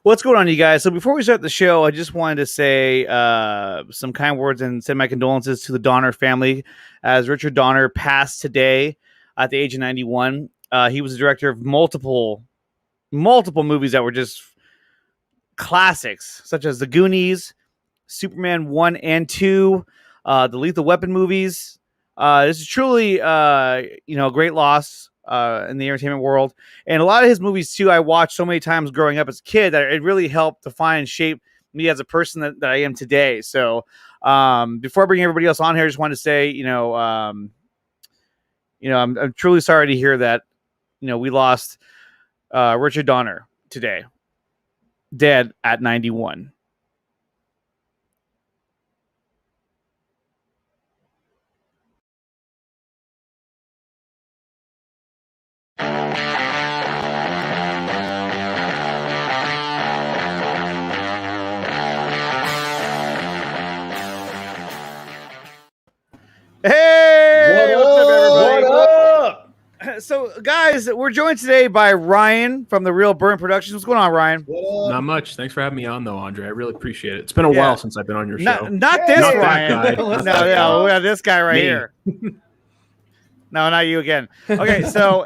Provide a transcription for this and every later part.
What's going on, you guys? So before we start the show, I just wanted to say some kind words and send my condolences to the Donner family, as Richard Donner passed today at the age of 91. He was the director of multiple movies that were just classics, such as The Goonies, Superman 1 and 2, the Lethal Weapon movies. This is truly, a great loss in the entertainment world. And a lot of his movies, too, I watched so many times growing up as a kid that it really helped define and shape me as a person that I am today. So before I bring everybody else on here, I just wanted to say, I'm truly sorry to hear that, we lost Richard Donner today, dead at 91. Hey, what's up, everybody? What up? So, guys, we're joined today by Ryan from the Real Burn Productions. What's going on, Ryan? Not much. Thanks for having me on, though, Andre. I really appreciate it. It's been a while since I've been on your show. Not this Not Ryan. that guy. No, this guy right here. No, not you again. Okay, so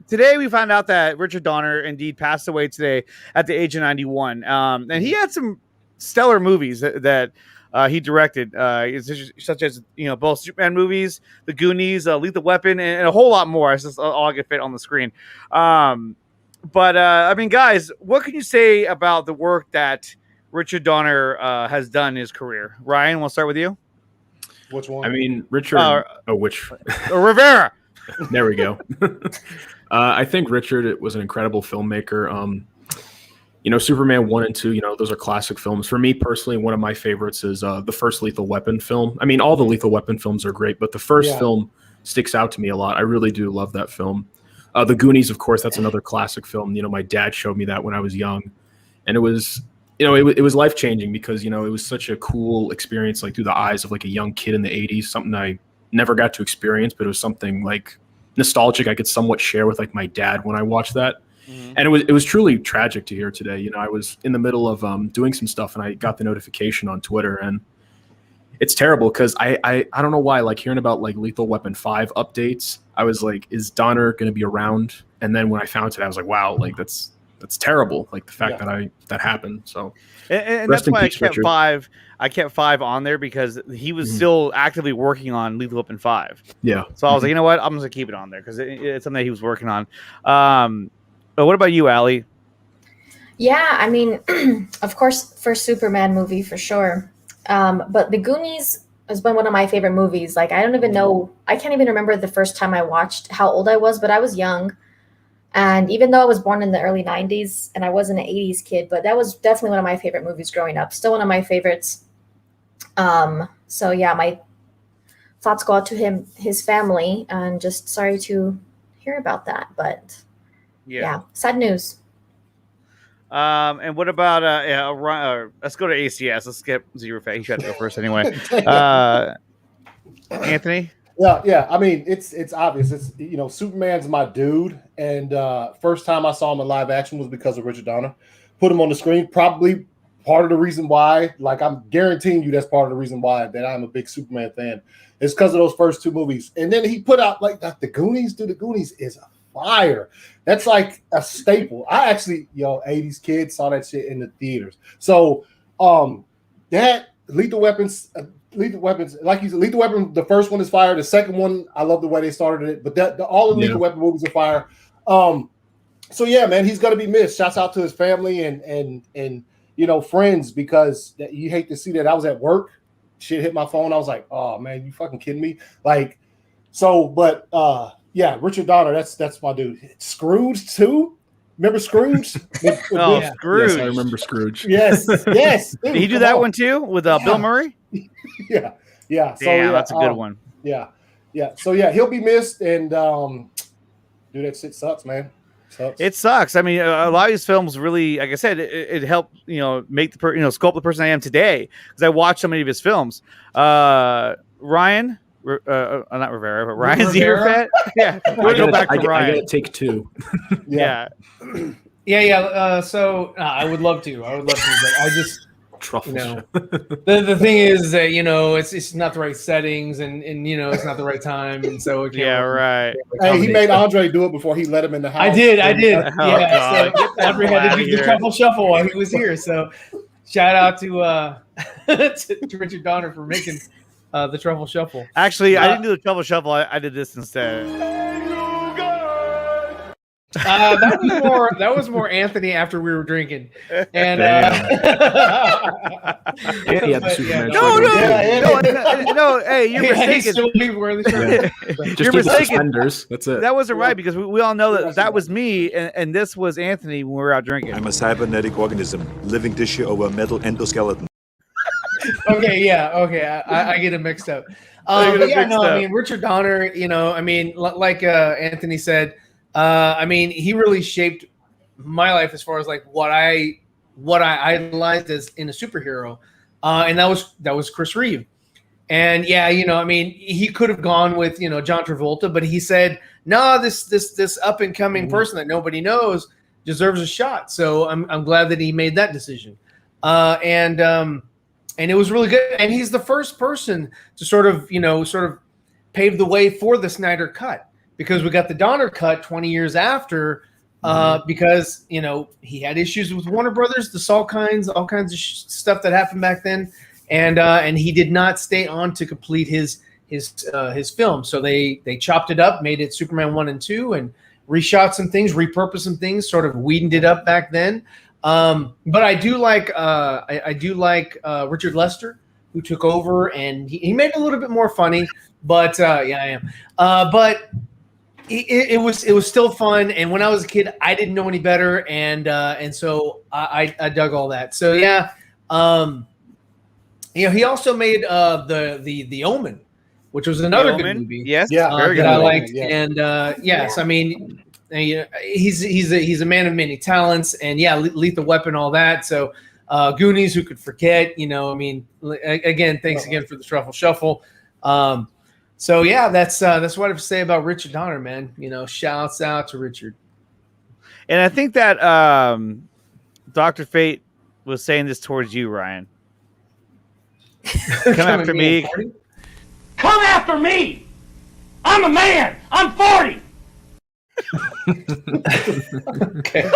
today we found out that Richard Donner indeed passed away today at the age of 91. And he had some stellar movies that he directed, such as both Superman movies, The Goonies, Lethal Weapon, and a whole lot more. It's just all I can fit on the screen. But guys, what can you say about the work that Richard Donner has done in his career? Ryan, we'll start with you. Which one? I mean, Richard. Which? Rivera. There we go. I think Richard was an incredible filmmaker. Superman 1 and 2, those are classic films. For me personally, one of my favorites is the first Lethal Weapon film. I mean, all the Lethal Weapon films are great, but the first film sticks out to me a lot. I really do love that film. The Goonies, of course, that's another classic film. My dad showed me that when I was young. And it was, it was life-changing because, it was such a cool experience, like through the eyes of like a young kid in the 80s, something I never got to experience, but it was something like nostalgic I could somewhat share with like my dad when I watched that. Mm-hmm. And it was truly tragic to hear today. I was in the middle of doing some stuff and I got the notification on Twitter, and it's terrible because I don't know why, like hearing about like Lethal Weapon 5 updates, I was like, is Donner going to be around? And then when I found it, I was like, wow, like that's terrible. Like the fact that happened. So and that's why I kept 5 on there, because he was still actively working on Lethal Weapon 5. Yeah. So I was like, you know what, I'm just gonna keep it on there because it's something that he was working on. But what about you, Allie? Yeah, I mean, of course, first Superman movie for sure. But The Goonies has been one of my favorite movies. Like, I can't even remember the first time I watched, how old I was, but I was young. And even though I was born in the early 90s and I wasn't an 80s kid, but that was definitely one of my favorite movies growing up. Still one of my favorites. So yeah, my thoughts go out to his family, and just sorry to hear about that. But yeah, sad news. And what about let's go to ACS. Let's skip Zero Fat. He should go first anyway. Anthony? Yeah. I mean, it's obvious. It's Superman's my dude, and first time I saw him in live action was because of Richard Donner. Put him on the screen. Probably part of the reason why. Like, I'm guaranteeing you, that's part of the reason why that I'm a big Superman fan. It's because of those first 2 movies, and then he put out like the Goonies. Dude, the Goonies is a fire. That's like a staple. I actually, 80s kid, saw that shit in the theaters. So that Lethal Weapons, like you said, Lethal Weapon, the first one is fire. The second one, I love the way they started it, but all the Lethal Weapon movies are fire. So yeah, man, he's gonna be missed. Shouts out to his family and friends, because you hate to see that. I was at work, shit hit my phone. I was like, oh man, you fucking kidding me? Like, so, but yeah, Richard Donner, that's my dude. Scrooge too. Remember Scrooge? Scrooge. Yes, I remember Scrooge. Yes. Did he do that one too with Bill Murray? Yeah. Damn, So yeah, that's a good one. Yeah. So yeah, he'll be missed, and dude, that shit sucks, man. It sucks. I mean, a lot of these films really, like I said, it helped make sculpt the person I am today, because I watched so many of his films. Ryan. Not Rivera, but Ryan Zierfett. Yeah, we'll go back to Ryan. I gotta take 2. Yeah. So I would love to. But I just Truffle. The thing is that it's not the right settings and it's not the right time, and so it can't right. Hey, he made Andre do it before he let him in the house. I did. Oh, God. So Andre had to do the truffle shuffle while he was here. So shout out to to Richard Donner for making the truffle shuffle. Actually, I didn't do the truffle shuffle. I did this instead. That was more Anthony after we were drinking, and no. Hey, you're mistaken. Just do the suspenders. That's it. That wasn't right because we all know that was me, and this was Anthony when we were out drinking. I'm a cybernetic organism, living tissue over a metal endoskeleton. Okay, I get it mixed up. I mean, Richard Donner, like Anthony said. He really shaped my life as far as like what I idolized as in a superhero, and that was Chris Reeve. And he could have gone with John Travolta, but he said no, this up and coming person that nobody knows deserves a shot. So I'm glad that he made that decision, and it was really good. And he's the first person to sort of pave the way for the Snyder Cut. Because we got the Donner cut 20 years after, because he had issues with Warner Brothers, all kinds of stuff that happened back then, and he did not stay on to complete his film. So they chopped it up, made it Superman 1 and 2, and reshot some things, repurposed some things, sort of weeded it up back then. But I do like Richard Lester, who took over, and he made it a little bit more funny. But I am. But it was still fun, and when I was a kid, I didn't know any better, and so I dug all that. So he also made the Omen, which was another good movie. Yes, very good. That I liked, and yes, I mean, he's a man of many talents, and Lethal Weapon, all that. So Goonies, who could forget? Again, thanks again for the truffle shuffle. So that's what I have to say about Richard Donner, man. Shouts out to Richard. And I think that Dr. Fate was saying this towards you, Ryan. Come after me. Come after me. I'm a man. I'm 40. Okay.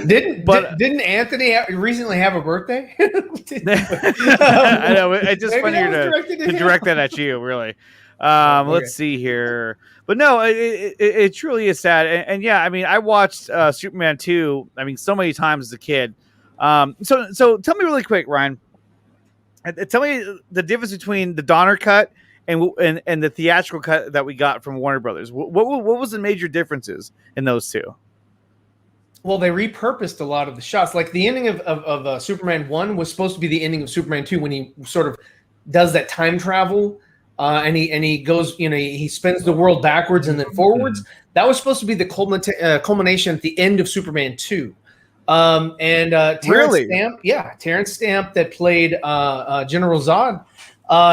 Didn't Anthony recently have a birthday? I know. It's just funnier to direct that at you, really. Let's see here, but no, it truly is sad, and I watched Superman 2. So many times as a kid. So tell me really quick, Ryan. Tell me the difference between the Donner cut and the theatrical cut that we got from Warner Brothers. What was the major differences in those two? Well, they repurposed a lot of the shots. Like the ending of Superman 1 was supposed to be the ending of Superman 2 when he sort of does that time travel. And he goes, he spins the world backwards and then forwards. That was supposed to be the culmination at the end of Superman 2. Terrence Stamp that played General Zod.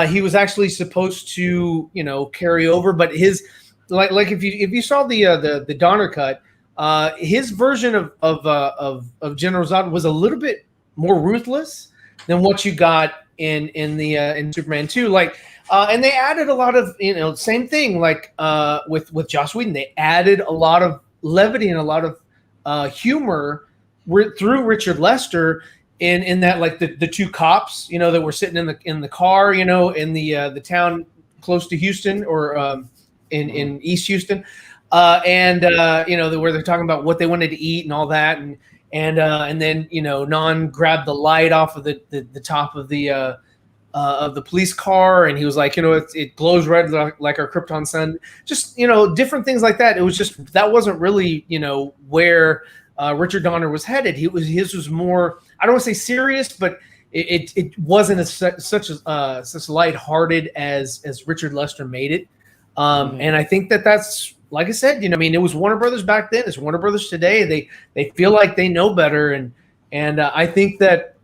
He was actually supposed to, carry over, but his like if you saw the Donner cut, his version of General Zod was a little bit more ruthless than what you got in Superman 2. And they added a lot of, same thing like with Joss Whedon. They added a lot of levity and a lot of humor through Richard Lester in that, like the two cops, that were sitting in the car, in the town close to Houston or in East Houston, where they're talking about what they wanted to eat and all that, and then Non grabbed the light off of the top of the police car, and he was like, it glows red like our Krypton sun. Just different things like that. It was just that wasn't really where Richard Donner was headed. His was more, I don't want to say serious, but it wasn't such lighthearted as Richard Lester made it. And I think that's, like I said, it was Warner Brothers back then. It's Warner Brothers today. They feel like they know better, and I think that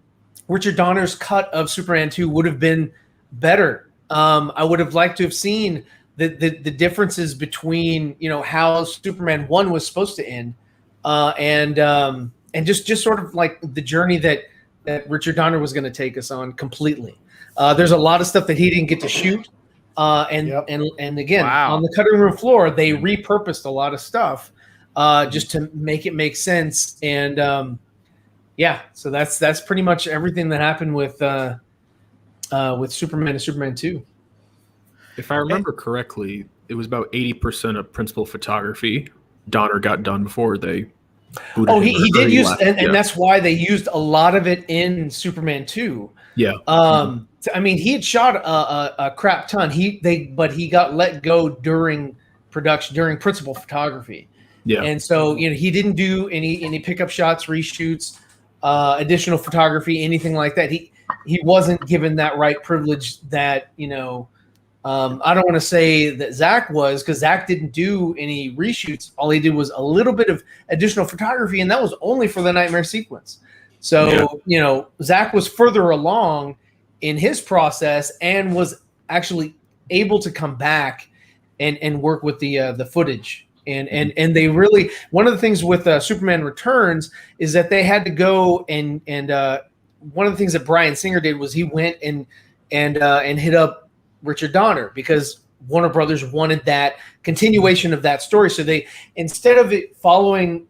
Richard Donner's cut of Superman 2 would have been better. I would have liked to have seen the differences between how Superman 1 was supposed to end, and just sort of like the journey that Richard Donner was going to take us on completely. There's a lot of stuff that he didn't get to shoot. And again, Wow. on the cutting room floor, they repurposed a lot of stuff just to make it make sense. And so that's pretty much everything that happened with Superman and Superman 2. If I remember correctly, it was about 80% of principal photography Donner got done before they booted him, he or did use, left. and that's why they used a lot of it in Superman 2. Yeah. I mean, he had shot a crap ton. But he got let go during production, during principal photography. Yeah. And so, he didn't do any pickup shots, reshoots, additional photography, anything like that. He wasn't given that right privilege that, I don't want to say that Zack was, because Zack didn't do any reshoots. All he did was a little bit of additional photography, and that was only for the nightmare sequence. So, Zack was further along in his process and was actually able to come back and work with the footage. And they really, one of the things with Superman Returns is that they had to go and one of the things that Bryan Singer did was he went and hit up Richard Donner, because Warner Brothers wanted that continuation of that story. So they, instead of it following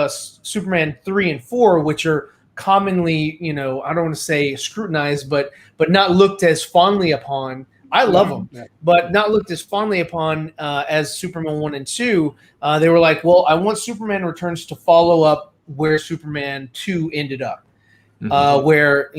Superman 3 and 4, which are commonly, I don't want to say scrutinized, but not looked as fondly upon. I love them, but not looked as fondly upon as Superman 1 and 2. They were like, well, I want Superman Returns to follow up where Superman 2 ended up. Where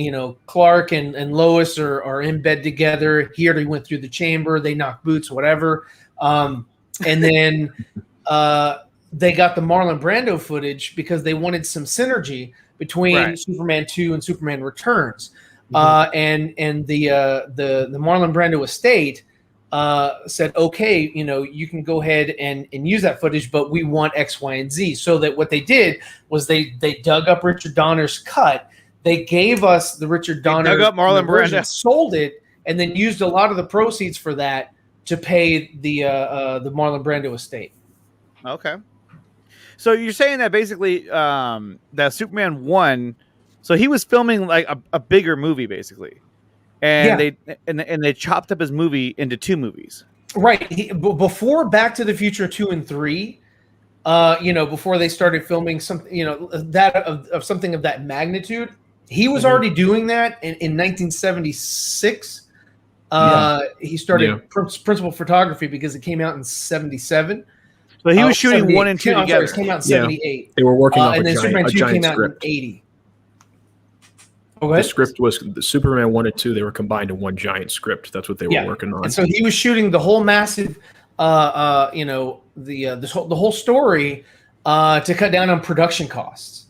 Clark and Lois are in bed together. He already went through the chamber. They knocked boots, whatever. And then they got the Marlon Brando footage because they wanted some synergy between Superman 2 and Superman Returns. And the Marlon Brando estate said, okay, you can go ahead and use that footage, but we want X, Y, and Z. So that what they did was they dug up Richard Donner's cut. They gave us the Richard Donner, dug up Marlon version, Brando, sold it, and then used a lot of the proceeds for that to pay the Marlon Brando estate. Okay. So you're saying that basically that Superman 1, so he was filming like a bigger movie basically. And they chopped up his movie into 2 movies. Right. Before Back to the Future 2 and 3, before they started filming something, that of something of that magnitude, he was already doing that in 1976. He started principal photography because it came out in 77. So he was shooting 1 and 2 together. It came out in 78. They were working on and then Superman 2 came script. out in 80. The script was the Superman 1 and 2. They were combined in one giant script. That's what they were working on. And so he was shooting the whole massive, the whole story to cut down on production costs,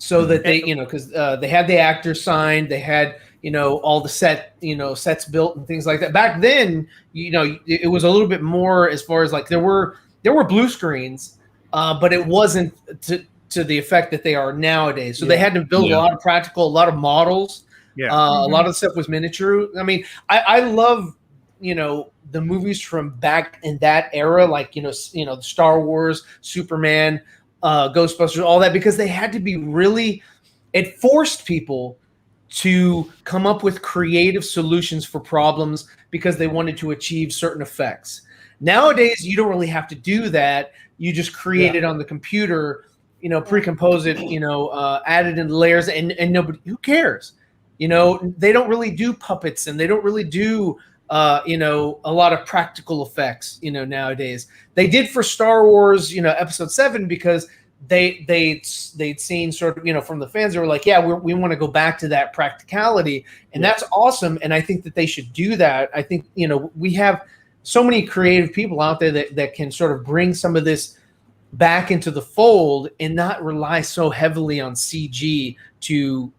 so that they, because they had the actors signed, they had all the sets built and things like that. Back then, it was a little bit more as far as like there were blue screens, but it wasn't to the effect that they are nowadays. So they had to build a lot of practical, a lot of models. A lot of the stuff was miniature. I mean, I love, the movies from back in that era, like, the Star Wars, Superman, Ghostbusters, all that, because they had to be really, it forced people to come up with creative solutions for problems because they wanted to achieve certain effects. Nowadays, you don't really have to do that. You just create it on the computer, pre-compose it, add it in layers, and nobody, who cares? They don't really do puppets, and they don't really do, a lot of practical effects, nowadays. They did for Star Wars, Episode 7, because they'd seen sort of, from the fans, they were like, we want to go back to that practicality, and that's awesome. And I think that they should do that. I think, we have so many creative people out there that can sort of bring some of this back into the fold and not rely so heavily on CG to,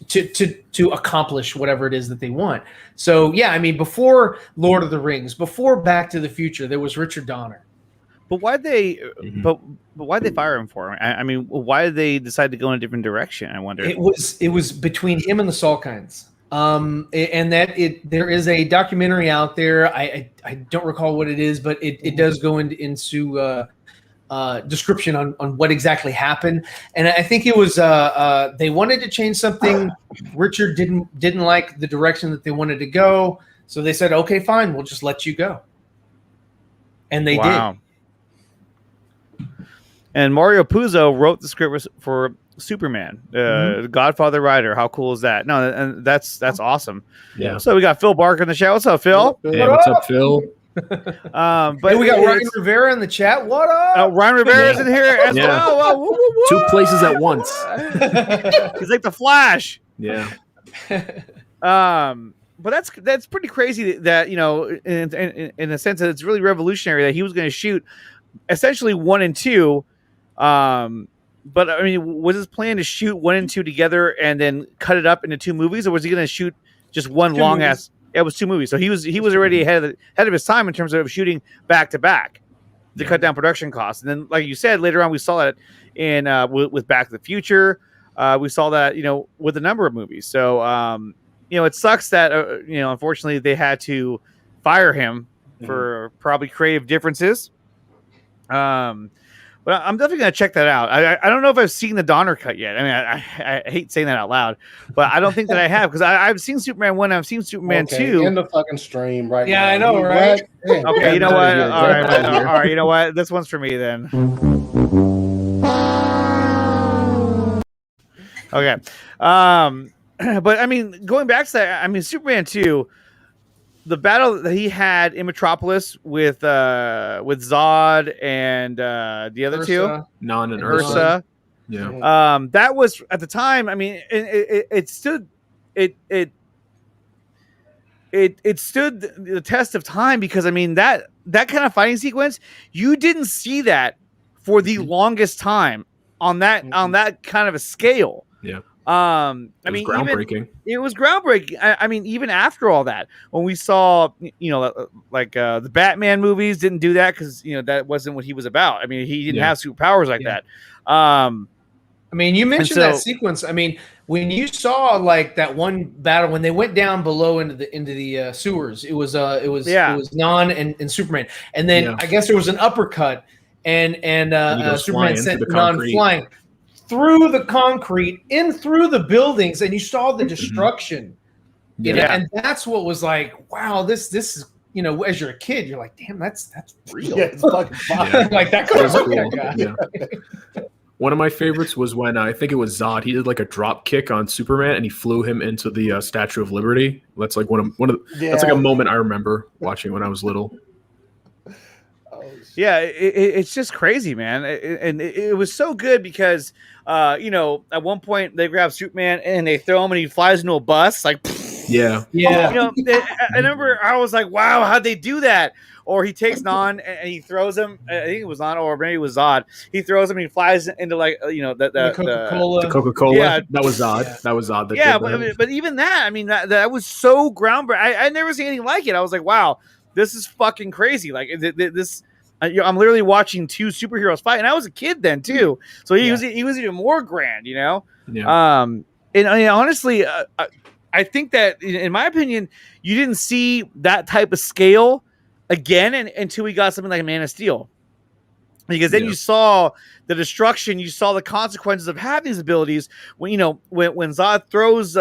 to accomplish whatever it is that they want. So, before Lord of the Rings, before Back to the Future, there was Richard Donner. But why'd they why'd they fire him for? I mean, why did they decide to go in a different direction? I wonder. It was between him and the Salkinds. And there is a documentary out there. I don't recall what it is, but it does go into description on what exactly happened. And I think it was they wanted to change something. Richard didn't like the direction that they wanted to go, so they said, "Okay, fine, we'll just let you go." And they did. And Mario Puzo wrote the script for Superman, Godfather writer. How cool is that? No, and that's awesome. Yeah. So we got Phil Barker in the chat. What's up, Phil? Hey, what's up, Phil? But hey, we got Ryan Rivera in the chat. What up? Ryan Rivera's in here as well. Woo, woo, woo. 2 places at once. He's like the Flash. Yeah. But that's pretty crazy that, you know, in a sense that it's really revolutionary that he was going to shoot essentially 1 and 2. But I mean, was his plan to shoot 1 and 2 together and then cut it up into 2 movies, or was he going to shoot just one long ass? It was 2 movies, so he was already ahead of his time in terms of shooting back to back to cut down production costs. And then, like you said, later on we saw that in with Back to the Future. We saw that, you know, with a number of movies. So you know, it sucks that you know, unfortunately they had to fire him for probably creative differences. But I'm definitely going to check that out. I don't know if I've seen the Donner cut yet. I mean, I hate saying that out loud, but I don't think that I have, because I've seen Superman 1, I've seen Superman 2. In the fucking stream right now. Yeah, I know, right? Okay, you know what? All right, you know what? This one's for me then. Okay. But I mean, going back to that, I mean, Superman 2, the battle that he had in Metropolis with Zod and the other two, Non and Ursa. Yeah. That was at the time. I mean, it stood the test of time, because I mean that kind of fighting sequence, you didn't see that for the longest time on that kind of a scale. Yeah. I mean, groundbreaking. It was groundbreaking. I mean, even after all that, when we saw, you know, like the Batman movies didn't do that, because, you know, that wasn't what he was about. I mean, he didn't have superpowers like that. I mean, you mentioned that sequence. I mean, when you saw like that one battle when they went down below into the sewers, it was Non and Superman, and then I guess there was an uppercut, and Superman sent Non flying through the concrete, in through the buildings, and you saw the destruction. You know, and that's what was like, wow, this is, you know, as you're a kid, you're like, damn, that's real. Yeah, it's fucking fine. Like that could That's cool. Yeah. One of my favorites was when I think it was Zod. He did like a drop kick on Superman, and he flew him into the Statue of Liberty. That's like one of that's like a moment I remember watching when I was little. Yeah, it's just crazy, man. And it was so good because, you know, at one point they grab Superman and they throw him and he flies into a bus. Like, yeah. You know, I remember I was like, wow, how'd they do that? Or he takes Non and he throws him. I think it was Non, or maybe it was Zod. He throws him and he flies into, like, you know, the Coca-Cola. The Coca-Cola. Yeah. That was Zod. Yeah. That was Zod. But even that, I mean, that was so groundbreaking. I never seen anything like it. I was like, wow, this is fucking crazy. Like this. I'm literally watching 2 superheroes fight, and I was a kid then too, so he was even more grand, you know. Yeah. And I mean, honestly, I think that, in my opinion, you didn't see that type of scale again until we got something like Man of Steel, because then you saw the destruction, you saw the consequences of having these abilities. When, you know, when Zod throws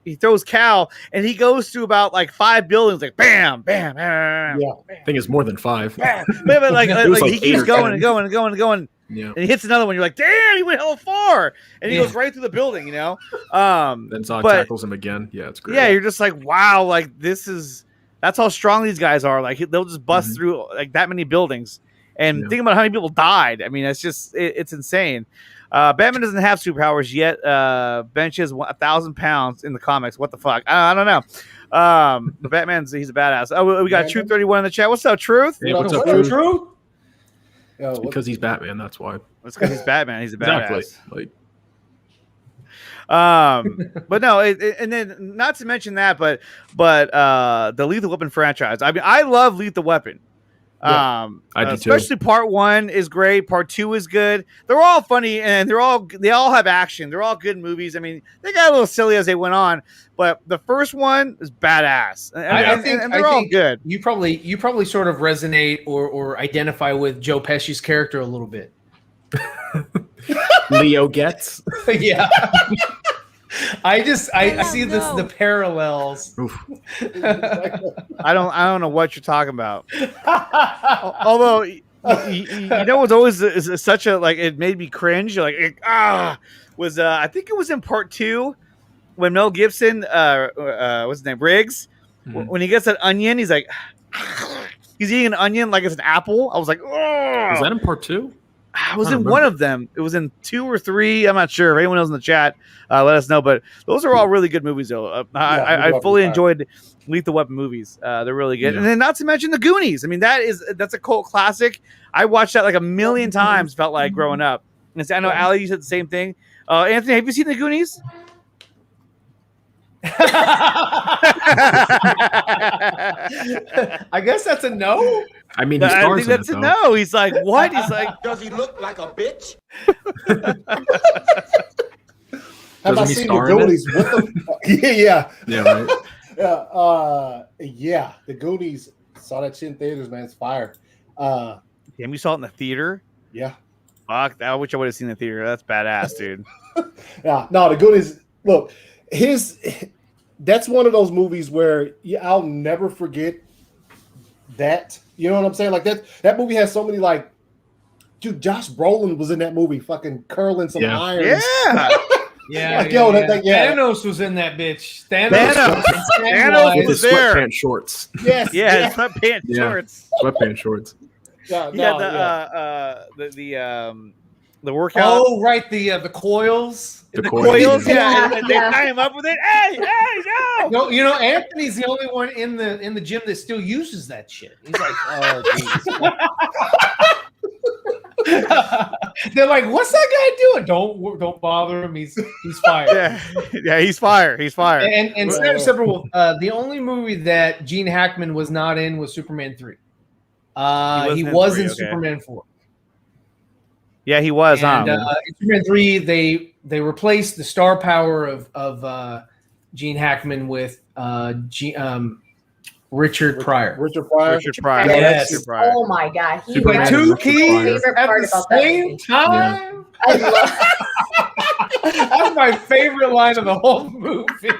he throws Cal, and he goes through about like 5 buildings, like bam, bam, bam. Yeah, I think it's more than 5. But like he keeps going and going and going and going. Yeah, and he hits another one. You're like, damn, he went hella far, and he goes right through the building, you know. Then Zod tackles him again. Yeah, it's great. Yeah, you're just like, wow, like that's how strong these guys are. Like they'll just bust through like that many buildings, and think about how many people died. I mean, it's just it's insane. Batman doesn't have superpowers yet. Benches 1,000 pounds in the comics. What the fuck? I don't know. But he's a badass. Oh, we got Truth 31 in the chat. What's up, Truth? Hey, what's up, Truth? It's because he's Batman. That's why. It's because he's Batman. He's a badass. Exactly. But no, and then not to mention that, but the Lethal Weapon franchise. I mean, I love Lethal Weapon. I do especially part 1 is great. Part 2 is good. They're all funny and they all have action. They're all good movies. I mean, they got a little silly as they went on, but the first one is badass. I think they're all good. You probably sort of resonate or identify with Joe Pesci's character a little bit. Leo gets. Yeah. I see the parallels. I don't know what you're talking about. Although you know what's always is such a like it made me cringe. Like was I think it was in part 2 when Mel Gibson what's his name, Riggs, when he gets that onion, he's like he's eating an onion like it's an apple. I was like, oh. Was that in part 2? I was in one of them. It was in 2 or 3. I'm not sure. If anyone else in the chat, let us know. But those are all really good movies, though. I fully enjoyed Lethal Weapon movies. They're really good. Yeah. And then not to mention The Goonies. I mean, that's a cult classic. I watched that like a million times, felt like growing up. And I know, Allie, you said the same thing. Anthony, have you seen The Goonies? I guess that's a no. I mean, I think that's a no. He's like, what? He's like, does he look like a bitch? Have I seen The Goonies? Yeah. Yeah, right. Yeah. The Goonies, saw that shit in theaters, man. It's fire. Damn, you saw it in the theater? Yeah. Fuck, I wish I would have seen the theater. That's badass, dude. Yeah. No, The Goonies, look, that's one of those movies where I'll never forget that. You know what I'm saying? Like that movie has so many like, dude, Josh Brolin was in that movie, fucking curling some irons. Yeah. Yeah, like, Thanos was in that bitch. Thanos was there. Sweatpants shorts. Yes. Yeah, sweatpants shorts. Sweatpants shorts. The workout. Oh, right, the coils. The coils. Yeah. Yeah. They tie him up with it. Hey, no. No, you know, Anthony's the only one in the gym that still uses that shit. He's like, oh, Jesus. They're like, what's that guy doing? Don't bother him. He's fired. Yeah, he's fired. He's fired. And several. The only movie that Gene Hackman was not in was Superman 3. He was in Superman 4. Yeah, he was. And in Superman 3, they replaced the star power of Gene Hackman with Richard Pryor. Richard Pryor. Yes. Richard Pryor. Oh my god, he Superman was two my keys favorite at part the about that same movie. time. I love. That's my favorite line of the whole movie.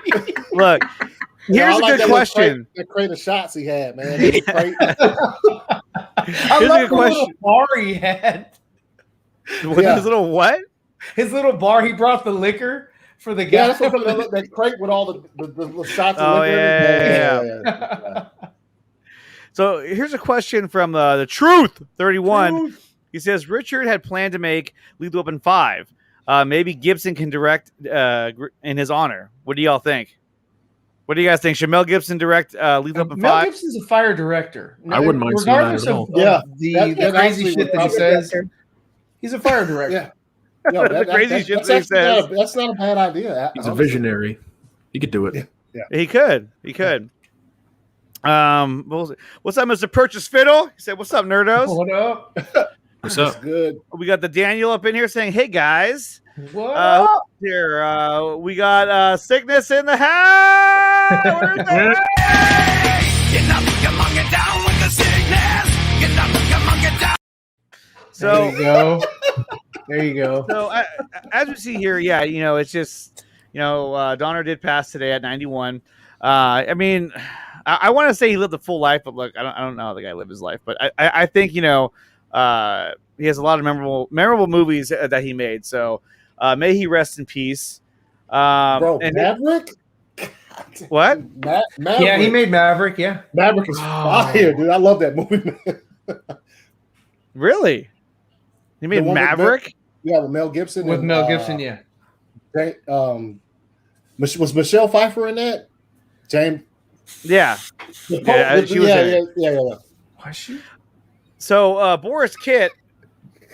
Look, here's a good question. That crate of shots he had, man. Here's I love the little bar he had. His little what? His little bar. He brought the liquor for the guy. Yeah, that's what that crate with all the shots of liquor. Yeah. So here's a question from the Truth 31. He says Richard had planned to make Lethal Weapon 5. Maybe Gibson can direct in his honor. What do y'all think? What do you guys think? Should Mel Gibson direct Lethal Weapon 5? Mel Gibson's a fire director. I wouldn't mind seeing that at all. The crazy shit that he says. He's a fire director. Yeah. No, that's not a bad idea. He's a visionary. He could do it. Yeah. He could. What's up, Mr. Purchase Fiddle? He said, "What's up, nerdos? What up? What's up? Good. We got the Daniel up in here saying, "Hey guys, What up? here we got sickness in the house." So there you go. So as we see here, yeah, it's just Donner did pass today at 91. I mean, I want to say he lived a full life, but look, I don't know how the guy lived his life, but I think he has a lot of memorable movies that he made. So may he rest in peace. Maverick. What? Maverick. Yeah, he made Maverick. Yeah, Maverick is fire, dude. I love that movie, man. Really? He made Maverick? With Mel Gibson. With Mel Gibson, yeah. Was Michelle Pfeiffer in that? James. Yeah. She was in it. Yeah. Was she? So Boris Kitt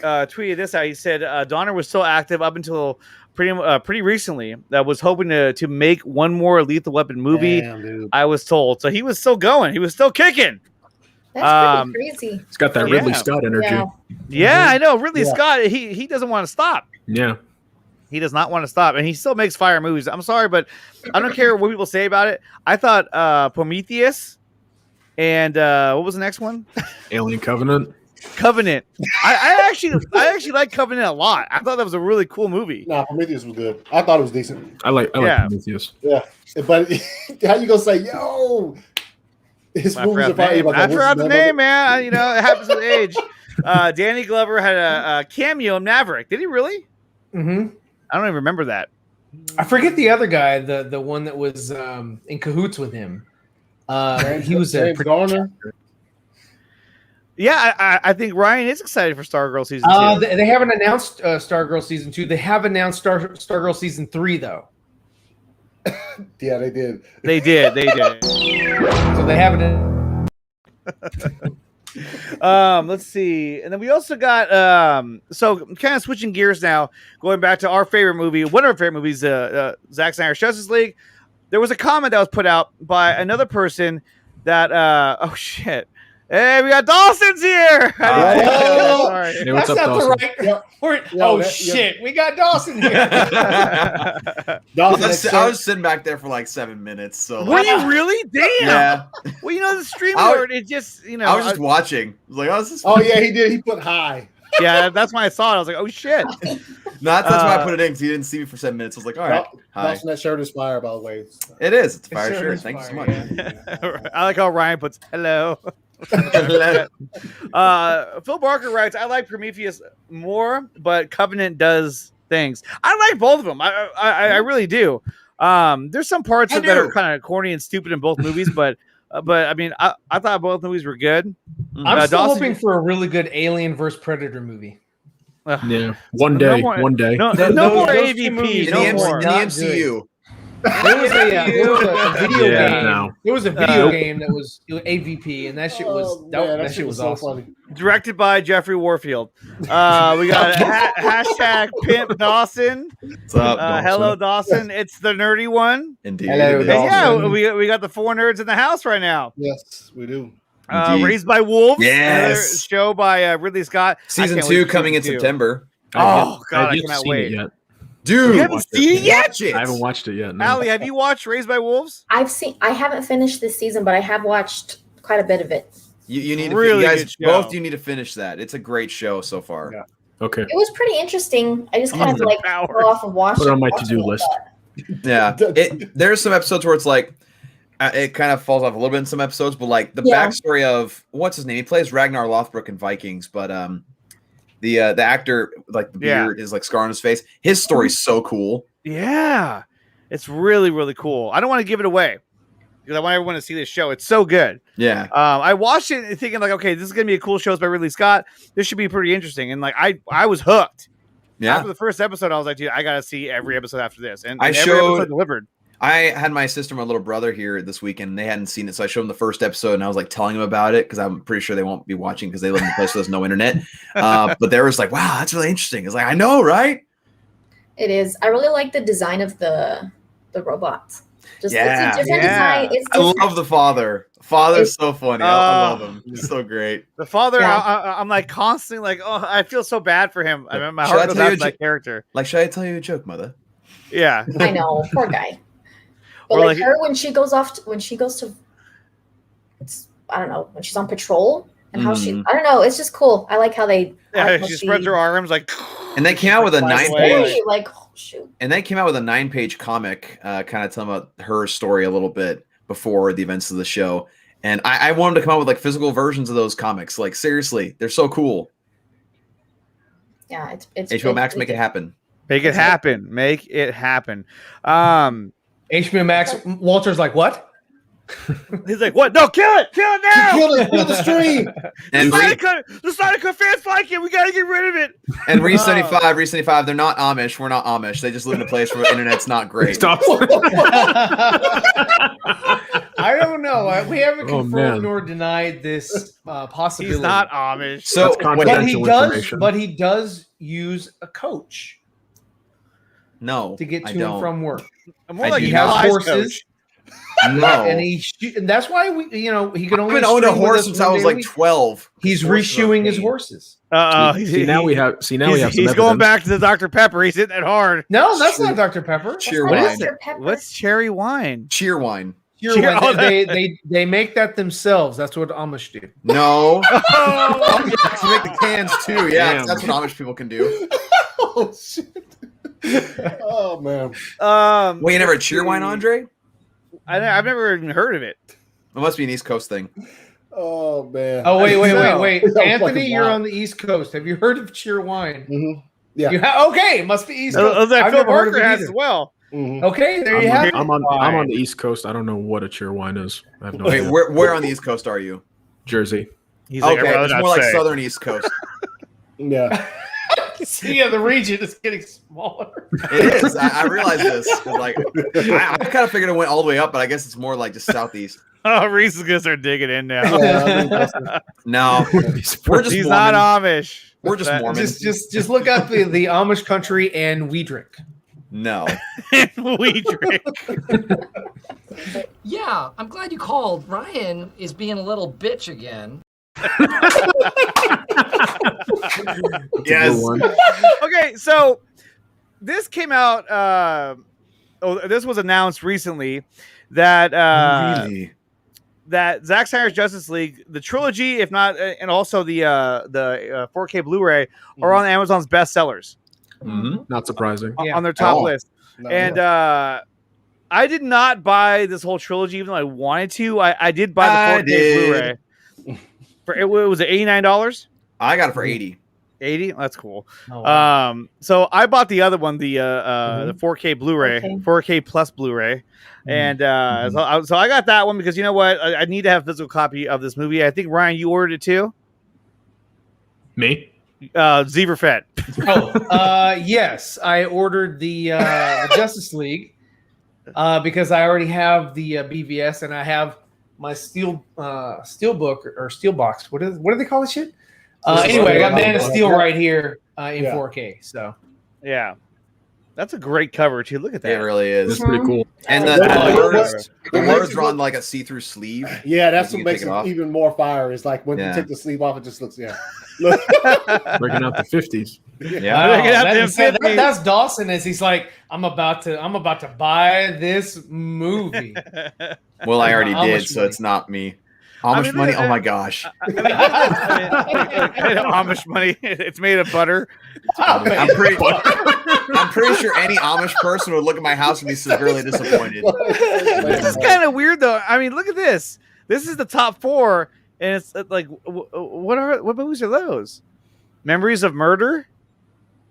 tweeted this out. He said Donner was still active up until pretty recently. That was hoping to make one more Lethal Weapon movie. Damn, dude. I was told. So he was still going. He was still kicking. That's pretty crazy. It's got that Ridley Scott energy. Yeah. Yeah, I know. Ridley Yeah. Scott, he doesn't want to stop. Yeah. He does not want to stop, and he still makes fire movies. I'm sorry, but I don't care what people say about it. I thought Prometheus and what was the next one? Alien Covenant. Covenant. I actually like Covenant a lot. I thought that was a really cool movie. Nah, Prometheus was good. I thought it was decent. I like Yeah. Prometheus. Yeah, but how you gonna say, yo? His I movies are forgot the name. probably I forgot the name, man. You know, it happens with age. Danny Glover had a cameo in Maverick. Did he really? Mm-hmm. I don't even remember that. I forget the other guy, the one that was in cahoots with him. He was a James Garner. Yeah, I think Ryan is excited for Stargirl season 2. They haven't announced Stargirl season 2. They have announced Stargirl season 3 though. Yeah, they did. They did. So they haven't. Let's see, and then we also got so kind of switching gears now, going back to our favorite movie, one of our favorite movies, Zack Snyder's Justice League. There was a comment that was put out by another person that oh shit, hey, we got Dawson's here. Sorry. Hey, what's That's up, not Dawson? the right word. Oh shit, we got Dawson here. Dawson, I was sitting back there for like 7 minutes. So Were you really? Damn. yeah, Well, you know the stream I was- alert. It just I was just watching. I was like, oh, this is Oh yeah, he did. He put high. yeah. That's when I saw it. I was like, oh shit. No, that's why I put it in because he didn't see me for 7 minutes. I was like, all right, hi. Dawson, that shirt is fire, by the way. It is. It's a It fire sure shirt. is Thank you so fire, much. yeah. I like how Ryan puts hello. Phil Barker writes, I like Prometheus more, but Covenant does things. I like both of them. I really do. There's some parts that are kind of corny and stupid in both movies, but I mean, I thought both movies were good. I'm still Dawson- hoping for a really good Alien vs Predator movie. Yeah. One day. more- One day. No, Those- no more those two AVP. movies No in, more. the MCU. There was a video Yeah, game. no. There was a video game that was AVP, and that shit was that shit was so awesome. funny. Directed by Jeffrey Warfield. We got a hashtag Pimp Dawson. What's up? Dawson? Hello, Dawson. It's the nerdy one. Indeed. Hello, it is. And yeah, Dawson. we got the 4 nerds in the house right now. Yes, we do. Indeed. Raised by Wolves. Yes. Another show by Ridley Scott. I Season can't wait 2 for coming in season 2. September. Oh, God, I haven't cannot seen wait. it yet. Dude, You haven't seen it yet? watch it. I haven't watched it yet. No. Allie, have you watched Raised by Wolves? I haven't finished this season, but I have watched quite a bit of it. You need to, Really you guys good show. both. You need to finish that. It's a great show so far. Yeah. Okay. It was pretty interesting. I just kind of like Power. fell off of watching. Put it on my watching to-do it, list. but Yeah, there's some episodes where it's like it kind of falls off a little bit in some episodes, but like the Yeah. backstory of what's his name? He plays Ragnar Lothbrok in Vikings, but the actor, like the beard is like scar on his face. His story's so cool. Yeah. It's really, really cool. I don't want to give it away because I want everyone to see this show. It's so good. Yeah, I watched it thinking like, okay, this is gonna be a cool show. It's by Ridley Scott. This should be pretty interesting. And like, I was hooked. yeah. After the first episode, I was like, dude, I gotta see every episode after this. And I every showed- episode delivered. I had my sister and my little brother here this weekend. And they hadn't seen it, so I showed them the first episode, and I was like telling them about it because I'm pretty sure they won't be watching because they live in a place where there's no internet. But they was like, "Wow, that's really interesting." It's like, I know, right? it is. I really like the design of the robots. Just Yeah. it's a different Yeah. design. It's I different. love the father. Father's so funny. I love Oh. him. He's so great. The father, Yeah. I'm like constantly like, oh, I feel so bad for him. I mean, my Should I heart goes tell out you to a that character. Like, should I tell you a joke, mother? Yeah. I know, poor guy. But Or like like- her when she goes to, it's I don't know, when she's on patrol and how she, I don't know, it's just cool. I like how they. I Yeah, like how she spreads her arms like. And they came out with a Flies 9 away. page. Hey, like oh, shoot. And they came out with a 9-page comic, kind of telling about her story a little bit before the events of the show. And I wanted to come out with like physical versions of those comics. Like seriously, they're so cool. Yeah, it's HBO Max, make it happen. Make it happen. Make it happen. HBO Max. Walter's like, what? He's like, what? No, kill it now. Kill the stream. And The Snyder Cut fans like it. We gotta get rid of it. and Re75, they're not Amish. We're not Amish. They just live in a place where the internet's not great. Stop. I don't know. We haven't Oh, confirmed man. nor denied this possibility. He's not Amish. So That's wait, confidential. but he does use a coach no, to get I to don't. and from work. More I like do he not. has Horses. horses. No. And that's why he could only I've been owned a string with horse us since one I was day a like week. 12. He's reshoeing his horses. See, now we have some He's going evidence. back to the Dr. Pepper. He's hitting it hard. No, that's not Dr. Pepper. Cheer What wine. is Dr. Pepper? What's cherry wine? Cheer wine. Cheer wine. They make that themselves. That's what Amish do. No. Oh, yeah, to make the cans too. Yeah, Damn. that's what Amish people can do. Oh shit. Oh man. Wait, you never had cheer wine, Andre? I've never even heard of it. It must be an East Coast thing. Oh man. Oh wait. That was Anthony, fucking you're wild. on the East Coast. Have you heard of cheer wine? Mm-hmm. Yeah. Okay, it must be East Coast. That I've Phil never heard of Barker it has either. as well. Mm-hmm. Okay, there you have it. I'm on the East Coast. I don't know what a cheer wine is. I have no Wait, idea. where on the East Coast are you? Jersey. He's like, Okay, I'd rather it's not more like say. Southern East Coast. Yeah. Yeah, the region is getting smaller. It is. I realize this. 'Cause, like, I kind of figured it went all the way up, but I guess it's more like just southeast. Oh, Reese is gonna start digging in now. Yeah, I mean, No, we're just He's Mormon. not Amish. We're just That- Mormon. Just look up the Amish country and we drink. No. we drink. Yeah, I'm glad you called. Ryan is being a little bitch again. Yes. Okay, so this came out. This was announced recently that Really? that Zack Snyder's Justice League, the trilogy, if not, and also the 4K Blu-ray, are on Amazon's bestsellers Mhm. Not surprising. Yeah. on their top Oh. list. no, And I did not buy this whole trilogy, even though I wanted to. I did buy the I 4K did. Blu-ray. It was $89. I got it for 80. 80. That's cool. Oh, wow. So I bought the other one, the 4K Blu-ray, Okay. 4K plus Blu-ray, and so I got that one because you know what, I need to have a physical copy of this movie. I think Ryan, you ordered it too. Me? Zever Fett. Yes, I ordered the Justice League because I already have the BVS and I have my steel book or steel box. What do they call this shit? Anyway, I got Man of Steel right here in 4K. So Yeah, that's a great cover too. Look at It that. really That's is. pretty cool. And Yeah. the words are on like a see-through sleeve. Yeah, that's You what can makes take it it off. even more fire. Is like when Yeah. you take the sleeve off, it just looks Breaking out the 50s. Yeah. wow, Look at them 50s. that's Dawson as he's like, I'm about to buy this movie. Well, I already Amish did, so money. it's not me. Amish mean, money? Oh my gosh. Amish money. It's made of butter. I'm pretty sure any Amish person would look at my house and be severely disappointed. This is kind of weird though. I mean, look at this. This is the top 4, and it's like, what movies are those? Memories of Murder,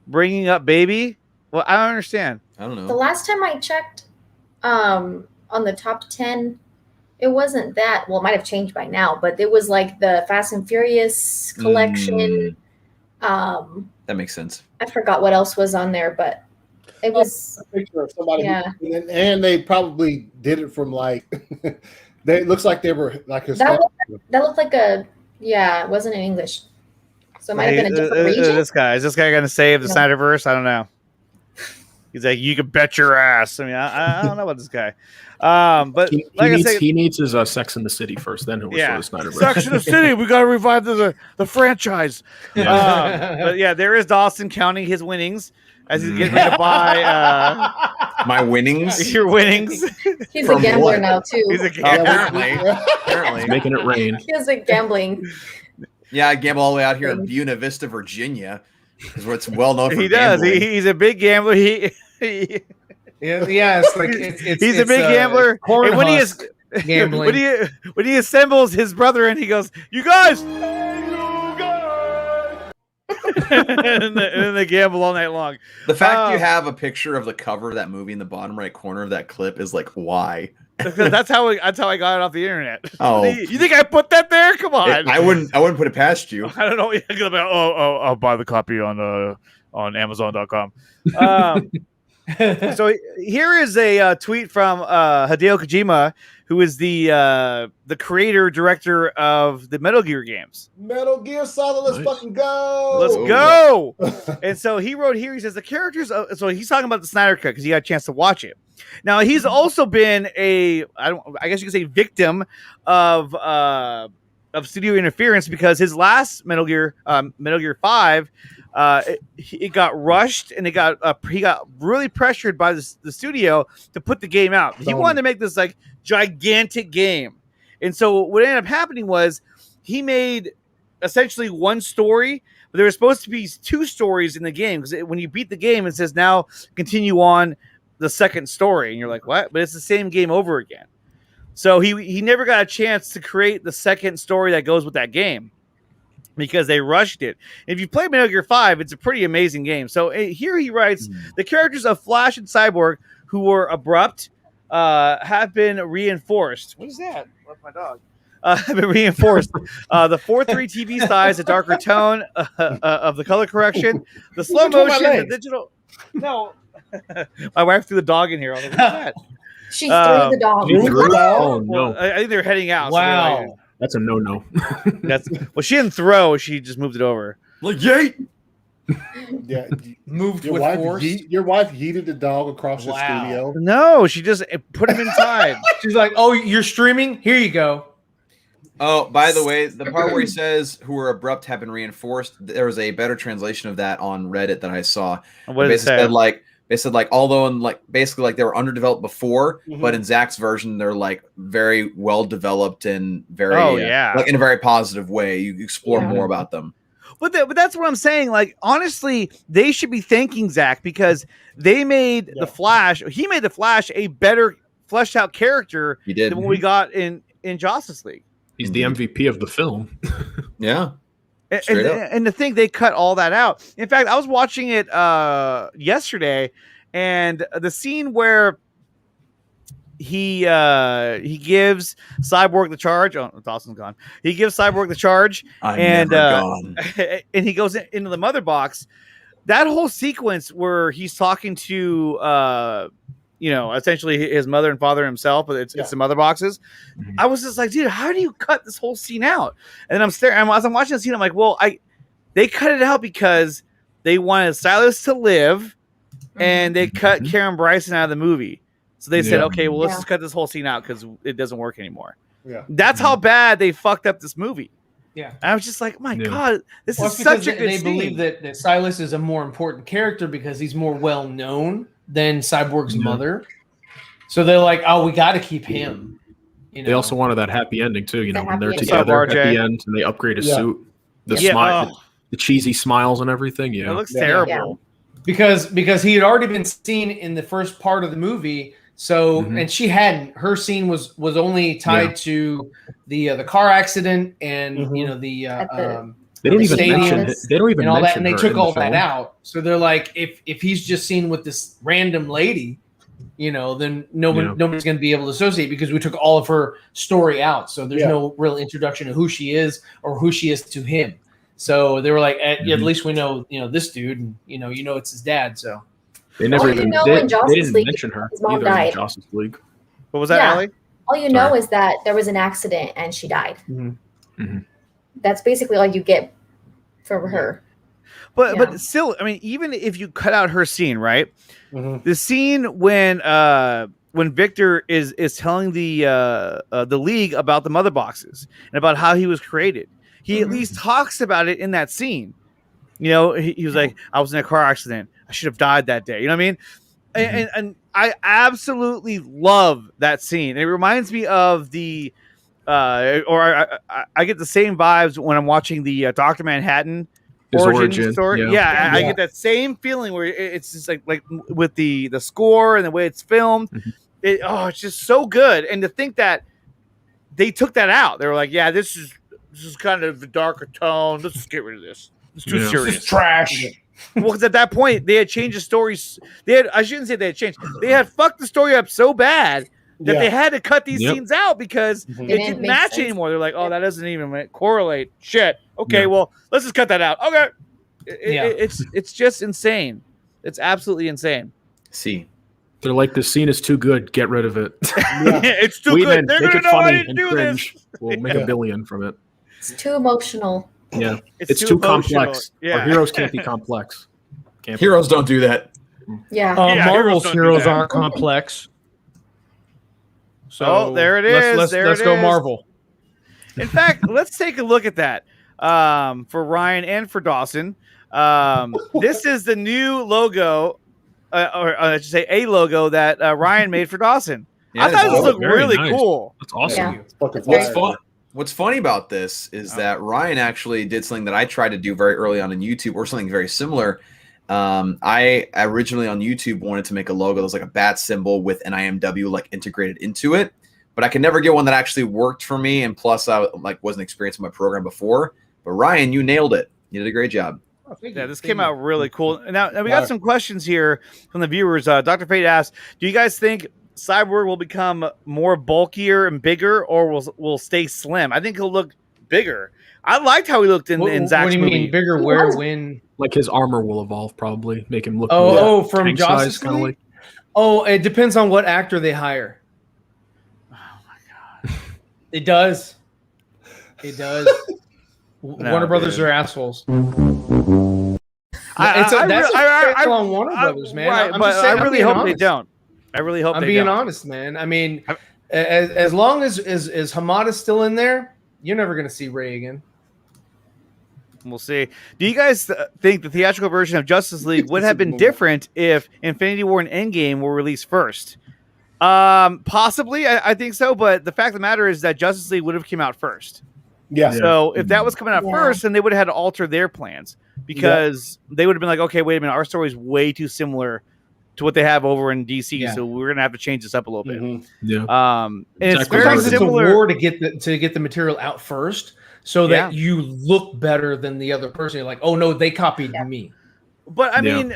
Bringing Up Baby. Well, I don't understand. I don't The know. last time I checked on the top 10, it wasn't that. Well, it might have changed by now, but it was like the Fast and Furious collection. That makes sense. I forgot what else was on there, but it was. a picture of somebody. Yeah. And they probably did it from like. It looks like they were like That looked like a. Yeah, it wasn't in English. So it might have been a different region. Is this guy going to save the No. Snyderverse? I don't know. He's like, you can bet your ass. I mean, I don't know about this guy. But He, like I needs, say, he needs his Sex in the City first, then he'll yeah, restore the Snyderverse. Sex in the City. We got to revive the franchise. But yeah, there is Dawson counting his winnings as he's getting ready to buy My winnings? your winnings. He's a From gambler what? now too. He's a gambler. Apparently. Making it rain. He has a gambling. Yeah, I gamble all the way out here in Buena Vista, Virginia, is where it's well known for He does. gambling. He's a big gambler. He Yeah, it's like he's a big gambler. And when he is gambling. when he assembles his brother and he goes, "You guys," and then they gamble all night long. The fact you Oh. have a picture of the cover of that movie in the bottom right corner of that clip is like, why? That's how I got it off the internet. Oh. You think I put that there? Come on. I wouldn't put it past you. I don't know. I'll buy the copy on Amazon.com. So here is a tweet from Hideo Kojima, who is the creator director of the Metal Gear games. Metal Gear Solid, let's Nice. fucking go. Let's go. And so he wrote here, he says the characters so he's talking about the Snyder Cut because he got a chance to watch it. Now he's also been I guess you could say victim of studio interference, because his last Metal Gear 5, it got rushed, and he got really pressured by the studio to put the game out. He wanted to make this like gigantic game, and so what ended up happening was he made essentially one story, but there were supposed to be 2 stories in the game, because when you beat the game, it says now continue on the second story, and you're like, what? But it's the same game over again. So he never got a chance to create the second story that goes with that game, because they rushed it. If you play Metal Gear 5, it's a pretty amazing game. So here he writes, the characters of Flash and Cyborg, who were abrupt, have been reinforced. What is that? What's my dog? Have been reinforced. The 4:3 TV size, the darker tone of the color correction, the slow motion, the digital. No, my wife threw the dog in here. I was like, what's that? She threw the dog. Oh no! I think they're heading out. Wow, so like, that's a no. She didn't throw. She just moved it over. Like yay! Yeah, moved your with wife. force. Your wife yeeted the dog across the studio. No, she just put him inside. She's like, "Oh, you're streaming? Here you go." Oh, by the way, the part where he says "who were abrupt have been reinforced," there was a better translation of that on Reddit that I saw. What did it say? They said although in basically they were underdeveloped before, but in Zach's version they're like very well developed and very like in a very positive way. You explore more about them. But that's what I'm saying. Like, honestly, they should be thanking Zach, because they made the Flash. He made the Flash a better fleshed out character than what we got in Justice League. He's the MVP of the film. Yeah. And to think they cut all that out. In fact, I was watching it yesterday, and the scene where he gives Cyborg the charge. Oh, Dawson's gone. He gives Cyborg the charge, and he goes into the mother box. That whole sequence where he's talking to essentially his mother and father himself, but it's the mother boxes. I was just like, dude, how do you cut this whole scene out? And then I'm staring, and as I'm watching the scene, I'm like, well, they cut it out because they wanted Silas to live, and they cut Karen Bryson out of the movie. So they said, okay, well, let's just cut this whole scene out because it doesn't work anymore. Yeah, that's how bad they fucked up this movie. Yeah, and I was just like, my God, this is such a good They scene. believe that Silas is a more important character because he's more well known than Cyborg's mother. So they're like, oh, we got to keep him. They also wanted that happy ending too. When they're together at the end and they upgrade his suit, the smile, the cheesy smiles and everything. Yeah, it looks terrible. Because he had already been seen in the first part of the movie. So and she hadn't. Her scene was only tied to the car accident and they don't even mention. They don't even and all that, mention and they her took in all the that film. out. So they're like, if he's just seen with this random lady, then nobody's going to be able to associate because we took all of her story out. So there's no real introduction to who she is or who she is to him. So they were like, at least we know, this dude, and it's his dad. So they never even they didn't mention her his mom either died. in Justice League. What was that, Allie? All you know is that there was an accident and she died. That's basically all you get for her. But still, I mean, even if you cut out her scene, right? The scene when Victor is telling the League about the mother boxes and about how he was created, he at least talks about it in that scene. He was like, I was in a car accident. I should have died that day. You know what I mean? And I absolutely love that scene. It reminds me of the I get the same vibes when I'm watching the Dr. Manhattan origin story. I get that same feeling where it's just like with the score and the way it's filmed. It's just so good. And to think that they took that out, they were like, yeah, this is kind of the darker tone. Let's just get rid of this. It's too serious. It's trash. Well, because at that point they had changed the stories. I shouldn't say they had changed. They had fucked the story up so bad that they had to cut these scenes out because it didn't match anymore. They're like, oh, that doesn't even correlate. Shit. Okay, well, let's just cut that out. Okay. It's just insane. It's absolutely insane. See. They're like, this scene is too good. Get rid of it. It's too good. They're going to know how to do cringe. this. We'll make $1 billion from it. It's too emotional. Yeah. It's too complex. Yeah. Our heroes can't be complex. Heroes don't do that. Yeah. Marvel's heroes aren't complex. So there it is. Let's go Marvel. In fact, let's take a look at that for Ryan and for Dawson. This is the new logo, or I should say a logo that Ryan made for Dawson. Yeah, I thought this looked very really nice. cool. That's awesome. Yeah. What's funny about this is that Ryan actually did something that I tried to do very early on in YouTube, or something very similar. I originally on YouTube wanted to make a logo that was like a bat symbol with an IMW like integrated into it, but I could never get one that actually worked for me. And plus, I like wasn't experienced in my program before. But Ryan, you nailed it. You did a great job. Yeah, this came out really cool. Now we got some questions here from the viewers. Dr. Fate asked, "Do you guys think Cyborg will become more bulkier and bigger, or will stay slim?" I think he'll look bigger. I liked how he looked in Zack's What do you movie. mean bigger? Where? When? Like his armor will evolve, probably make him look. From tank Justice size, kind of League? like. It depends on what actor they hire. Oh my god! It does. It does. Warner Brothers are assholes. That's a on Warner Brothers, man. Right, but I really hope they don't. I really hope I'm they being don't. honest, man. I mean, as long as Hamada's still in there, you're never going to see Ray again. We'll see. Do you guys think the theatrical version of Justice League would have been different if Infinity War and Endgame were released first? Possibly, I think so. But the fact of the matter is that Justice League would have come out first. Yeah. So if that was coming out first, then they would have had to alter their plans, because they would have been like, okay, wait a minute, our story is way too similar to what they have over in DC, so we're gonna have to change this up a little bit. Yeah. And it's Sometimes very it's similar. a war to get the material out first, so that you look better than the other person. You're like, oh no, they copied me. But I mean,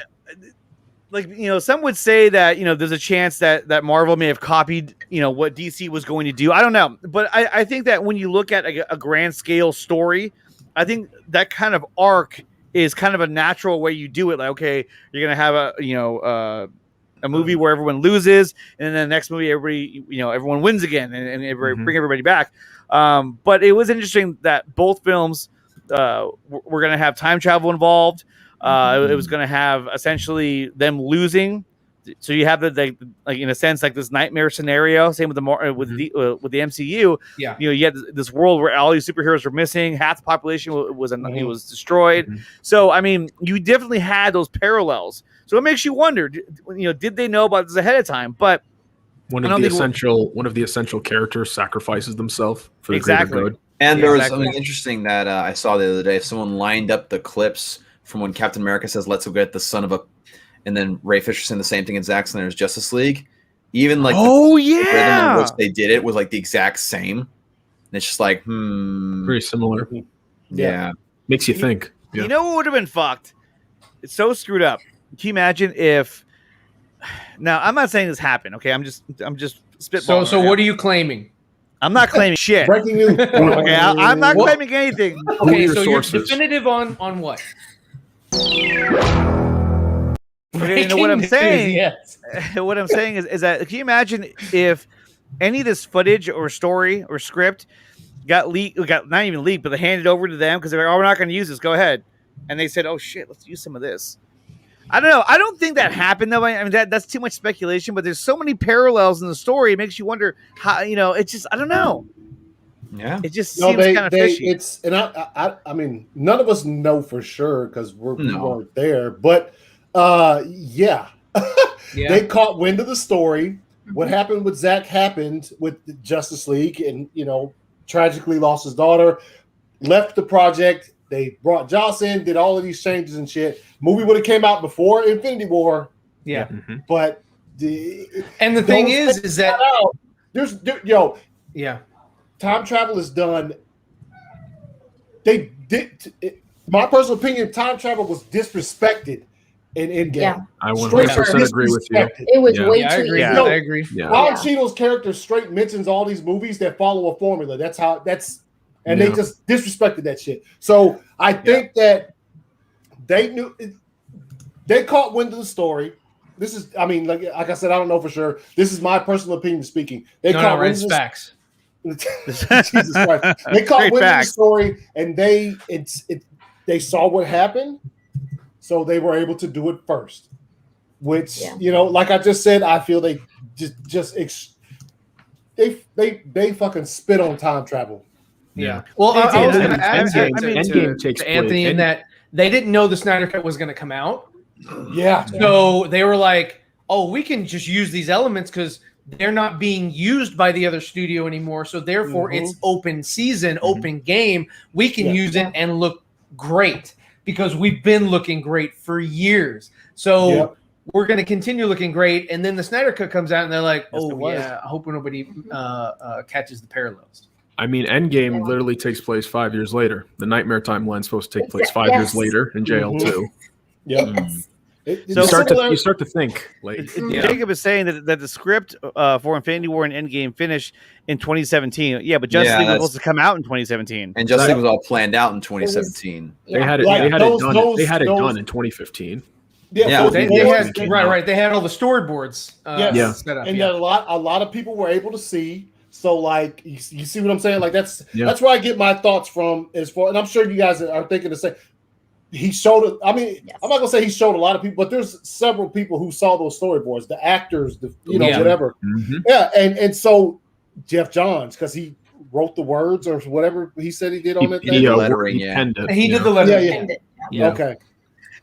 like, some would say that, there's a chance that Marvel may have copied, what DC was going to do. I don't know. But I think that when you look at a grand scale story, I think that kind of arc is kind of a natural way you do it. Like, okay, you're going to have a movie where everyone loses, and then the next movie, everyone wins again, and bring everybody back. But it was interesting that both films were going to have time travel involved. It was going to have essentially them losing, so you have like in a sense like this nightmare scenario. Same with the MCU. Yeah, you had this world where all these superheroes were missing, half the population was destroyed. So I mean, you definitely had those parallels. So it makes you wonder, did they know about this ahead of time? But one of the essential characters sacrifices themselves for the greater good. And there was something interesting that I saw the other day. Someone lined up the clips from when Captain America says, "Let's go get the son of a," and then Ray Fisher saying the same thing in Zack Snyder's Justice League. Even like the rhythm in which they did it was like the exact same. And it's just like, very similar. Yeah. Makes you think. You know what would have been fucked? It's so screwed up. Can you imagine if? Now, I'm not saying this happened. Okay, I'm just spitballing. So what are you claiming? I'm not claiming shit. Breaking news. Okay, I'm not claiming anything. Okay, so you're definitive on what? Okay, what I'm saying, what I'm saying is that, can you imagine if any of this footage or story or script got leaked, not even leaked, but they handed over to them because they're like, "Oh, we're not going to use this. Go ahead," and they said, "Oh shit, let's use some of this." I don't know. I don't think that happened though. I mean, that's too much speculation. But there's so many parallels in the story. It makes you wonder how. It's just, I don't know. Yeah, it just seems kind of fishy. It's, and I mean, none of us know for sure because we weren't there. But they caught wind of the story. What happened with Zack happened with the Justice League, and tragically lost his daughter, left the project. They brought Joss in, did all of these changes and shit. Movie would have came out before Infinity War. Yeah, but the thing is that time travel is done. They did. My personal opinion, time travel was disrespected in Endgame. Yeah. I 100% agree with you. It was way too easy. I agree. Don Cheadle's character straight mentions all these movies that follow a formula. And they just disrespected that shit. So I think that they knew, they caught wind of the story. This is, I mean, like I said, I don't know for sure. This is my personal opinion speaking. They caught wind of the facts. Jesus Christ. They caught wind of the story, and they saw what happened, so they were able to do it first. Which like I just said, I feel they they fucking spit on time travel. Yeah. Well, I was going to add Endgame takes to Anthony place. in that they didn't know the Snyder Cut was going to come out. Yeah. So they were like, "Oh, we can just use these elements because they're not being used by the other studio anymore. So therefore, it's open season, open game. We can use it and look great because we've been looking great for years. So we're going to continue looking great." And then the Snyder Cut comes out, and they're like, "Oh yeah, I hope nobody catches the parallels." I mean, Endgame literally takes place 5 years later. The Nightmare Timeline's supposed to take place 5 years later in jail too. Yeah. You start to think. Like, Jacob is saying that the script for Infinity War and Endgame finished in 2017. Yeah, but Justice League was supposed to come out in 2017. And Justice League was all planned out in 2017. They had it. They had it done in 2015. Yeah, they had right. They had all the storyboards. Set up. And a lot of people were able to see. So, like, you see what I'm saying? Like, that's where I get my thoughts from. And I'm sure you guys are thinking the same. He showed. I mean, I'm not gonna say he showed a lot of people, but there's several people who saw those storyboards, the actors, whatever. Yeah, and so Jeff Johns, because he wrote the words or whatever he said he did on it. He did the lettering. Yeah. Okay.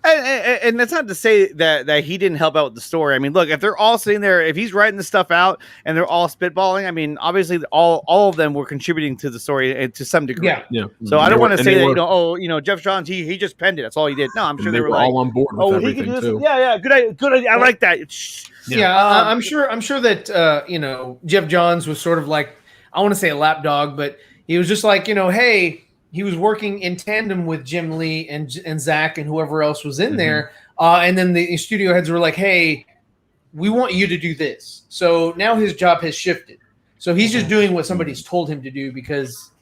And that's not to say that he didn't help out with the story. I mean, look, if they're all sitting there, if he's writing this stuff out and they're all spitballing, I mean, obviously all of them were contributing to the story to some degree. Yeah. So I don't want to say that, Jeff Johns, he just penned it. That's all he did. No, I'm sure they were all on board with everything too. Yeah, good idea. I like that. I'm sure that Jeff Johns was sort of like, I want to say a lapdog, but he was just like, hey. He was working in tandem with Jim Lee and Zach and whoever else was in there. And then the studio heads were like, hey, we want you to do this. So now his job has shifted. So he's just doing what somebody's told him to do because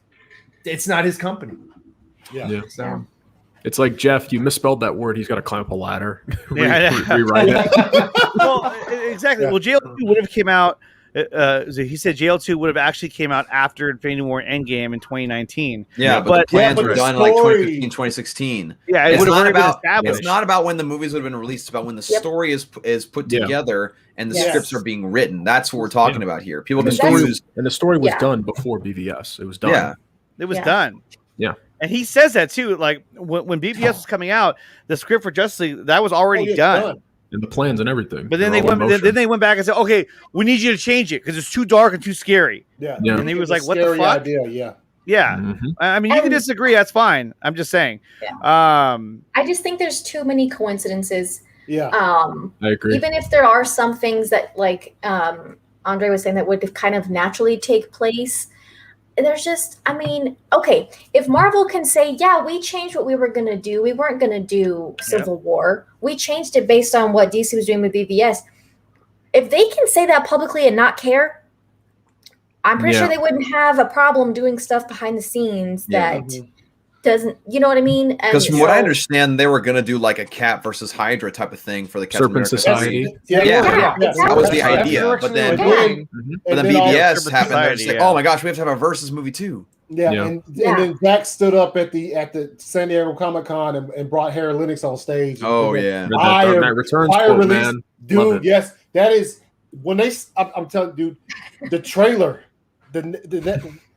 it's not his company. Yeah. So it's like, Jeff, you misspelled that word. He's got to climb up a ladder. Rewrite it. Well, exactly. Well, JL2 would have came out. He said JL2 would have actually came out after Infinity War Endgame in 2019. Yeah, but the plans were done in like 2015, 2016. Yeah, it's not about when the movies would have been released. It's about when the story is put together and the scripts are being written. That's what we're talking about here. People confuse. And the story was done before BVS. It was done. Yeah. It was done. Yeah. And he says that too. Like when BVS was coming out, the script for Justice League, that was already done. And the plans and everything. But then they went back and said, "Okay, we need you to change it because it's too dark and too scary." Yeah. And he was like, "What the fuck?" Idea, yeah. I mean, you can disagree. That's fine. I'm just saying. Yeah. I just think there's too many coincidences. Yeah. I agree. Even if there are some things that, like Andre was saying, that would kind of naturally take place. There's just, I mean, okay, if Marvel can say, yeah, we changed what we were going to do. We weren't going to do Civil War. We changed it based on what DC was doing with BVS. If they can say that publicly and not care, I'm pretty sure they wouldn't have a problem doing stuff behind the scenes that doesn't, you know what I mean? Because from what I understand, they were going to do like a Cap versus Hydra type of thing for the Captain Serpent America Society. That was the idea. But then BVS happened. They're just like, oh my gosh, we have to have a versus movie too. And then Zack stood up at the San Diego Comic-Con and brought Harry Lennox on stage. Oh yeah, that returns quote, man, dude. Yes, that is when they. I'm telling you, dude, the trailer,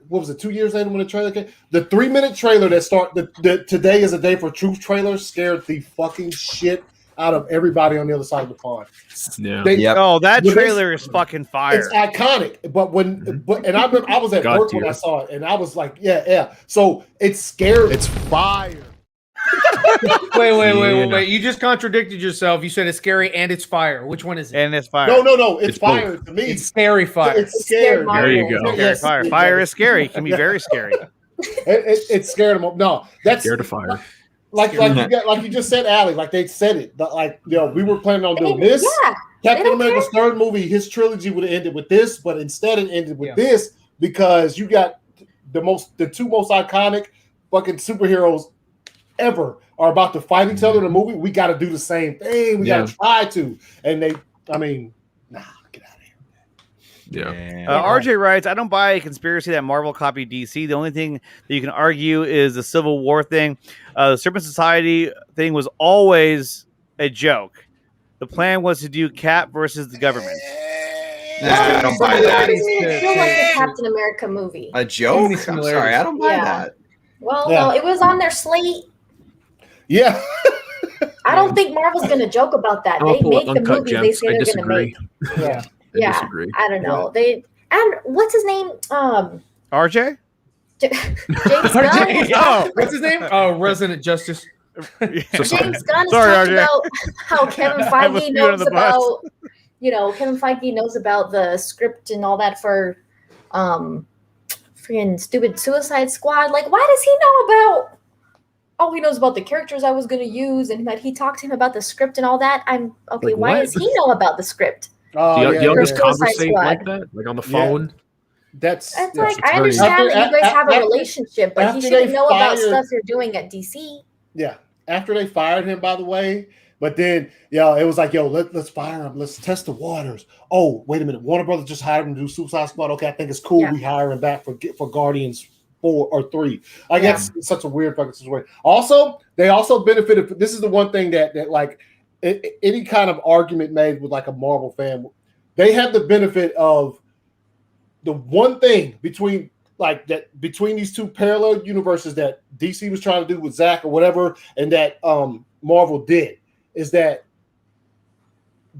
what was it? 2 years later when the trailer came, the 3-minute trailer that Today Is a Day for Truth trailer scared the fucking shit out of everybody on the other side of the pond. That trailer is fucking fire. It's iconic. And I remember I was at work when I saw it, and I was like, yeah. So it's scary. It's fire. Wait. You just contradicted yourself. You said it's scary and it's fire. Which one is it? And it's fire. No. It's fire to me. It's scary fire. It's scary. There you go. Scary fire. Fire is scary. It can be very scary. It scared them. No, that's scared of fire. Like you just said, Allie. Like they said it. We were planning on doing this. Yeah, Captain America's third movie, his trilogy would have ended with this, but instead it ended with this because you got the two most iconic fucking superheroes ever are about to fight each other in the movie. We got to do the same thing. We got to try to. And get out of here. RJ writes, I don't buy a conspiracy that Marvel copied DC. The only thing that you can argue is the Civil War thing. The Serpent Society thing was always a joke. The plan was to do Cap versus the government. I don't buy It that. doesn't even feel like a Captain America movie. A joke? I'm sorry, I don't buy that. Well, no, it was on their slate. Yeah. I don't think Marvel's gonna joke about that. They make the movies they say they're gonna make. Yeah. I disagree. I don't know. And what's his name? RJ? James Gunn. Oh, what's his name? Oh, Resident Justice. James Gunn has talked about how Kevin Feige knows about, Kevin Feige knows about the script and all that for freaking stupid Suicide Squad. Like, why does he know about? Oh, he knows about the characters I was going to use, and that he talked to him about the script and all that. I'm okay. Like, why does he know about the script? Do y'all just Suicide conversate Squad. like that? Like on the phone? That's like, I understand that you guys have a relationship, but he shouldn't know about stuff you're doing at DC. Yeah. After they fired him, by the way, but then, it was like, let's fire him. Let's test the waters. Oh, wait a minute. Warner Brothers just hired him to do Suicide Squad. Okay, I think it's cool. We hire him back for Guardians 4 or 3. I guess it's such a weird fucking situation. Also, they also benefited. This is the one thing that like any kind of argument made with like a Marvel fan, they have the benefit of the one thing between these two parallel universes that DC was trying to do with Zack or whatever, and that Marvel did, is that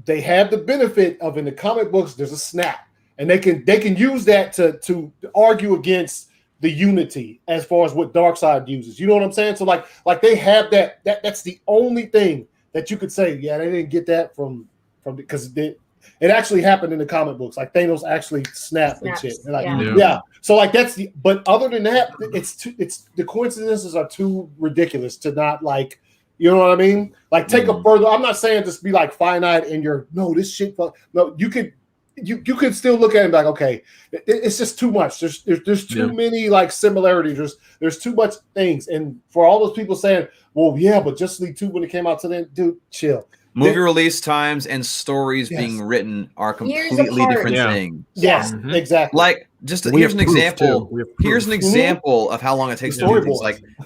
they have the benefit of, in the comic books, there's a snap, and they can use that to argue against the unity as far as what Darkseid uses. You know what I'm saying? So like they have that's the only thing that you could say, they didn't get that from because it actually happened in the comic books. Like Thanos actually snapped and shit. And So like but other than that, it's the coincidences are too ridiculous to not like, you know what I mean? Like take a further. I'm not saying just be like finite in your this shit. No, you could still look at it and be like, okay, it's just too much. There's too many like similarities. There's too much things. And for all those people saying, well, yeah, but Justice League 2 when it came out to then, dude, chill. Movie release times and stories being written are completely different things. Yes, exactly. Like, here's an example. Here's an example of how long it takes to do things.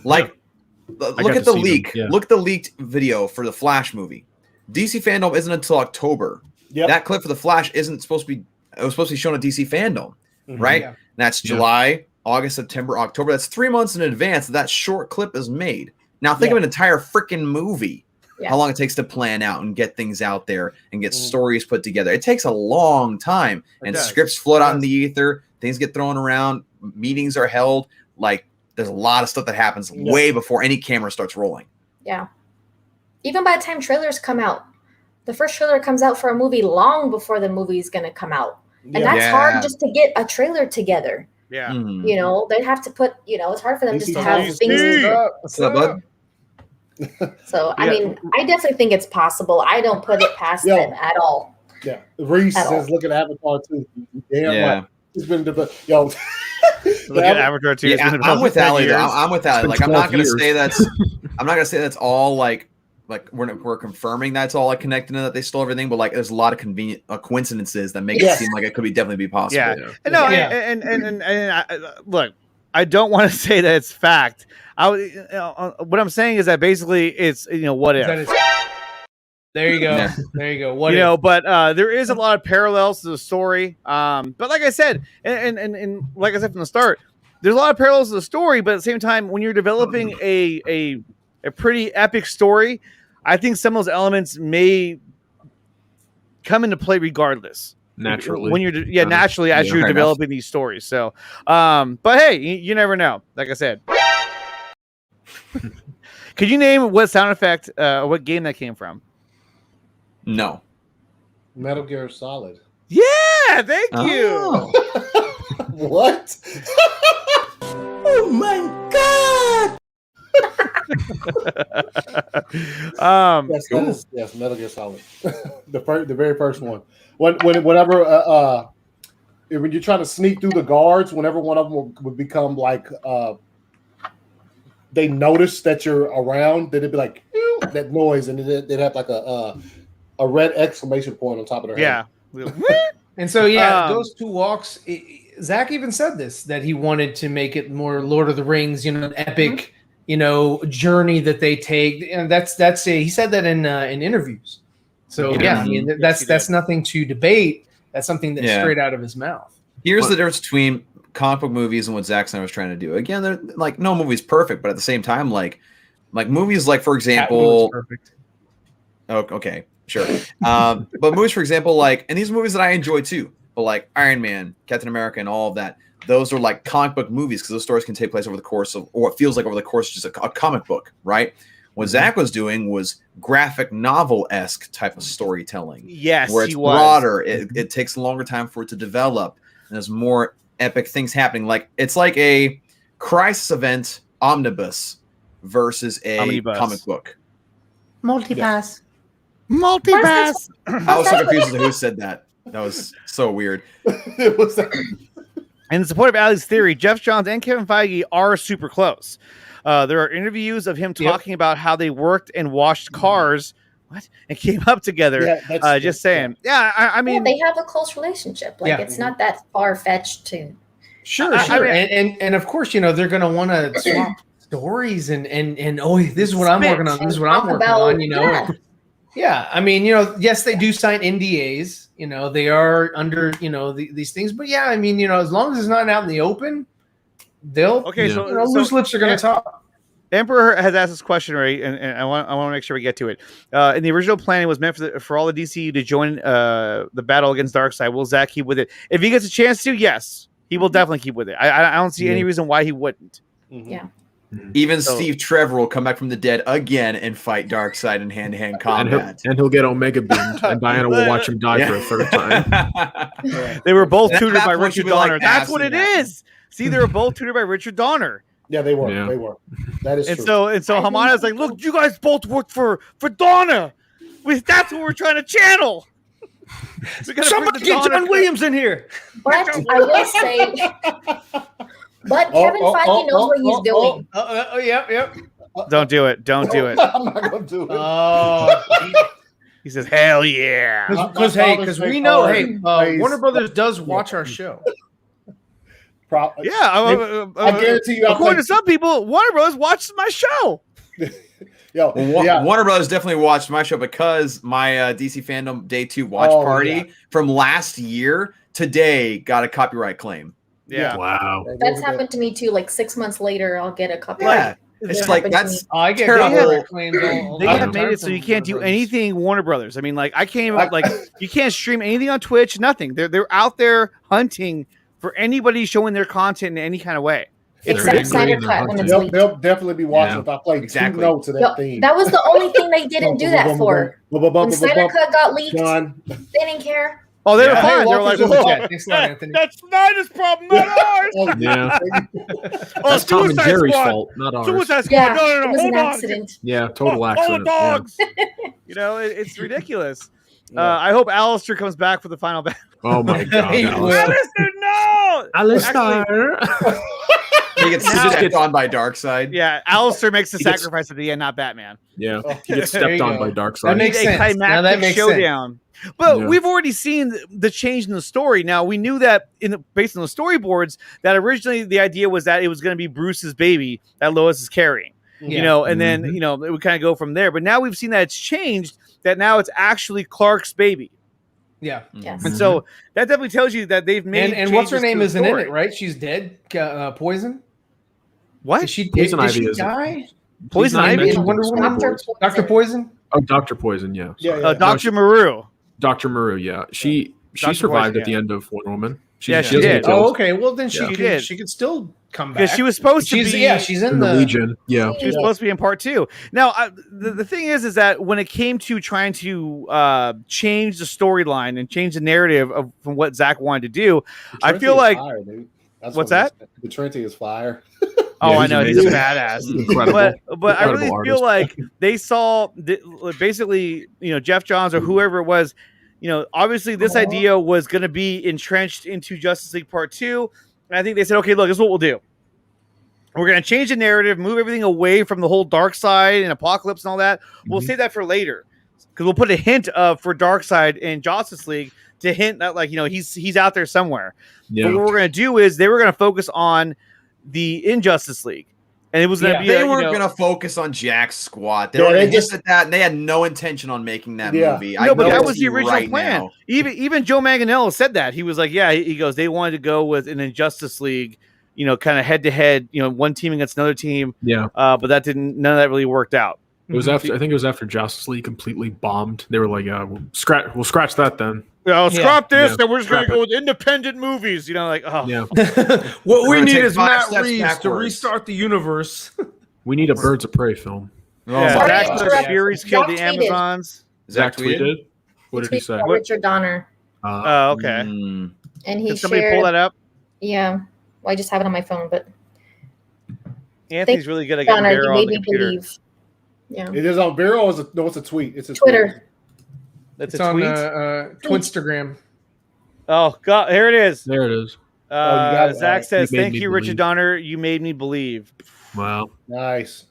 Like, look at the leak. Look at the leaked video for the Flash movie. DC fandom isn't until October. That clip for the Flash isn't supposed to be. It was supposed to be shown at DC fandom, right? And that's July, August, September, October. That's 3 months in advance that short clip is made. Now think of an entire freaking movie. How long it takes to plan out and get things out there and get stories put together. It takes a long time, and scripts float out in the ether. Things get thrown around. Meetings are held. Like, there's a lot of stuff that happens way before any camera starts rolling. Yeah. Even by the time trailers come out, the first trailer comes out for a movie long before the movie is going to come out. And that's hard just to get a trailer together. Yeah. You know, they'd have to put, it's hard for them just to have things. What's up, bud? So, I mean, I definitely think it's possible. I don't put it past them at all. Yeah. Reese says, look at Avatar 2. Damn right. He's been look at Avatar 2. I'm with Ali. I'm with Ali. Like, I'm not going to say that's all like we're confirming that's all like connected and that they stole everything, but like there's a lot of convenient coincidences that make it seem like it could definitely be possible. And look, I don't want to say that it's fact. What I'm saying is that basically it's what if. There you go. There you go. What if? But there is a lot of parallels to the story. But like I said, and like I said from the start, there's a lot of parallels to the story. But at the same time, when you're developing a pretty epic story, I think some of those elements may come into play regardless. Naturally, when you're naturally as you're developing these stories. So, but hey, you never know. Like I said, could you name what sound effect, what game that came from? No. Metal Gear Solid. Yeah, thank you. What? Oh my god! Yes, Metal Gear Solid. the very first one. Whenever when you're trying to sneak through the guards, whenever one of them would become like they notice that you're around, then it'd be like that noise, and they'd have like a red exclamation point on top of their head. And so those two walks. Zach even said this, that he wanted to make it more Lord of the Rings, an epic, journey that they take, and he said that in interviews. So I mean, that's nothing to debate. That's something that's straight out of his mouth. Here's the difference between comic book movies and what Zack Snyder was trying to do. Again, they're like no movie's perfect, but at the same time, like movies like, for example, perfect. Oh, okay, sure. But movies, for example, like, and these movies that I enjoy too, but like Iron Man, Captain America, and all of that, those are like comic book movies because those stories can take place over the course of, or it feels like over the course of just a comic book, right? What Zack was doing was graphic novel-esque type of storytelling. Yes, where it's broader. It takes a longer time for it to develop, and there's more epic things happening. Like it's like a crisis event omnibus versus a comic book. Multipass. Multipass. I was so confused as to who said that. That was so weird. It was In support of Ali's theory, Jeff Johns and Kevin Feige are super close. There are interviews of him talking about how they worked and washed cars, and came up together. Yeah, just saying. Yeah, I mean, they have a close relationship. Like it's not that far fetched to. Sure. And of course, they're going to want to swap stories and this is what I'm working on. This is what I'm working on. Yeah, I mean, yes, they do sign NDAs. They are under these things, but yeah, I mean, as long as it's not out in the open, they'll loose lips are going to talk. Emperor has asked this question, right, and I want to make sure we get to it. In the original plan, it was meant for all the DCEU to join the battle against Darkseid. Will Zack keep with it? If he gets a chance to, yes, he will definitely keep with it. I don't see any reason why he wouldn't. Yeah. Even Steve Trevor will come back from the dead again and fight Darkseid in hand-to-hand combat. And he'll get Omega beamed, and Diana will watch him die for a third time. They were both tutored by Richard Donner. That's what it is. See, they were both tutored by Richard Donner. Yeah, they were. Yeah. They were. That is true. So Hamada's like, look, you guys both worked for Donner. That's what we're trying to channel. Somebody get John Williams in here. But I will say, but Kevin Feige knows what he's doing. Yep. Don't do it. Don't do it. I'm not going to do it. He says, hell yeah. Because we know, Warner Brothers does watch our show. I guarantee you. According to some people, Warner Bros. Watches my show. Warner Bros. Definitely watched my show because my DC Fandom Day 2 watch party from last year today got a copyright claim. Yeah. Wow. That's happened to me too. Like 6 months later, I'll get a copyright. Yeah. It's like that's I get terrible. They have made it so you can't do anything Warner Brothers. I mean, like I can't even like you can't stream anything on Twitch. Nothing. They're out there hunting for anybody showing their content in any kind of way. Except Snyder Cut when it's leaked. They'll definitely be watching if I play two notes of that theme. That was the only thing they didn't do that for. When Snyder Cut got leaked, they didn't care. Oh, they were fine. They were like, that's Snyder's problem, not ours. That's Tom and Jerry's fault, not ours. Suicide Squad. No, it was an accident. Yeah, total accident. All the dogs. It's ridiculous. I hope Alistair comes back for the final battle. Oh my God, Alistair, no! Alistair. He gets stepped on by Darkseid. Yeah, Alistair makes the sacrifice at the end, not Batman. Yeah, he gets stepped on by Darkseid. That makes sense. That makes showdown. Sense. But we've already seen the change in the story. Now we knew that based on the storyboards that originally the idea was that it was going to be Bruce's baby that Lois is carrying. Yeah. And then it would kind of go from there. But now we've seen that it's changed. That now it's actually Clark's baby. Yeah. Yes. And so that definitely tells you that they've made. And what's her name isn't in it, right? She's dead. Poison. What? Did she die? Poison Ivy. Wonder Woman. Dr. Poison. Oh, Dr. Poison. Yeah. Dr. Maru. Dr. Maru. Yeah. She survived at the end of Wonder Woman. She did. Oh, okay. Well, then she could still come back. Because she was supposed to be. Yeah, she's in the Legion. Yeah. She was supposed to be in part 2. Now, the thing is that when it came to trying to change the storyline and change the narrative from what Zack wanted to do, I feel like. Fire, dude. What's that? The Trinity is fire. I know. He's a badass. But I really feel like they saw basically, Jeff Johns or whoever it was, obviously this idea was going to be entrenched into Justice League Part 2. And I think they said, okay, look, this is what we'll do. We're going to change the narrative, move everything away from the whole Darkseid and Apocalypse and all that. We'll save that for later. Because we'll put a hint for Darkseid in Justice League to hint that, he's out there somewhere. Yeah. But what we're going to do is they were going to focus on the Injustice League. and it was going to be. They weren't going to focus on Jack's squat. They were going to hit at that, and they had no intention on making that movie. No, but that was the original plan. Now. Even Joe Manganiello said that. He was like, "Yeah," he goes, "They wanted to go with an Injustice League, kind of head to head, one team against another team." Yeah. But that didn't. None of that really worked out. It was after. I think it was after Justice League completely bombed. They were like, "Yeah, we'll scratch that then." Yeah, scrap this, and we're just going to go with independent movies. Yeah. What we need is Matt Reeves to restart the universe. We need a Birds of Prey film. Zack Fury's killed the Amazons. Zack tweeted. What did he say? Richard Donner. Okay. And he Did somebody pull that up? Yeah. Well, I just have it on my phone, but Anthony's really good at getting Vero on the computer. Yeah. It is on Vero. Or it's a tweet. It's a Twitter. Tweet. That's it's a tweet. Twinstagram. Oh God, here it is. There it is. Zach says, "Thank you, Richard Donner. You made me believe." Wow. Nice.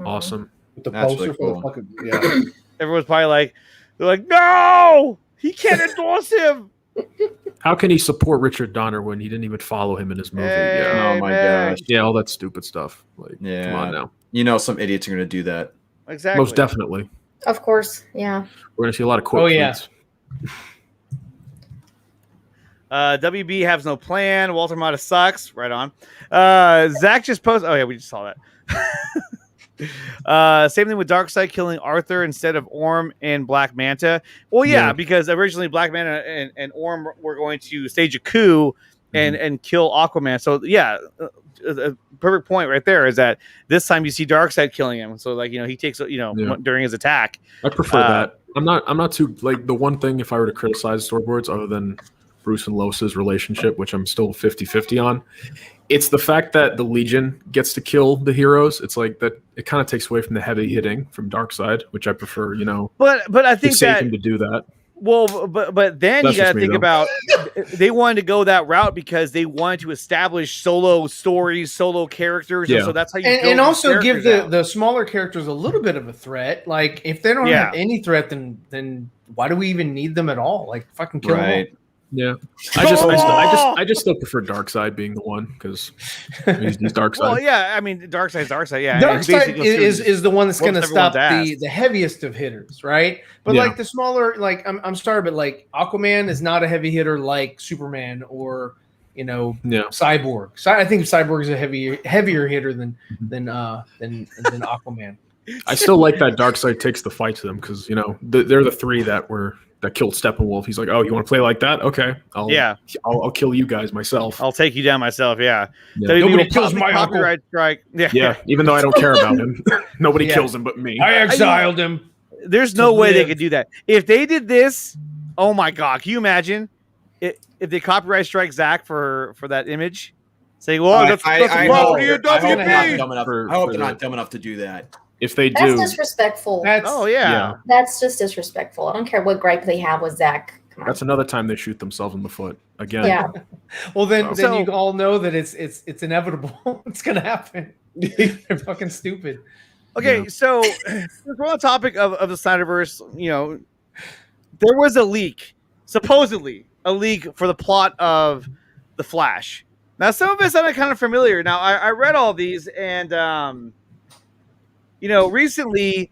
Awesome. With the poster for the fucking Everyone's probably like, they're like, "No, he can't endorse him." How can he support Richard Donner when he didn't even follow him in his movie? Oh my gosh. Yeah, all that stupid stuff. Like, come on now. Some idiots are going to do that. Exactly. Most definitely. Of course, yeah. We're going to see a lot of quote tweets. WB has no plan. Walter Mata sucks. Right on. Zach just posted. Oh, yeah, we just saw that. Same thing with Darkseid killing Arthur instead of Orm and Black Manta. Well, yeah, because originally Black Manta and Orm were going to stage a coup and kill Aquaman. So, yeah, a perfect point right there is that this time you see Darkseid killing him. So, he takes, during his attack. I prefer that. I'm not too, the one thing, if I were to criticize storyboards other than Bruce and Lois's relationship, which I'm still 50-50 on, it's the fact that the Legion gets to kill the heroes. It's like that it kind of takes away from the heavy hitting from Darkseid, which I prefer, But I think him to do that. Well, but then you got to think about they wanted to go that route because they wanted to establish solo stories, solo characters. Yeah. And so that's how you and also give the smaller characters a little bit of a threat. Like if they don't have any threat, then why do we even need them at all? Like fucking kill them all. Yeah, I just still prefer Darkseid being the one because he's Darkseid. Well, yeah, I mean Darkseid's Darkseid. Yeah, Darkseid is the one that's going to stop the heaviest of hitters, right? But like the smaller, I'm sorry, but like Aquaman is not a heavy hitter like Superman or Cyborg. I think Cyborg is a heavier hitter than Aquaman. I still like that Darkseid takes the fight to them because they're the three that killed Steppenwolf. He's like, oh, you want to play like that? Okay, I'll kill you guys myself. I'll take you down myself. Yeah. Nobody kills my copyright strike. Yeah. Even though I don't care about him, nobody kills him but me. I exiled him. There's no way they could do that. If they did this, oh my God, can you imagine if they copyright strike Zach for that image? Saying, well, that's property of WB. I hope they're not dumb enough to do that. If they do, that's disrespectful. That's just disrespectful. I don't care what gripe they have with Zach. That's another time they shoot themselves in the foot again. Yeah. Well, then you all know that it's inevitable. It's gonna happen. They're fucking stupid. Okay, so we're on the topic of the Snyderverse. There was a leak, supposedly a leak for the plot of The Flash. Now, some of it sounded kind of familiar. Now, I read all these and. Recently,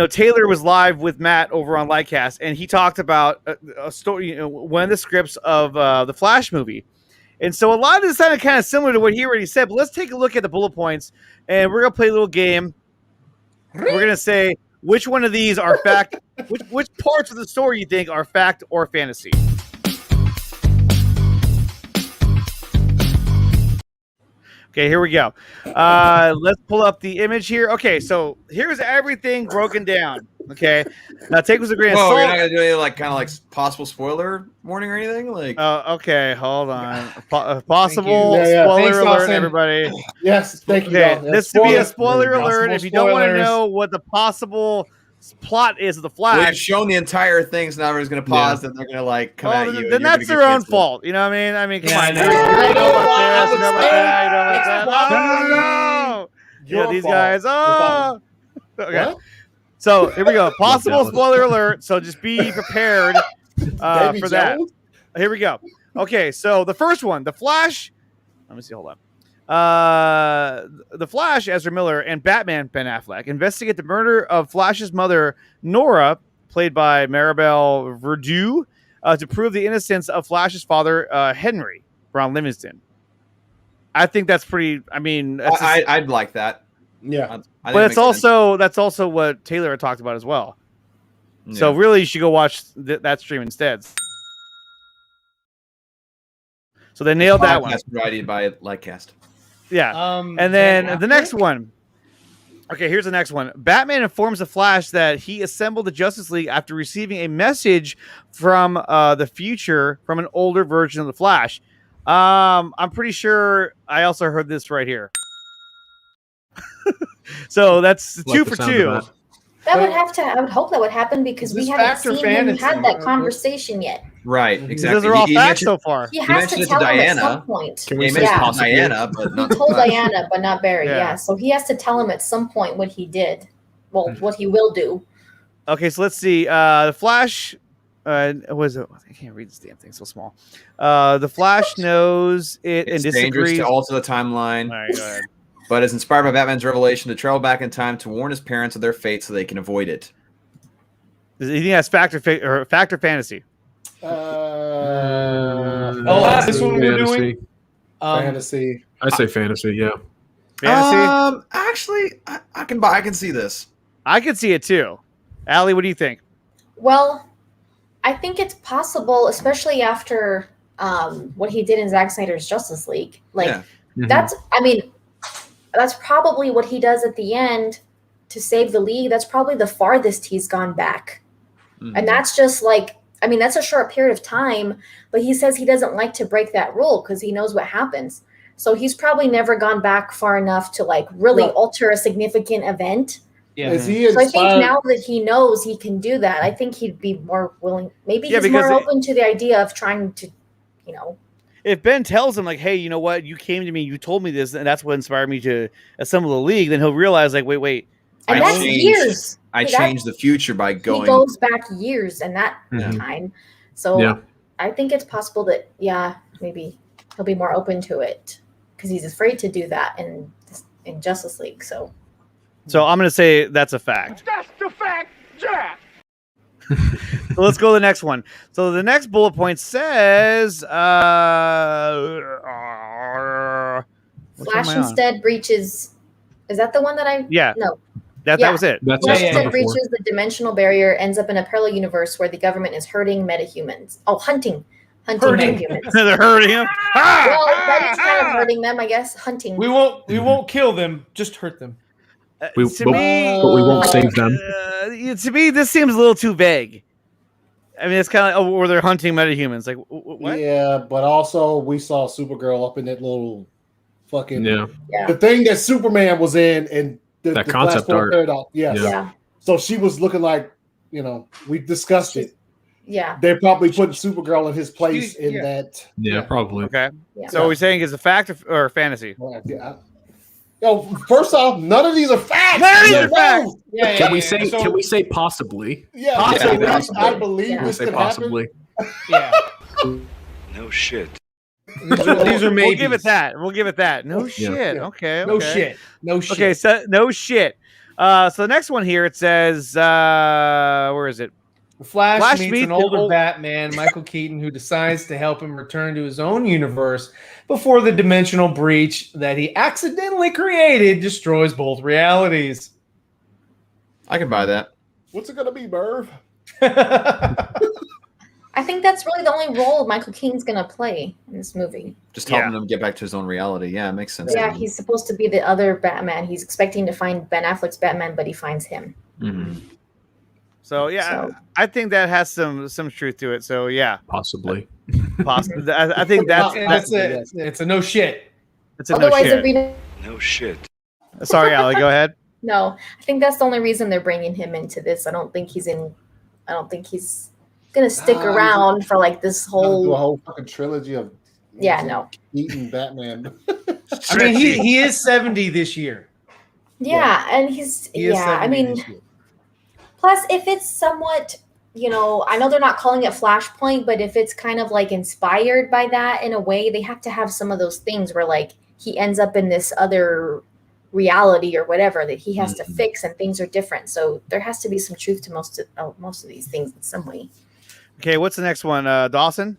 Taylor was live with Matt over on Livecast, and he talked about a story, one of the scripts of the Flash movie. And so a lot of this sounded kind of similar to what he already said, but let's take a look at the bullet points, and we're going to play a little game. We're going to say which one of these are fact, which parts of the story you think are fact or fantasy. Okay, here we go. Let's pull up the image here. Okay, so here's everything broken down. Okay, now take with a grain of salt. You're not gonna do any possible spoiler warning or anything? Okay, hold on. Possible spoiler alert, everybody. Yes, thank you. Okay, this would be a spoiler alert. If you don't want to know what the possible plot is of the Flash, we've shown the entire thing, so now everyone's gonna pause and they're gonna come at you. Then that's their own fault. You know what I mean? Come on. These guys. Oh, okay. What? So here we go. Possible spoiler alert. So just be prepared for that. Here we go. Okay, so the first one, The Flash. Let me see. Hold The Flash, Ezra Miller, and Batman, Ben Affleck, investigate the murder of Flash's mother, Nora, played by Maribel Verdú, to prove the innocence of Flash's father, Henry Brown Livingston. I think that's pretty. I mean, I'd like that. Yeah, but that's also what Taylor had talked about as well. Yeah. So really, you should go watch that stream instead. So they nailed that one. Provided by Lightcast. Yeah. And then the next one. Okay, here's the next one. Batman informs the Flash that he assembled the Justice League after receiving a message from the future from an older version of the Flash. I'm pretty sure I also heard this right here. So that's like 2 for 2. That would have to. I would hope that would happen because we haven't seen him had that conversation yet. Right, exactly. Those are all facts so far. He has to tell him at some point. Can we say Diana, but not he told Diana, but not Barry. Yeah, so he has to tell him at some point what he did. Well, what he will do. Okay, so let's see. The Flash. Was it? I can't read this damn thing so small. The Flash knows it it's and dangerous disagrees. to alter the timeline. All right, go ahead. But is inspired by Batman's revelation to travel back in time to warn his parents of their fate so they can avoid it. Do you think that's fact or fantasy? This one we're doing fantasy. I say fantasy. Yeah. Fantasy. Actually, I can see this. I can see it too. Allie, what do you think? Well, I think it's possible, especially after what he did in Zack Snyder's Justice League. Like that's. I mean. That's probably what he does at the end to save the league. That's probably the farthest he's gone back. And that's just like, I mean, that's a short period of time, but he says he doesn't like to break that rule because he knows what happens. So he's probably never gone back far enough to like really alter a significant event. Yeah. So I think now that he knows he can do that, I think he'd be more willing. Maybe he's more open to the idea of trying to, you know. If Ben tells him, like, hey, you know what? You came to me, you told me this, and that's what inspired me to assemble the league, then he'll realize, like, wait. And that's years. I changed the future by going. He goes back years in that time. So I think it's possible that, maybe he'll be more open to it because he's afraid to do that in Justice League. So I'm going to say that's a fact. That's the fact, Jack. So let's go to the next one. So the next bullet point says Flash instead breaches. Is that the one that I? Yeah. No. That was it. Flash instead breaches the dimensional barrier, ends up in a parallel universe where the government is hurting metahumans. Oh, hunting metahumans. They're hurting him. Well, that is kind of hurting them, I guess. Hunting. We won't kill them. Just hurt them. But we won't save them. To me, this seems a little too vague. I mean, it's kind of like, where they're hunting metahumans. Like, what? Yeah, but also we saw Supergirl up in that little fucking the thing that Superman was in, and that concept art. Yeah. So she was looking like, we discussed it. Yeah. They're probably putting Supergirl in his place in that. Yeah, probably. Okay. Yeah. So are we saying is a fact or fantasy? Yo, first off, none of these are facts. None of these are facts. Can we say possibly? Yeah, possibly. I believe this could possibly. happen. No shit. These are maybes. We'll give it that. No shit. Yeah. Okay. No shit. Okay, so no shit. So the next one here, it says, where is it? Flash meets an older Batman, Michael Keaton, who decides to help him return to his own universe before the dimensional breach that he accidentally created destroys both realities. I can buy that. What's it gonna be, Merv? I think that's really the only role Michael Keaton's gonna play in this movie. Just helping him get back to his own reality. Yeah, it makes sense. Yeah, he's supposed to be the other Batman. He's expecting to find Ben Affleck's Batman, but he finds him. Mm-hmm. So I think that has some truth to it. So possibly. I think that's it. It's a no shit. It's a no shit. No shit. Sorry, Allie, go ahead. No, I think that's the only reason they're bringing him into this. I don't think he's gonna stick around for like this whole do a whole fucking trilogy of Keaton Batman. I mean, he is 70 this year. Yeah, and he's I mean. Plus, if it's somewhat, I know they're not calling it Flashpoint, but if it's kind of like inspired by that in a way, they have to have some of those things where like he ends up in this other reality or whatever that he has to fix, and things are different. So there has to be some truth to most of these things in some way. Okay, what's the next one? Dawson?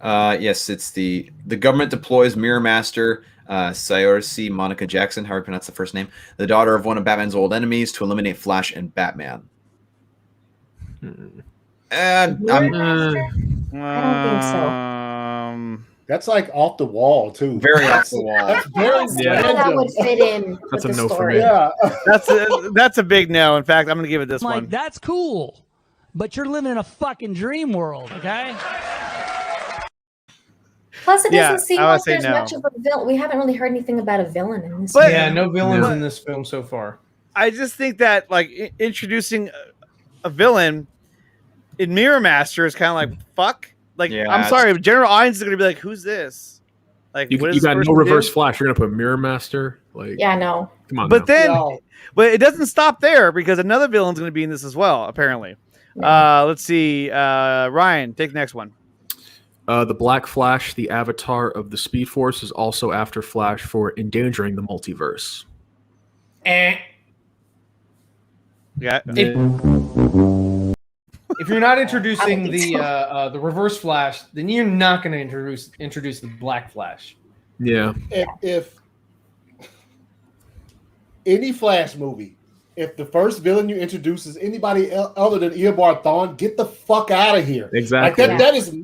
Yes, it's the government deploys Mirror Master Saoirse Monica Jackson, however you pronounce the first name, the daughter of one of Batman's old enemies, to eliminate Flash and Batman. I don't think so. That's like off the wall too. Very off the wall. That's very That would fit in That's with a the no for story. me. Yeah. That's a big no. In fact, I'm going to give it this one. That's cool, but you're living in a fucking dream world, okay? Plus, it Yeah, doesn't seem I would like say there's no. much of a villain. We haven't really heard anything about a villain in this. But- Yeah, no villains in this film so far. I just think that like introducing a villain in Mirror Master is kind of like fuck. Like Yeah, I'm sorry, but general audience is going to be like, "Who's this?" Like You what does got this no person reverse do? Flash. You're gonna put Mirror Master. Like, Yeah, no. come on. But now. then, No. but it doesn't stop there because another villain's going to be in this as well. Apparently, let's see. Ryan, take the next one. The Black Flash, the avatar of the Speed Force, is also after Flash for endangering the multiverse. Yeah, If you're not introducing the Reverse Flash, then you're not going to introduce the Black Flash. Yeah. If any Flash movie, if the first villain you introduce is anybody other than Eobard Thawne, get the fuck out of here. Exactly. Like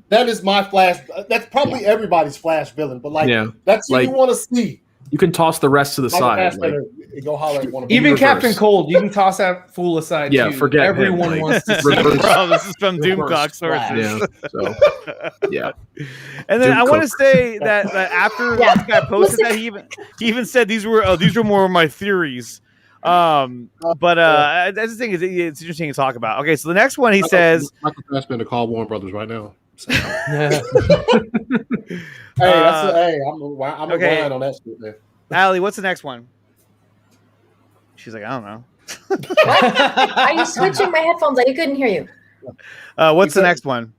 that is my Flash. That's probably everybody's Flash villain, but like that's who Like, you want to see. You can toss the rest to the side. Like, Go holler at one of Even reverse. Captain Cold, you can toss that fool aside. Yeah, too. forget Everyone him, like, wants to see reverse- Bro, this is from Reverse Doomcock sources. yeah. So, yeah. And then Doom I want to Cook. say that after this guy posted that, he even said these were more of my theories. But I just think it's interesting to talk about. Okay, so the next one he says, Michael Fassbender call Warner Brothers right now. Yeah. Hey, I'm a okay. grind on that shit, man. Allie, what's the next one? She's like, I don't know. Are you switching my headphones? I couldn't hear you. What's the next one?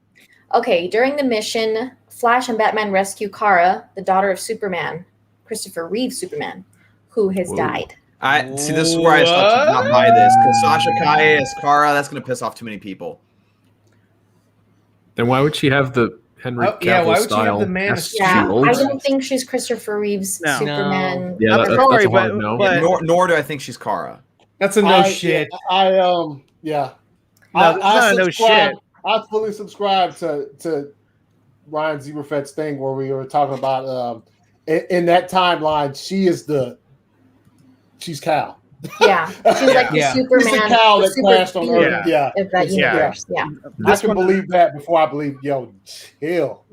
Okay, during the mission, Flash and Batman rescue Kara, the daughter of Superman, Christopher Reeve's Superman, who has died. I see. This is where I start to not buy this because Sasha Kaye as Kara. That's going to piss off too many people. Then why would she have the Henry Cavill why would she have style? the Man of S Yeah, shield? I don't think she's Christopher Reeve's No. Superman. Yeah, I'm that's sorry, a hard no. but Nor do I think she's Kara. That's a no shit. No, it's not a no shit. I fully subscribe to Ryan Zieberfett's thing where we were talking about in that timeline, she's Cal. Yeah, she's like the Yeah. Superman. She's the Cal the that super crashed on being Earth. Yeah. of that universe. Yeah. I can believe that before I believe, chill.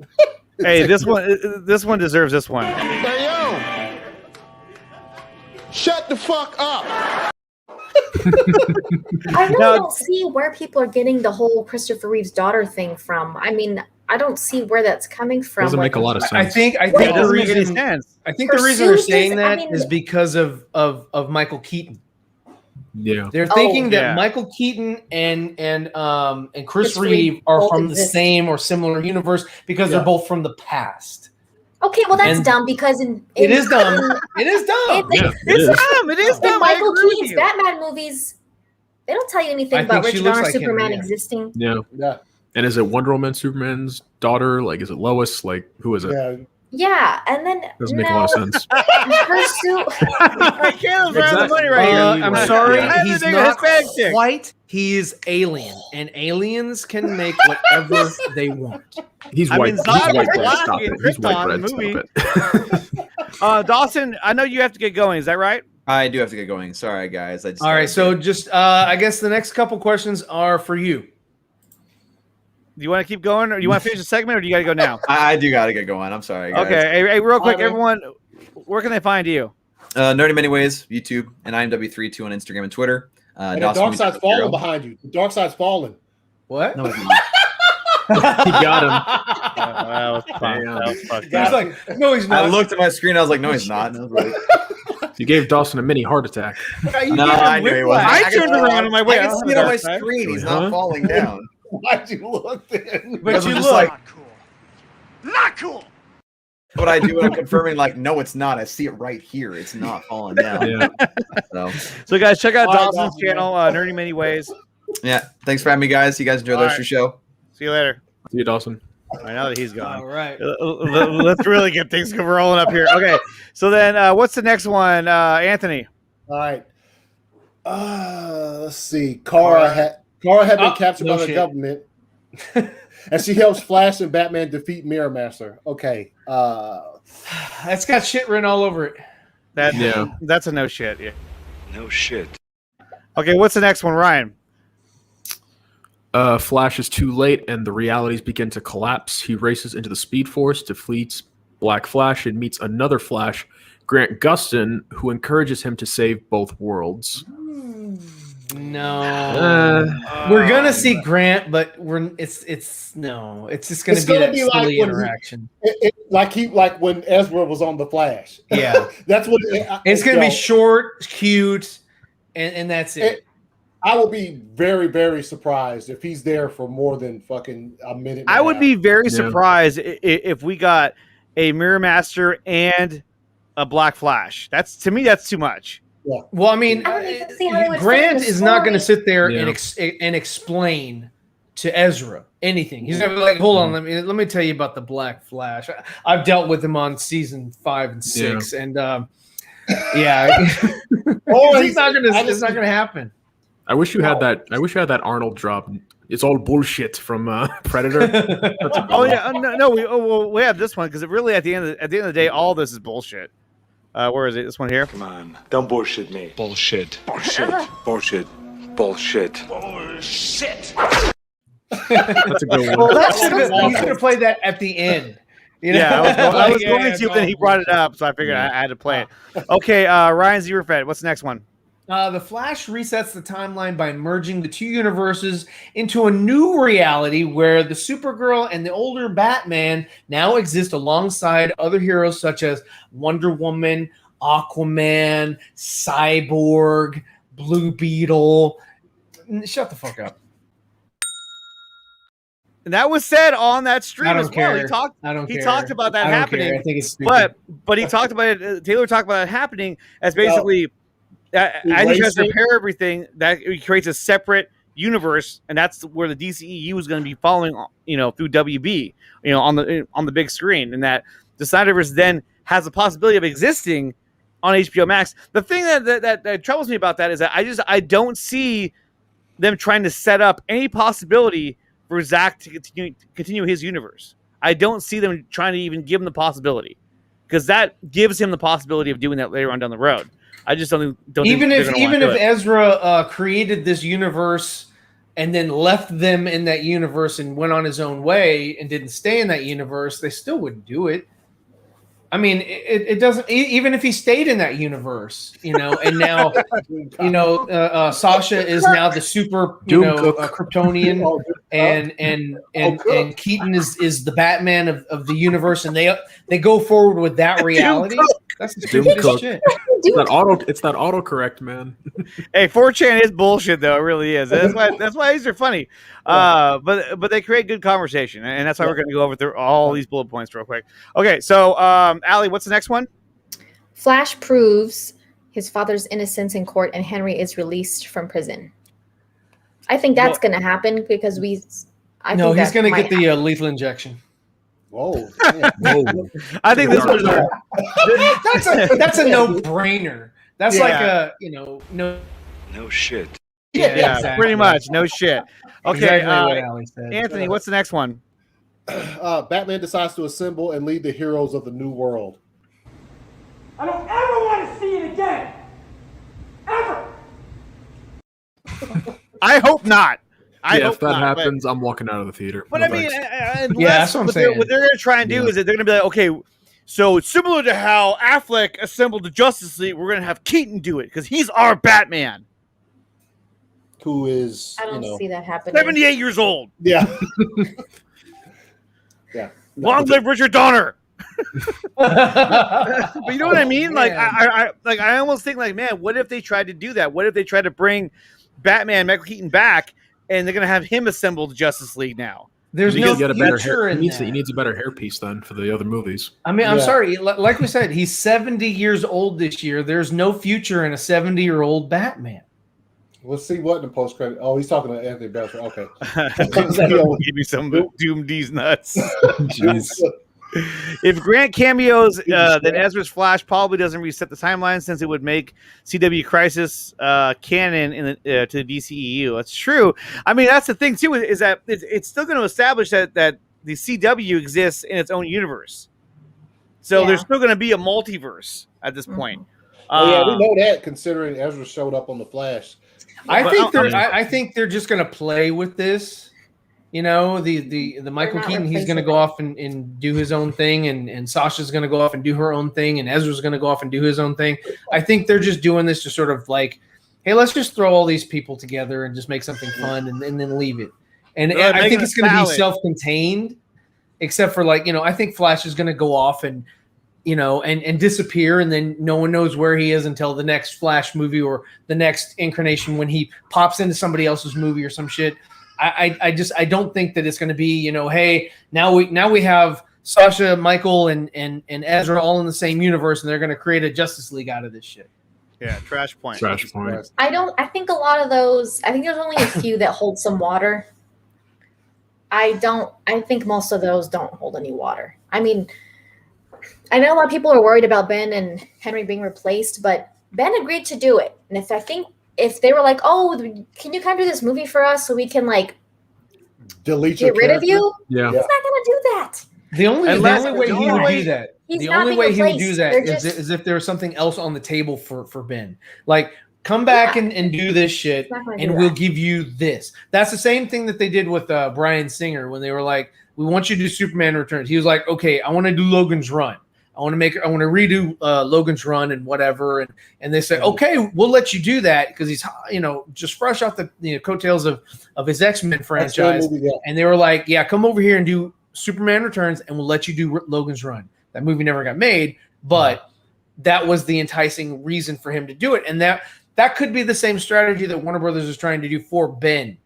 Hey, this one deserves this one. Hey, yo! Shut the fuck up! I really don't see where people are getting the whole Christopher Reeve's daughter thing from. I mean, I don't see where that's coming from. Doesn't make a lot of sense. I think It the doesn't make any reason sense. the reason they're saying that I mean- is because of Michael Keaton. Yeah. They're thinking that yeah. Michael Keaton and Chris Chris Reeve Reeve are both from the exist. same or similar universe because they're both from the past. Okay, well that's And dumb because in It is dumb. It is dumb. Yeah, It's is. dumb. It is In dumb. I Michael agree with Keaton's you. Batman movies, they don't tell you anything I about think she Richard looks Donner like him, Superman yeah. existing. Yeah. Yeah. And is it Wonder Woman Superman's daughter? Like, is it Lois? Like, who is it? Yeah. Yeah, and then Doesn't make a lot of sense. her suit. I can't around the money right here. I'm sorry, Yeah. he's I not Hispanic chick. white. He is alien, and aliens can make whatever they want. He's I white. mean, He's Zod white is bread. black Stop in it. He's white Krypton bread. movie. Stop it. Dawson, I know you have to get going. Is that right? I do have to get going. Sorry, guys. I just All right, so just I guess the next couple questions are for you. Do you want to keep going, or do you want to finish the segment, or do you got to go now? I do got to get going. I'm sorry, guys. Okay. Hey, real quick, Bye, man. everyone, where can they find you? Nerdy Many Ways, YouTube, and IMW32 on Instagram and Twitter. And the dark side's falling behind you. The dark side's falling. What? No, it's not. He got him. That was fun. That was fucked He's up. like, no, he's not. I looked at my screen. I was like, no, he's not. And I was like, You gave Dawson a mini heart attack. no, I knew he wasn't. I can turned see- around on my way. I out can on see the it on my dark side. screen. He's Huh? not falling down. Why'd you look then? But Because you I'm look. just like, Not cool. what I do when I'm confirming, like, no, it's not. I see it right here. It's not falling down. Yeah. So guys, check out All right, Dawson's Dawson, channel, Nerdy Many Ways. Yeah. Thanks for having me, guys. You guys enjoy the rest of your show. See you later. See you, Dawson. All right, now that he's gone. All right. Let's really get things rolling up here. Okay, so then what's the next one, Anthony? All right. Let's see. Kara had been captured by the government, and she helps Flash and Batman defeat Mirror Master. Okay. That's got shit written all over it. That's a no shit. Yeah. No shit. Okay, what's the next one, Ryan? Flash is too late, and the realities begin to collapse. He races into the Speed Force, defeats Black Flash, and meets another Flash, Grant Gustin, who encourages him to save both worlds. No, we're gonna see Grant, but it's just gonna be that silly interaction. Like when Ezra was on the Flash. Yeah, that's what it's gonna be. Short, cute, and that's it. I will be very, very surprised if he's there for more than fucking a minute. I would be very surprised if we got a Mirror Master and a Black Flash. To me, that's too much. Yeah. Well, I mean, Grant is not going to sit there and explain to Ezra anything. He's going to be like, "Hold on, let me tell you about the Black Flash. I've dealt with him on season 5 and 6, and it's not going to happen." I wish you had that. I wish you had that Arnold drop. It's all bullshit from Predator. We have this one because it really at the end of the day, all this is bullshit. Where is it? This one here. Come on, don't bullshit me. Bullshit. Bullshit. Bullshit. Bullshit. Bullshit. That's a good one. Well, he's going to play that at the end. You know? Yeah, I was going to, but then he brought it up, so I figured I had to play it. Okay, Ryan Zierfeld, what's the next one? The Flash resets the timeline by merging the two universes into a new reality where the Supergirl and the older Batman now exist alongside other heroes such as Wonder Woman, Aquaman, Cyborg, Blue Beetle. Shut the fuck up. And that was said on that stream as well. He talked about that happening. I think it's stupid. But he talked about it. Taylor talked about it happening as basically. As he tries to repair everything, that creates a separate universe, and that's where the DCEU is going to be following, through WB, on the big screen, and that the Snyderverse then has the possibility of existing on HBO Max. The thing that troubles me about that is that I don't see them trying to set up any possibility for Zack to continue his universe. I don't see them trying to even give him the possibility, because that gives him the possibility of doing that later on down the road. I just don't even if Ezra created this universe and then left them in that universe and went on his own way and didn't stay in that universe, they still wouldn't do it. I mean, it doesn't. Even if he stayed in that universe, and now, Sasha is now the super, Kryptonian, and Keaton is the Batman of the universe, and they go forward with that reality. That's the stupidest shit. It's that autocorrect, man. Hey, 4chan is bullshit, though. It really is. That's why these are funny. But they create good conversation, and that's why we're going to go over through all these bullet points real quick. Okay, so Allie, what's the next one? Flash proves his father's innocence in court, and Henry is released from prison. I think that's going to happen because he's going to get the lethal injection. Whoa! I think this was that's a no-brainer. That's like a no shit. Yeah, exactly. Pretty much no shit. Okay, exactly what Allie said. Anthony, what's the next one? Batman decides to assemble and lead the heroes of the new world. I don't ever want to see it again. Ever. I hope not. If that happens, I'm walking out of the theater. But no, I mean, that's what I'm saying. What they're going to try and do is that they're going to be like, okay, so similar to how Affleck assembled the Justice League, we're going to have Keaton do it because he's our Batman. Who is, I don't see that happening. 78 years old. Yeah. Yeah. Long live Richard Donner. But you know what I mean? Like, I almost think, like, man, what if they tried to do that? What if they tried to bring Batman, Michael Keaton back, and they're going to have him assemble the Justice League now? There's He no needs to get a better future in he that. needs a better hairpiece then for the other movies. I mean, I'm sorry. Like we said, he's 70 years old this year. There's no future in a 70-year-old Batman. We'll see what in the post credit. Oh, he's talking to Anthony Becker. Okay. Give me some Doom D's nuts. Jeez. If Grant cameos, then Ezra's Flash probably doesn't reset the timeline since it would make CW Crisis canon in the, to the DCEU. That's true. I mean, that's the thing too, is that it's still going to establish that the CW exists in its own universe. So there's still going to be a multiverse at this point. Yeah, we know that considering Ezra showed up on the Flash. I think they're just going to play with this. You know, the Michael Keaton, he's going to go off and do his own thing, and Sasha's going to go off and do her own thing, and Ezra's going to go off and do his own thing. I think they're just doing this to sort of like, hey, let's just throw all these people together and just make something fun and then leave it. And I think it's going to be self-contained, except for like, you know, I think Flash is going to go off and, you know, and disappear, and then no one knows where he is until the next Flash movie or the next incarnation when he pops into somebody else's movie or some shit. I don't think that it's going to be, you know, hey, now we have Sasha, Michael, and Ezra all in the same universe, and they're going to create a Justice League out of this shit. Yeah, trash point. I think a lot of those. I think there's only a few that hold some water. I think most of those don't hold any water. I mean, I know a lot of people are worried about Ben and Henry being replaced, but Ben agreed to do it, and if they were like, "Oh, can you come do this movie for us so we can like get rid of you?" Yeah, he's not going to do that. The only way he would do that. He's The not only being way he would replaced. do that They're is, just- is if there was something else on the table for Ben. Like, come back and do this shit, not gonna do and we'll that. give you this. That's the same thing that they did with Bryan Singer when they were like, "We want you to do Superman Returns." He was like, "Okay, I want to do Logan's Run. I want to redo Logan's Run and whatever." And they said, "Okay, we'll let you do that because he's, you know, just fresh off the coattails of his X-Men franchise." movie, yeah. And they were like, "Yeah, come over here and do Superman Returns, and we'll let you do Logan's Run." That movie never got made, but that was the enticing reason for him to do it. And that could be the same strategy that Warner Brothers is trying to do for Ben,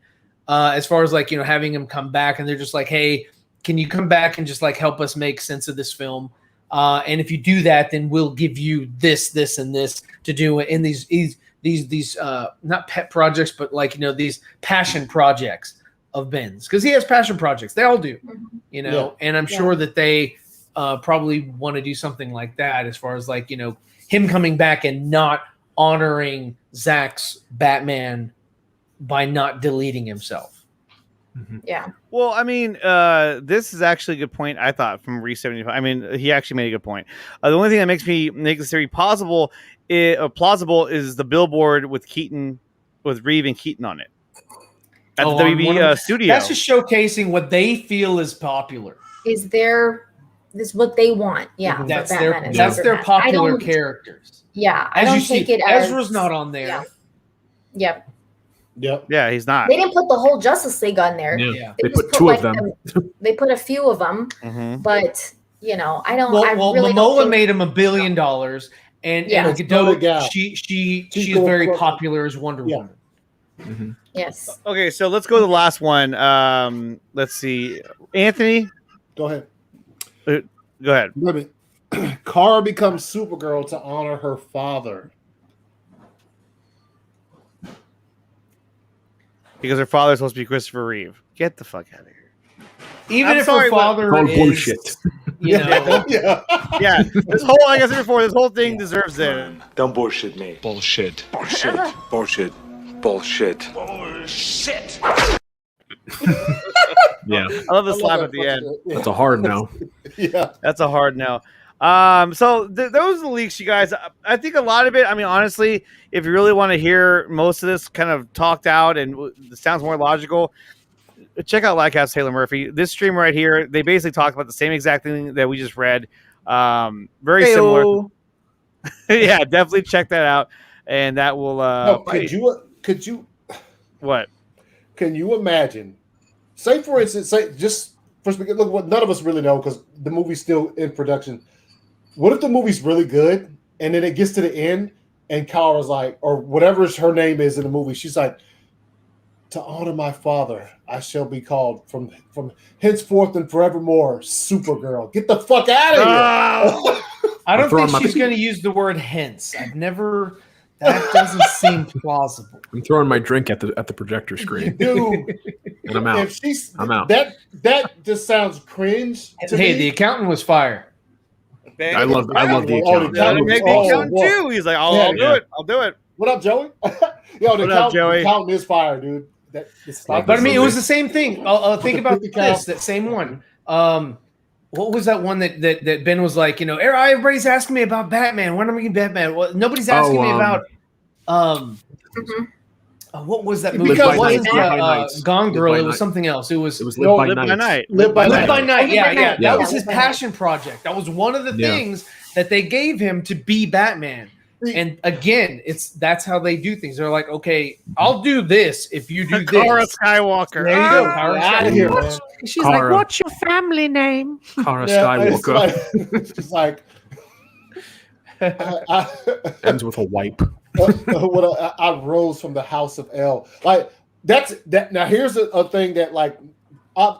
as far as like, you know, having him come back, and they're just like, "Hey, can you come back and just like help us make sense of this film? And if you do that, then we'll give you this, and this to do in these not pet projects, but like, you know, these passion projects of Ben's, because he has passion projects. They all do, you know, and I'm sure that they probably want to do something like that as far as like, you know, him coming back and not honoring Zack's Batman by not deleting himself. Yeah. Well, I mean, this is actually a good point, I thought, from Re75. I mean, he actually made a good point. The only thing that makes this theory plausible is the billboard with Reeve and Keaton on it at the WB studio. That's just showcasing what they feel is popular. This is what they want? Yeah, That's for Batman and their Superman. popular characters. Yeah, I As don't you see, take it as Ezra's not on there. Yeah. Yep. Yeah, he's not. They didn't put the whole Justice League on there. Yeah. They They just put two of like them. They put a few of them, but you know, I don't. I Well, really Momoa don't think, made him $1 billion, and Yeah. Gadot, she is going very for- popular as Wonder Woman. Yes. Okay, so let's go to the last one. Let's see. Anthony, Go ahead. go ahead. Let me. Kara becomes Supergirl to honor her father. Because her father's supposed to be Christopher Reeve. Get the fuck out of here. Even I'm if sorry, her father Called is, bullshit. you know, Yeah. Yeah, this whole, like I said before, this whole thing deserves it. Don't bullshit me. Bullshit. Bullshit. Bullshit. Bullshit. Bullshit. Yeah, I love the slap at the end. that's a hard no. Yeah. That's a hard no. So those are the leaks, you guys. I think a lot of it, I mean, honestly, if you really want to hear most of this kind of talked out and it sounds more logical, check out Lighthouse Taylor Murphy. This stream right here, they basically talk about the same exact thing that we just read. Very similar. Yeah, definitely check that out. And that will could you what? Can you imagine? Say for instance, look, what none of us really know because the movie's still in production. What if the movie's really good and then it gets to the end and Kara's like, or whatever her name is in the movie, she's like, to honor my father, I shall be called from henceforth and forevermore Supergirl. Get the fuck out of here. I don't think she's going to use the word hence. I've never. That doesn't seem plausible. I'm throwing my drink at the projector screen. Dude, and I'm out. I'm out. That just sounds cringe. To me. The accountant was fired. I love the accountant. Make the accountant too. He's like, I'll do it. I'll do it. What up, Joey? Yo, the accountant is fired, dude. But I mean, it was the same thing. I'll think about this. That same one. What was that one that Ben was like, everybody's asking me about Batman. When am I getting Batman? Well, nobody's asking me about what was that movie? It wasn't Gone Girl. It was something else. It was Live by Night. Live by Night. Yeah. That was his passion project. That was one of the things that they gave him to be Batman. And again, that's how they do things. They're like, okay, I'll do this if you do this. Kara Skywalker. There you go. Kara out of here, man. She's like, what's your family name? Kara Skywalker. It's like ends with a wipe. I rose from the house of L. Like that's that. Now here's a thing that like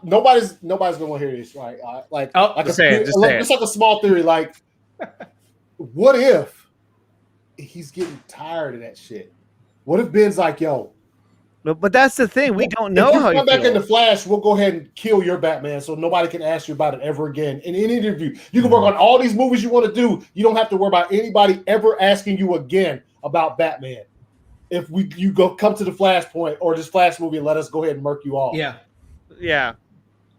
nobody's gonna want to hear this, right? Just say it. It's like a small theory. Like, what if he's getting tired of that shit? What if Ben's like, yo? But that's the thing. We don't know how you come back in the Flash. We'll go ahead and kill your Batman, so nobody can ask you about it ever again. In any interview, you can work on all these movies you want to do. You don't have to worry about anybody ever asking you again about Batman. If you come to the Flashpoint or this Flash movie and let us go ahead and murk you all. Yeah.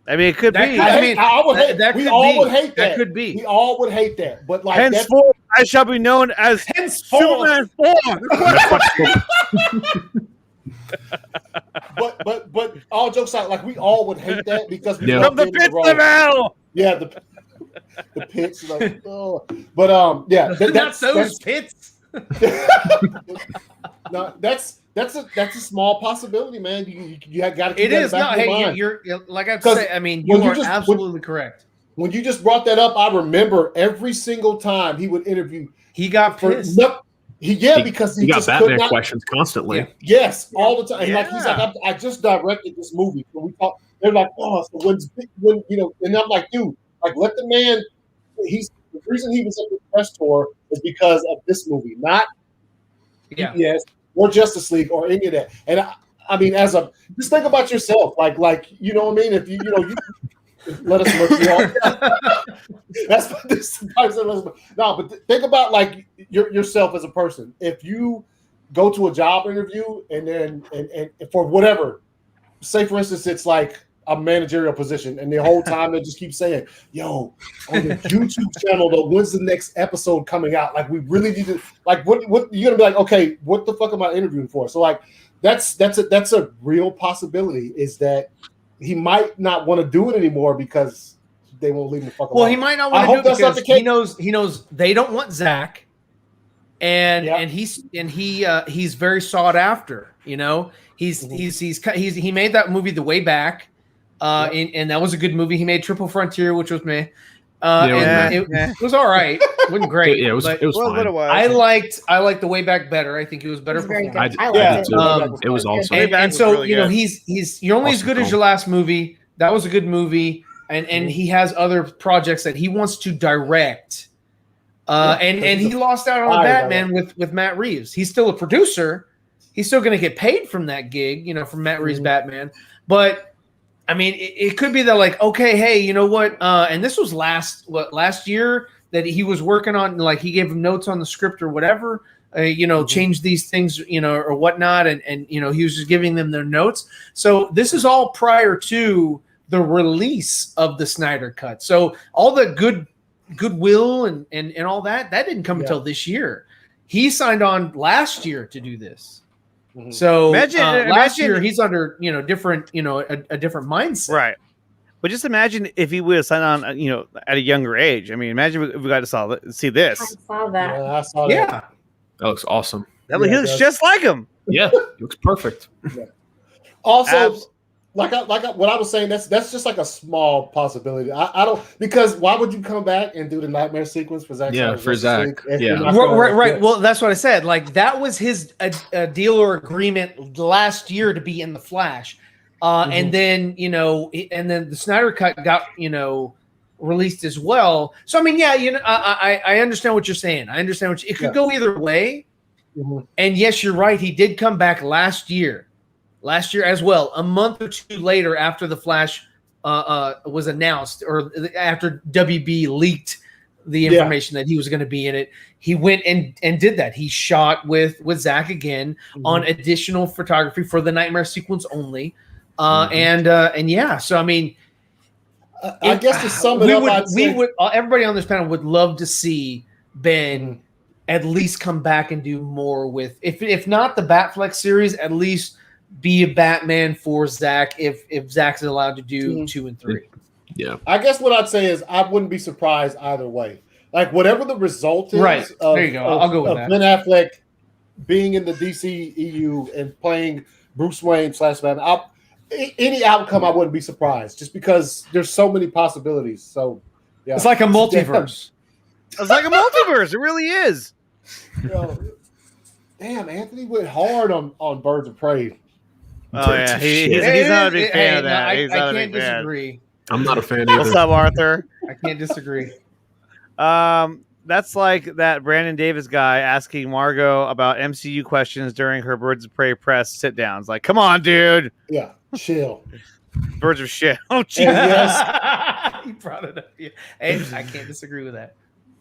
I mean, it could be. I would hate that. We all would hate that. That could be. We all would hate that. But like, henceforth, I shall be known as Superman 4. but all jokes aside, like we all would hate that because we from the pits of hell. Yeah, the pits. Like, oh. But that's those pits. No, that's a small possibility, man. You got to keep it that is in the back of your mind. You're like I say. I mean, you are absolutely correct. When you just brought that up, I remember every single time he would interview. He got pissed. Because he got Batman questions constantly. Yeah. Yes, all the time. And like he's like, I just directed this movie. So we talk. They're like, oh, so when and I'm like, dude, like let the man. The reason he was at the press tour is because of this movie, not BBS or Justice League or any of that. And I mean, just think about yourself, like you know what I mean. If you let us look you all. That's what this. No, but think about like yourself as a person. If you go to a job interview and then and for whatever, say for instance, it's like a managerial position, and the whole time they just keep saying, "Yo, on the YouTube channel, though, when's the next episode coming out? Like, we really need to. Like, what you're gonna be like? Okay, what the fuck am I interviewing for?" So, like, that's a real possibility. Is that he might not want to do it anymore because they won't leave him the fuck alone. Well, he might not want to do it because he knows they don't want Zach, and he's very sought after. You know, he made that movie The Way Back. And that was a good movie. He made Triple Frontier, which was me. It was all right. It wasn't great. It was fine. I liked The Way Back better. I think it was better. Very good. I liked it. It was awesome. And so really you're only as good as your last movie. That was a good movie, and he has other projects that he wants to direct. And he lost out on Batman with Matt Reeves. He's still a producer. He's still going to get paid from that gig, from Matt Reeves' Batman. But I mean, it could be that like, okay, hey, you know what? And this was last year that he was working on, like he gave him notes on the script or whatever, change these things, or whatnot. And he was just giving them their notes. So this is all prior to the release of the Snyder Cut. So all the goodwill and all that didn't come until this year. He signed on last year to do this. So last year he's under different a different mindset, right? But just imagine if he would have signed on at a younger age. I mean, imagine if we got to see this. I saw that. I saw that. Yeah, that looks awesome. He looks just like him. Yeah, he looks perfect. Yeah. Also, what I was saying, that's just like a small possibility. I don't, because why would you come back and do the nightmare sequence for Zack? Yeah, for Zack. Yeah, right. Well, that's what I said. Like that was his deal or agreement last year to be in the Flash, and then the Snyder Cut got released as well. So I mean, yeah, I understand what you're saying. I understand it could go either way. And yes, you're right. He did come back last year as well, a month or two later after the Flash was announced, or after WB leaked the information that he was going to be in it. He went and did that. He shot with Zack again on additional photography for the nightmare sequence only. And yeah, so I mean, I guess to sum it up, we would everybody on this panel would love to see Ben at least come back and do more with, if not the Batfleck series, at least be a Batman for Zack if Zack's allowed to do 2 and 3. Yeah, I guess what I'd say is I wouldn't be surprised either way. Like whatever the result is, right? There you go. I'll go with that. Ben Affleck being in the DCEU and playing Bruce Wayne / Batman, any outcome I wouldn't be surprised, just because there's so many possibilities. So yeah, it's like a multiverse. It's like a multiverse. It really is. Damn, Anthony went hard on Birds of Prey. Oh yeah, he's not a big fan of that. I can't disagree. I'm not a fan either. What's up, Arthur? I can't disagree. That's like that Brandon Davis guy asking Margot about MCU questions during her Birds of Prey press sit downs. Like, come on, dude. Yeah, chill. Birds of shit. Oh, Jesus. You brought it up. Yeah. And I can't disagree with that.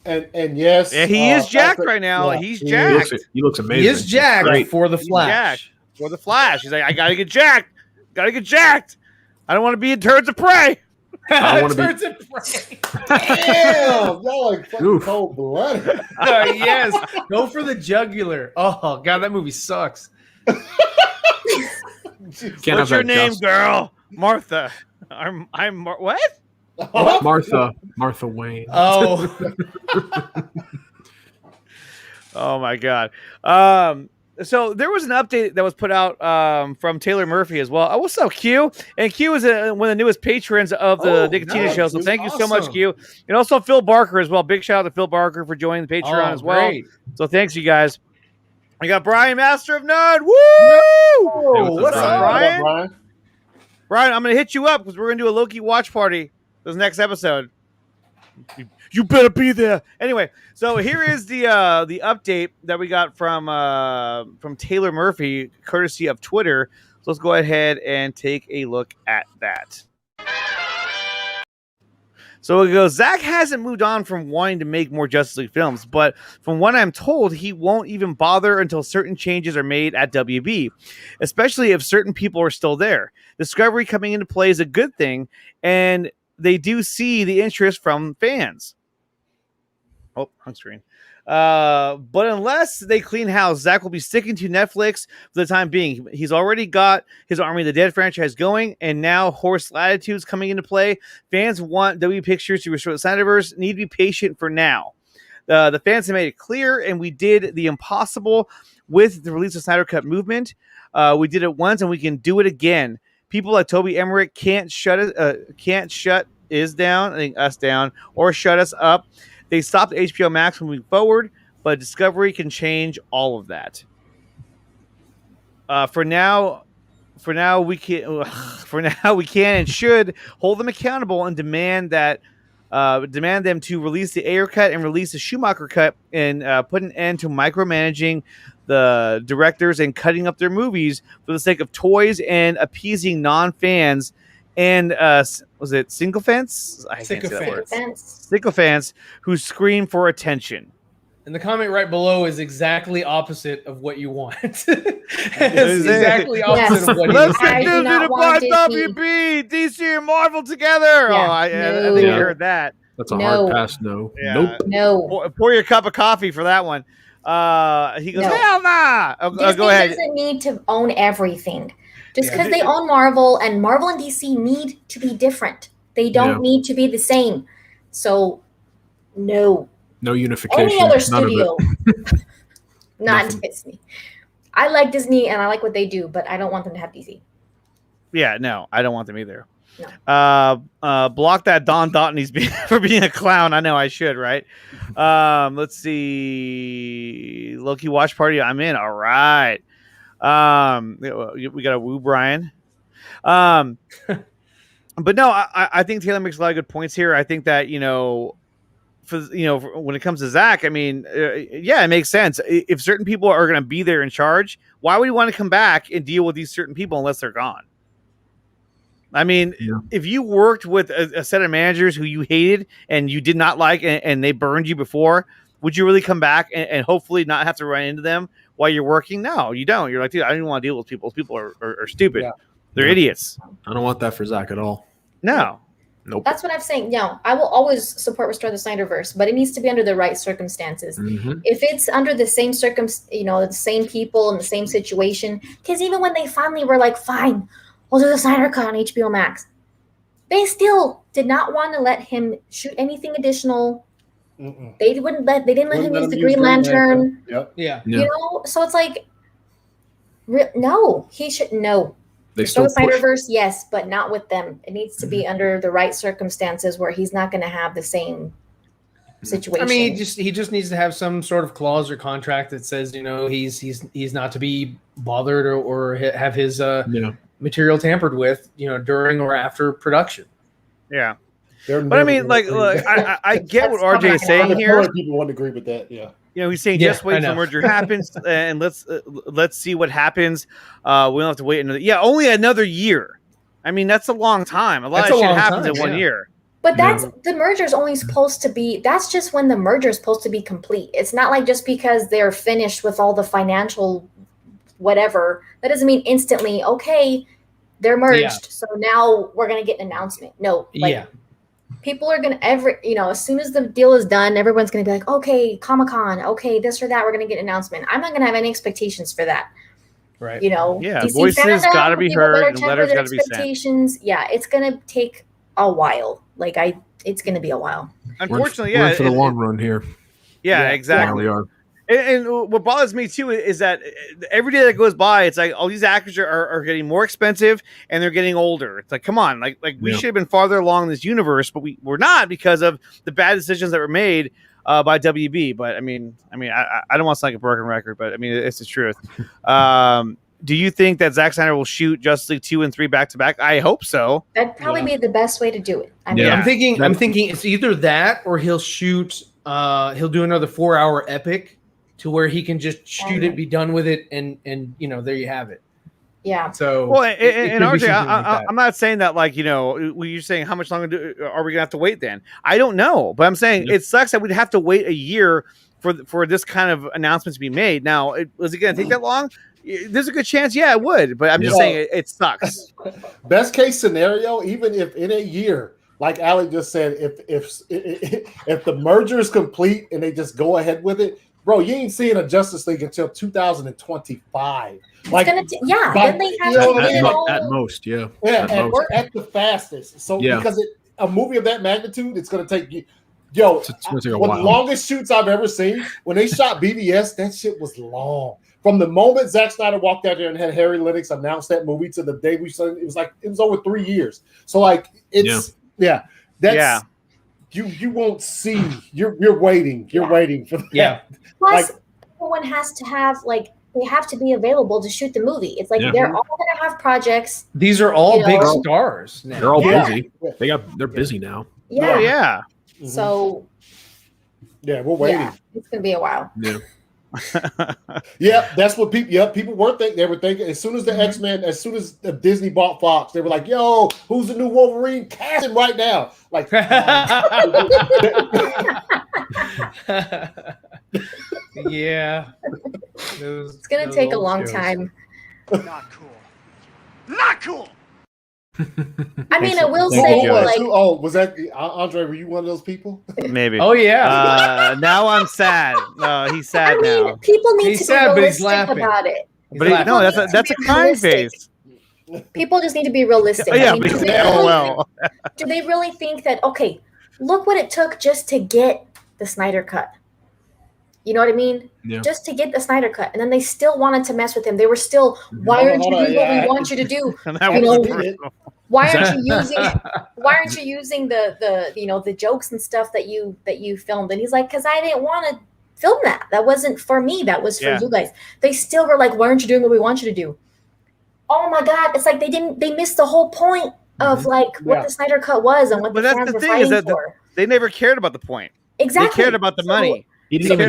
And yes, he is jacked right now. Yeah, he's jacked. He looks amazing. He is jacked for the Flash. For the Flash. He's like, I gotta get jacked. Gotta get jacked. I don't want to be in Birds of Prey. Birds of Prey. Damn, y'all like fucking cold blooded. Yes, go for the jugular. Oh god, that movie sucks. What's your name, girl? Martha. I'm what? Martha Wayne. Oh. Oh my god. So there was an update that was put out from Taylor Murphy as well. What's up, Q? And Q is one of the newest patrons of the Nicotina show. So thank you so much, Q. And also Phil Barker as well. Big shout out to Phil Barker for joining the Patreon as well. Great. So thanks, you guys. I got Brian, Master of None. Woo! What's up, Brian? Brian, I'm going to hit you up because we're going to do a Loki watch party this next episode. You better be there. Anyway, so here is the update that we got from Taylor Murphy, courtesy of Twitter. So let's go ahead and take a look at that. So it goes, Zack hasn't moved on from wanting to make more Justice League films, but from what I'm told, he won't even bother until certain changes are made at WB, especially if certain people are still there. Discovery coming into play is a good thing, and they do see the interest from fans. Oh, on screen. But unless they clean house, Zack will be sticking to Netflix for the time being. He's already got his Army of the Dead franchise going, and now Horse Latitude's coming into play. Fans want W Pictures to restore the Snyderverse. Need to be patient for now. The fans have made it clear, and we did the impossible with the release of Snyder Cut movement. We did it once, and we can do it again. People like Toby Emmerich can't shut us down, or shut us up. They stopped HBO Max moving forward, but Discovery can change all of that. For now we can and should hold them accountable and demand them to release the Ayer cut and release the Schumacher cut and put an end to micromanaging the directors and cutting up their movies for the sake of toys and appeasing non-fans. And was it sycophants? Sycophants who scream for attention. And the comment right below is exactly opposite of what you want. It's exactly opposite of what you want. Let's get WB, DC, and Marvel together. Yeah. I think you heard that. That's a hard pass. No. Yeah. Nope. No. Pour your cup of coffee for that one. He goes, hell nah. Disney go ahead. Doesn't need to own everything. Just because they own Marvel, and Marvel and DC need to be different. They don't need to be the same. So, no. No unification. Any other studio. Not Disney. I like Disney, and I like what they do, but I don't want them to have DC. Yeah, no, I don't want them either. No. Block that Don Doughton for being a clown. I know I should, right? Let's see. Loki watch party. I'm in. All right. We got a woo Brian. But no, I think Taylor makes a lot of good points here. I think that when it comes to Zack, I mean, yeah, it makes sense. If certain people are going to be there in charge, why would you want to come back and deal with these certain people unless they're gone? I mean, if you worked with a set of managers who you hated and you did not like and they burned you before, would you really come back and hopefully not have to run into them while you're working? No, you don't. You're like, dude, I don't even want to deal with people. People are stupid. Yeah. They're idiots. I don't want that for Zack at all. No. Nope. That's what I'm saying. No, I will always support Restore the Snyderverse, but it needs to be under the right circumstances. Mm-hmm. If it's under the same the same people in the same situation, because even when they finally were like, fine, we'll do the Snyder Cut on HBO Max, they still did not want to let him shoot anything additional. Mm-mm. They didn't let him use the Green Lantern. Yep. Yeah. So it's like, no, he should no. Restore the Snyderverse, yes, but not with them. It needs to be under the right circumstances where he's not going to have the same situation. I mean, he just needs to have some sort of clause or contract that says, he's not to be bothered or have his material tampered with, during or after production. Yeah. But I mean, look, I get what RJ is saying here. People wouldn't agree with that. Yeah. He's saying just wait till the merger happens and let's see what happens. We don't have to wait only another year. I mean, that's a long time. A lot of shit happens in 1 year. But the merger is only supposed to be. That's just when the merger is supposed to be complete. It's not like just because they're finished with all the financial whatever. That doesn't mean instantly. Okay, they're merged, so now we're gonna get an announcement. No. People are going to as soon as the deal is done, everyone's going to be like, okay, Comic-Con, okay, this or that, we're going to get an announcement. I'm not going to have any expectations for that. Right. DC voices got to be heard and letters got to be sent. Yeah, it's going to take a while. It's going to be a while. Unfortunately, we're in for the long run here. Yeah, exactly. We are. And what bothers me too is that every day that goes by, it's like all these actors are getting more expensive and they're getting older. It's like, come on, like we should have been farther along in this universe, but we're not because of the bad decisions that were made by WB. But I mean, I don't want to sound like a broken record, but I mean, it's the truth. Do you think that Zack Snyder will shoot Justice League 2 and 3 back to back? I hope so. That'd probably be the best way to do it. I'm thinking it's either that or he'll shoot. He'll do another 4-hour epic to where he can just shoot it, be done with it, and there you have it. Yeah. So and RJ, I'm not saying that you're saying how much longer are we gonna have to wait then? I don't know, but I'm saying it sucks that we'd have to wait a year for this kind of announcement to be made. Now, is it gonna take that long? There's a good chance, it would, but I'm just saying it sucks. Best case scenario, even if in a year, like Alec just said, if the merger is complete and they just go ahead with it. Bro, you ain't seeing a Justice League until 2025. Then they have at most, Yeah, at the fastest. So because a movie of that magnitude, it's going to take you. Yo, one of the longest shoots I've ever seen. When they shot BVS, that shit was long. From the moment Zack Snyder walked out there and had Harry Lennox announce that movie to the day we saw it, it was over 3 years. So You won't see. You're waiting. You're waiting for that. Yeah. Plus, everyone has to have they have to be available to shoot the movie. It's like they're all going to have projects. These are all big stars now. They're all busy. They're busy now. Yeah. Oh, yeah. So. Yeah, we're waiting. Yeah, it's going to be a while. Yeah. That's what people. Yeah, people were thinking. They were thinking as soon as the X-Men, as soon as Disney bought Fox, they were like, "Yo, who's the new Wolverine? Cast him right now!" Like, yeah, it's gonna take a long time. Not cool. Not cool. I mean, I will say, was that Andre? Were you one of those people? Maybe. Oh yeah. Now I'm sad. No, he's sad now. People need to be realistic about it. But no, that's a crying face. People just need to be realistic. Yeah, do they really think that? Okay, look what it took just to get the Snyder Cut. You know what I mean? Yeah. Just to get the Snyder cut, and then they still wanted to mess with him. They were still, why aren't you doing what we want you to do? You know, why aren't you using the jokes and stuff that you filmed? And he's like, because I didn't want to film that. That wasn't for me. That was for you guys. They still were like, why aren't you doing what we want you to do? Oh my God! It's like they missed the whole point of like what the Snyder cut was and what the fans were fighting for. They never cared about the point. Exactly. They cared about the money. He didn't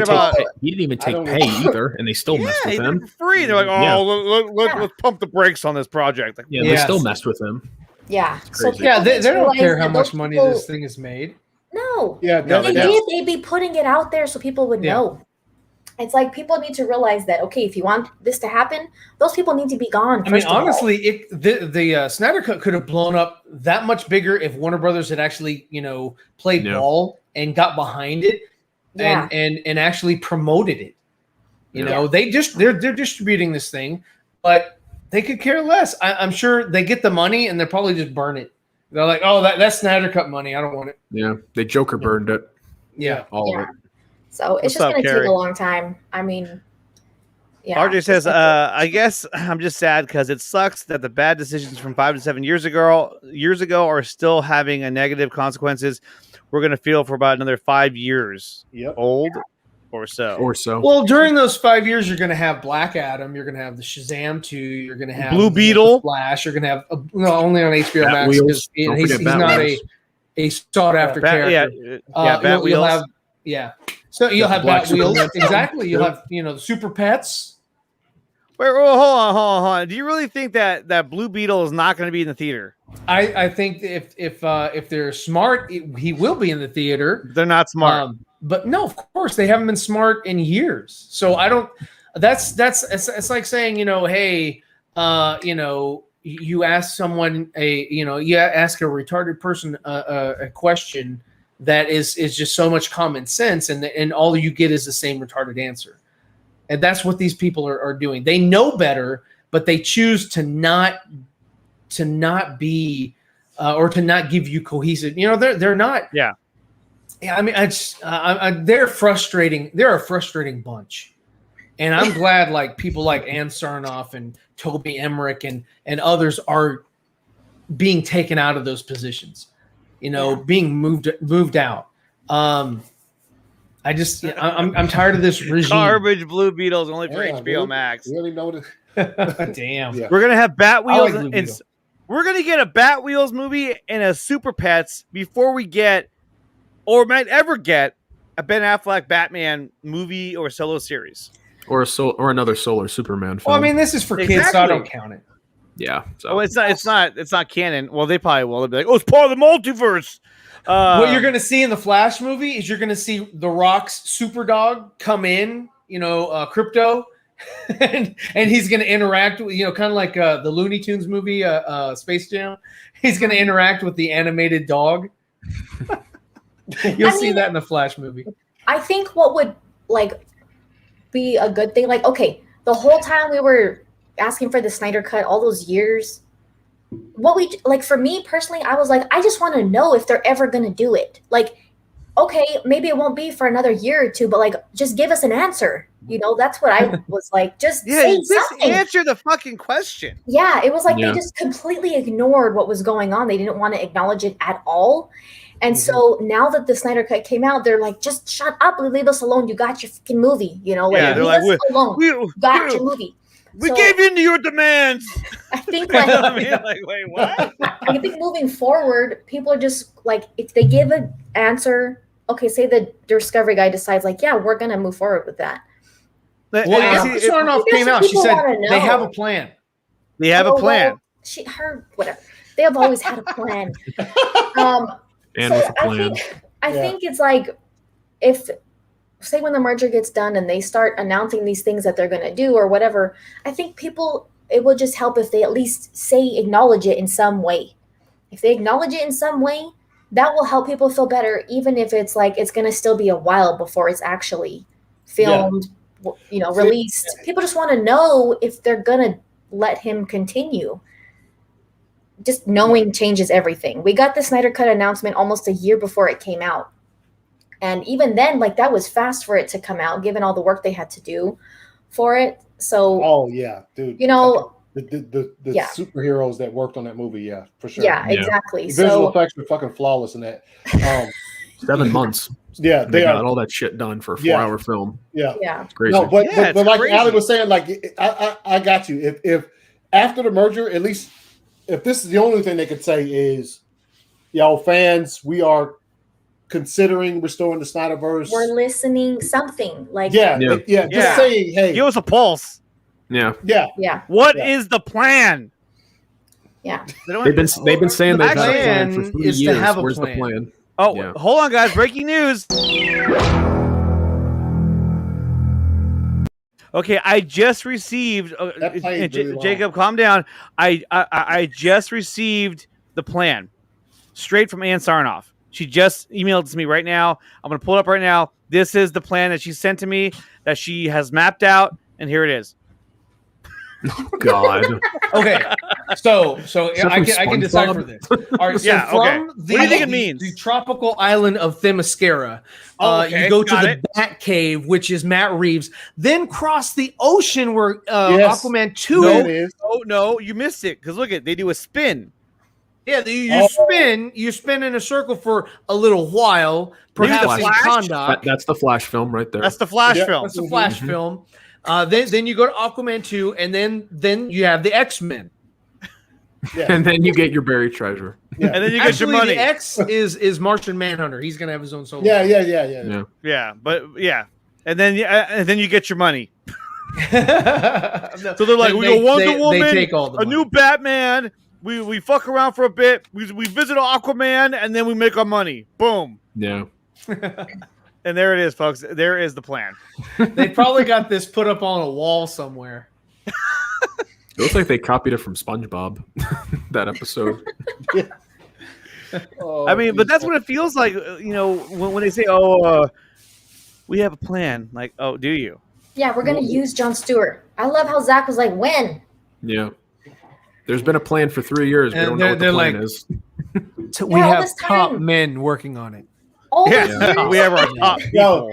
even take pay either, and they still messed with him for free. They're like, let's pump the brakes on this project. Like, they still messed with him. Yeah. So they don't care how much money this thing is made. No. Yeah. They'd be putting it out there so people would know. It's like people need to realize that, okay, if you want this to happen, those people need to be gone. I mean, honestly, the Snyder Cut could have blown up that much bigger if Warner Brothers had actually, played ball and got behind it and actually promoted it. You know, they're distributing this thing, but they could care less. I'm sure they get the money and they'll probably just burn it. They're like, oh, that's Snyder Cut money. I don't want it. Yeah, they Joker burned it. Yeah, all of it. So it's just going to take a long time. I mean, RJ says, I guess I'm just sad because it sucks that the bad decisions from 5 to 7 years ago are still having a negative consequences. We're going to feel for about another 5 years old or so. Well, during those 5 years, you're going to have Black Adam. You're going to have the Shazam 2. You're going to have Blue Beetle. Flash. You're going to have only on HBO Max because he's not a sought after character. Batwheels. So you'll have Batwheels. Exactly. You'll have the Super Pets. Wait, hold on. Do you really think that Blue Beetle is not going to be in the theater? I think if they're smart, he will be in the theater. They're not smart. But no, of course they haven't been smart in years. So I don't. It's like saying hey, you ask someone you ask a retarded person a question that is just so much common sense, and all you get is the same retarded answer. And that's what these people are doing. They know better, but they choose to not be or to not give you cohesive. They're not. Yeah. I mean, they're frustrating. They're a frustrating bunch, and I'm glad like people like Ann Sarnoff and Toby Emmerich and others are being taken out of those positions. Being moved out. I'm tired of this regime. Garbage Blue Beetles only for HBO Max. Really noticed. Damn. We're gonna have Batwheels like we're gonna get a Batwheels movie and a Super Pets before we get, or might ever get, a Ben Affleck Batman movie or solo series, or another Solar Superman film. Well, I mean, this is for kids, so I don't count it. Yeah. So. Oh, it's not canon. Well, they probably will. They'll be like, it's part of the multiverse. What you're going to see in the Flash movie is you're going to see The Rock's super dog come in, Crypto, and he's going to interact with, kind of like the Looney Tunes movie, Space Jam. He's going to interact with the animated dog. You'll see that in the Flash movie. I think what would be a good thing, okay, the whole time we were asking for the Snyder Cut all those years, for me personally, I was like, I just want to know if they're ever going to do it. Okay, maybe it won't be for another year or two, but just give us an answer. That's what I was like, just say something. Answer the fucking question. Yeah, it was like they just completely ignored what was going on. They didn't want to acknowledge it at all. And so now that the Snyder Cut came out, they're like, just shut up, leave us alone. You got your fucking movie. Leave us alone. You got your movie. We gave in to your demands. I think wait, what? I think moving forward, people are just if they give an answer, okay, say the Discovery guy decides we're gonna move forward with that. Well, Sarnoff came out. She said they have a plan. They have a plan. Whatever. They have always had a plan. And with a plan. I think it's if say when the merger gets done and they start announcing these things that they're going to do or whatever, I think it will just help if they at least acknowledge it in some way. If they acknowledge it in some way, that will help people feel better, even if it's it's going to still be a while before it's actually filmed, released. People just want to know if they're going to let him continue. Just knowing changes everything. We got the Snyder Cut announcement almost a year before it came out. And even then, like that was fast for it to come out, given all the work they had to do for it. So, oh yeah, dude, you know, the superheroes that worked on that movie, yeah, for sure. Yeah, exactly. The visual effects were fucking flawless in that. 7 months. Yeah, they got all that shit done for a 4-hour film. Yeah, it's crazy. No, but like crazy. Ali was saying, like I got you. If after the merger, at least if this is the only thing they could say is, yo, fans, we are considering restoring the Snyderverse. We're listening, something like just saying, hey, give us a pulse. Yeah. What is the plan? Yeah, they've been saying they've had a plan for 3 is to years. have a Where's plan. the plan? Oh, hold on, guys! Breaking news. Okay, I just received. Jacob, calm down. I just received the plan, straight from Ann Sarnoff. She just emailed it to me right now. I'm gonna pull it up right now. This is the plan that she sent to me that she has mapped out, and here it is. God. Okay, so I can decipher this. All right, so from what do you think it means? The tropical island of Themyscira, you go to the Bat Cave, which is Matt Reeves, then cross the ocean where Aquaman 2. No, you missed it because look they do a spin. Yeah, you spin in a circle for a little while, perhaps in Kahndaq. That's the Flash film right there. That's the Flash film. That's the Flash film. Then you go to Aquaman 2, and then you have the X-Men. Yeah. And then you get your buried treasure. Yeah. And then you get your money. The X is Martian Manhunter. He's gonna have his own solo. Yeah. And then you get your money. So they're like, we go Wonder Woman, a new Batman. We fuck around for a bit. We visit Aquaman, and then we make our money. Boom. Yeah. And there it is, folks. There is the plan. They probably got this put up on a wall somewhere. It looks like they copied it from SpongeBob, that episode. I mean, but that's what it feels like, when they say, we have a plan. Like, oh, do you? Yeah, we're going to use Jon Stewart. I love how Zach was like, when? Yeah. There's been a plan for 3 years. We don't know what the plan is. We have top men working on it. All we have our top people.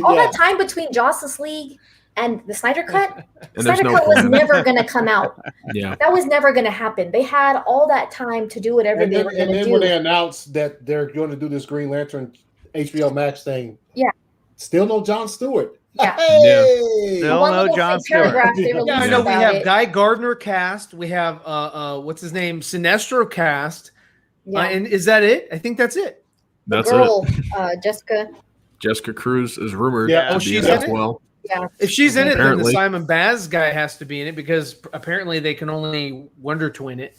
All that time between Justice League and the Snyder Cut, And Snyder no Cut was plan. never going to come out. Yeah. That was never going to happen. They had all that time to do whatever they were going to do. And then when they announced that they're going to do this Green Lantern HBO Max thing, still no Jon Stewart. Yeah. Still no Jon Stewart. I know we have Guy Gardner cast. We have what's his name, Sinestro cast. And is that it? I think that's it. That's it. Jessica Cruz is rumored. Yeah. to be in it as well. Yeah. If she's in it, then the Apparently. Simon Baz guy has to be in it because apparently they can only Wonder Twin it.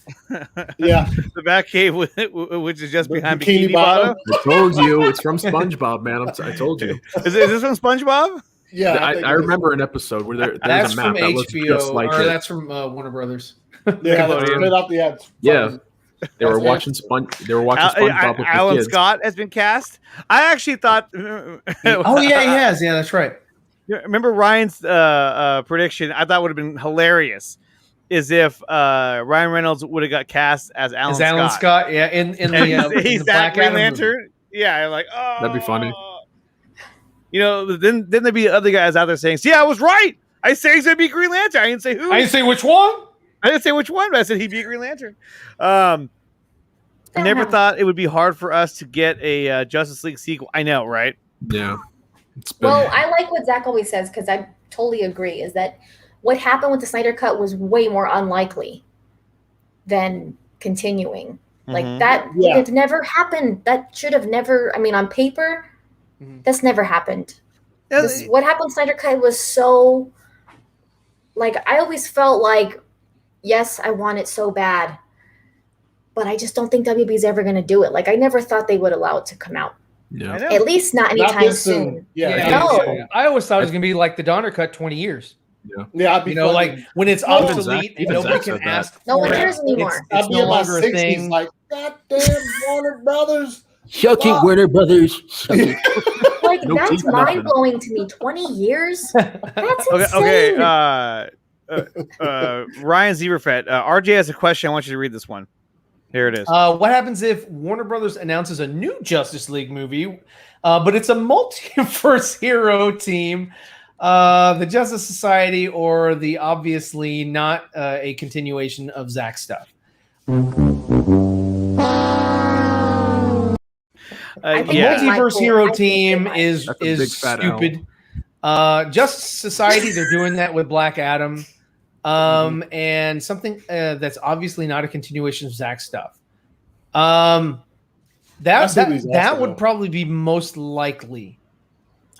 Yeah. The Batcave, which is just behind Bikini Bikini Bottom. Bottom. I told you. It's from SpongeBob, man. I told you. Is this from SpongeBob? Yeah. I remember an episode where there's That's a map from that looks HBO, just like or it. that's from Warner Brothers. Yeah, straight off the ad. Yeah. They were watching SpongeBob with Alan the kids. Scott has been cast. I actually thought. Oh yeah, he has. Yeah, that's right. Remember Ryan's prediction? I thought would have been hilarious. Is if Ryan Reynolds would have got cast as Alan Scott. Yeah, in the he's the that Black Green Adam Lantern. movie. Yeah, like That'd be funny. Then there'd be other guys out there saying, "See, I was right. I say he's gonna be Green Lantern. I didn't say who. I didn't say which one. I didn't say which one, but I said he'd be a Green Lantern." I never thought it would be hard for us to get a Justice League sequel. I know, right? Yeah. Well, I like what Zach always says because I totally agree. Is that what happened with the Snyder Cut was way more unlikely than continuing. Like that would have never happened. That should have never. I mean, on paper, that's never happened. What happened with Snyder Cut was so. Like I always felt like, yes, I want it so bad, but I just don't think WB's ever going to do it. Like I never thought they would allow it to come out. Yeah. At least not anytime soon. Yeah. No. I always thought it was gonna be like the Donner Cut 20 years. Yeah. I'd be like when it's obsolete and nobody Zach can said that. ask. No one for it, cares anymore. It's I'd be no in my longer a 60s, thing. like goddamn Warner Brothers. Shuck it, Warner Brothers. Shuck it. Like No that's teeth, nothing. mind blowing to me. 20 years. That's insane. Okay. Ryan Zieberfett. RJ has a question. I want you to read this one. Here it is. What happens if Warner Brothers announces a new Justice League movie, but it's a multiverse hero team, the Justice Society, or the obviously not a continuation of Zack stuff? Multiverse hero team is stupid. Justice Society, they're doing that with Black Adam, and something that's obviously not a continuation of Zack stuff. That would probably be most likely.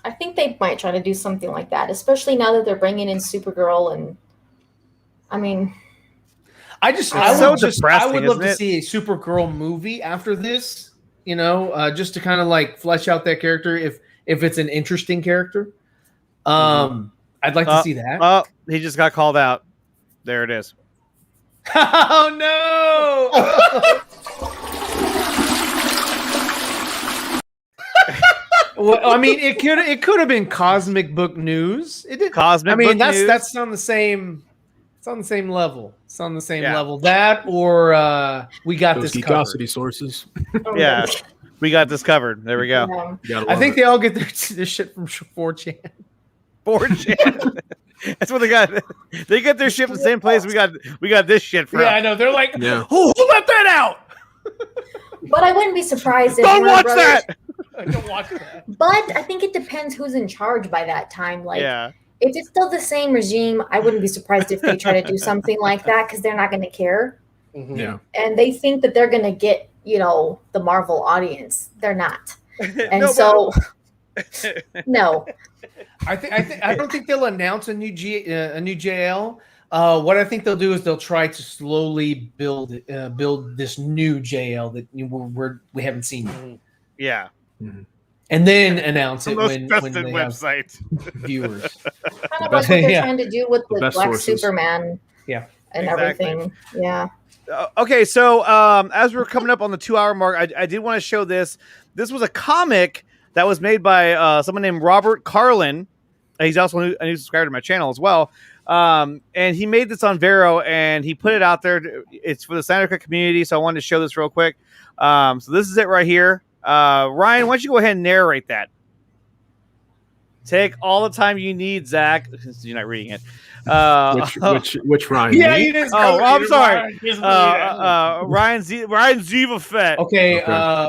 I think they might try to do something like that, especially now that they're bringing in Supergirl. And I mean, I would love to see a Supergirl movie after this. You know, just to kind of like flesh out that character if it's an interesting character. I'd like to see that. Oh, he just got called out. There it is. Oh no! Well, I mean, it could have been Cosmic Book News. It did. Cosmic Book News? That's on the same. It's on the same level. It's on the same level. That or we got those this geekosity covered. Sources. Yeah, we got this covered. There we go. I think they all get their shit from 4chan. 4chan. That's what they got. They get their shit from the same place we got this shit from. Yeah, I know. They're like, who let that out? But I wouldn't be surprised if Don't watch that. Don't watch that. But I think it depends who's in charge by that time. Like, yeah. If it's still the same regime, I wouldn't be surprised if they try to do something like that because they're not going to care. Mm-hmm. Yeah. And they think that they're going to get, the Marvel audience. They're not. And no. I don't think they'll announce a new JL. What I think they'll do is they'll try to slowly build this new JL that we haven't seen yet. Yeah. Mm-hmm. And then announce it when they website have viewers. Kind of like what they're trying to do with Black sources. Superman. Yeah. And exactly. everything. Yeah. Okay, so as we're coming up on the 2-hour mark, I did want to show this. This was a comic that was made by someone named Robert Carlin. He's also a new subscriber to my channel as well. And he made this on Vero, and he put it out there. It's for the Snyder Cut community, so I wanted to show this real quick. So this is it right here. Ryan, why don't you go ahead and narrate that? Take all the time you need, Zach. Since you're not reading it. Which Ryan? Yeah, you didn't. I'm sorry. Ryan Ziva Fett. Okay.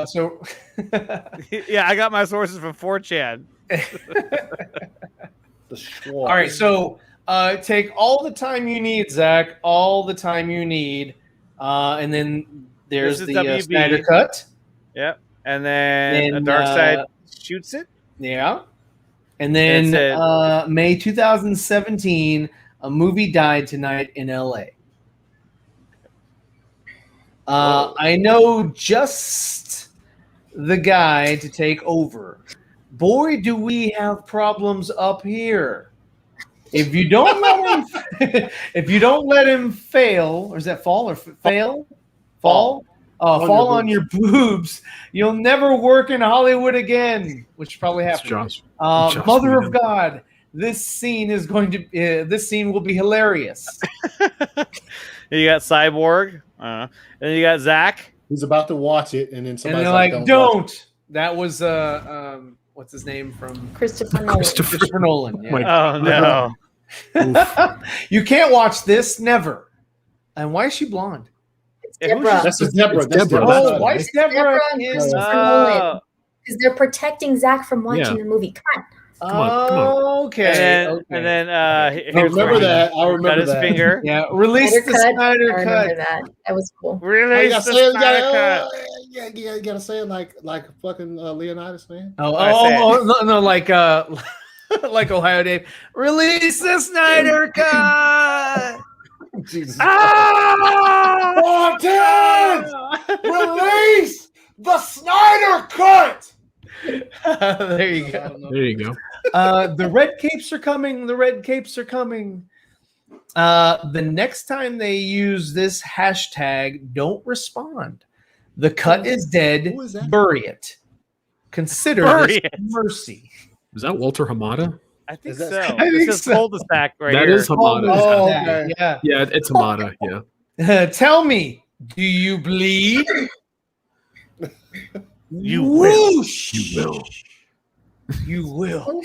So. Yeah, I got my sources from 4chan. All right, so take all the time you need, Zach. All the time you need, and then there's the Snyder Cut. Yep, and then Dark Side shoots it. Yeah, and then May 2017, a movie died tonight in LA. I know just the guy to take over. Boy, do we have problems up here. If you don't let him fail, or is that fall or fail? Fall on your boobs. You'll never work in Hollywood again, which probably happens. Mother of God, this scene will be hilarious. You got Cyborg, and then you got Zach. He's about to watch it, and then somebody's like, "Don't." That was what's his name from Christopher Nolan. Christopher Nolan. Yeah. Oh no! You can't watch this. Never. And why is she blonde? It's Deborah. That's Deborah. Oh, why is Deborah? Because they're protecting Zach from watching the movie. Come on. Okay. And then I remember that. Got his finger. Yeah. Release the Snyder Cut. I remember that. That was cool. Release the Snyder Cut. You gotta say it like fucking Leonidas, man. No, like like Ohio Dave. Release the Snyder Cut. Jesus. Release the Snyder Cut. There you go. The red capes are coming. The red capes are coming. The next time they use this hashtag, don't respond. The cut is dead. Bury it. Consider this mercy. Is that Walter Hamada? I think so. This is cul-de-sac right here. That is Hamada. Oh, okay. Yeah, it's Hamada. Yeah. Tell me Do you bleed? You will. Whoosh. You will. You will.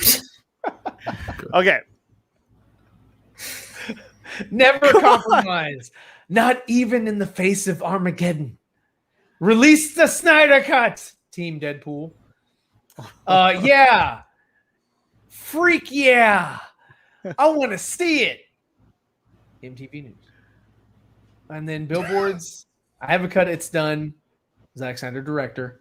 Okay. Never compromise. Not even in the face of Armageddon. Release the Snyder Cut, Team Deadpool. Yeah. Freak yeah. I want to see it. MTV News. And then billboards. I have a cut. It's done. Zack Snyder director.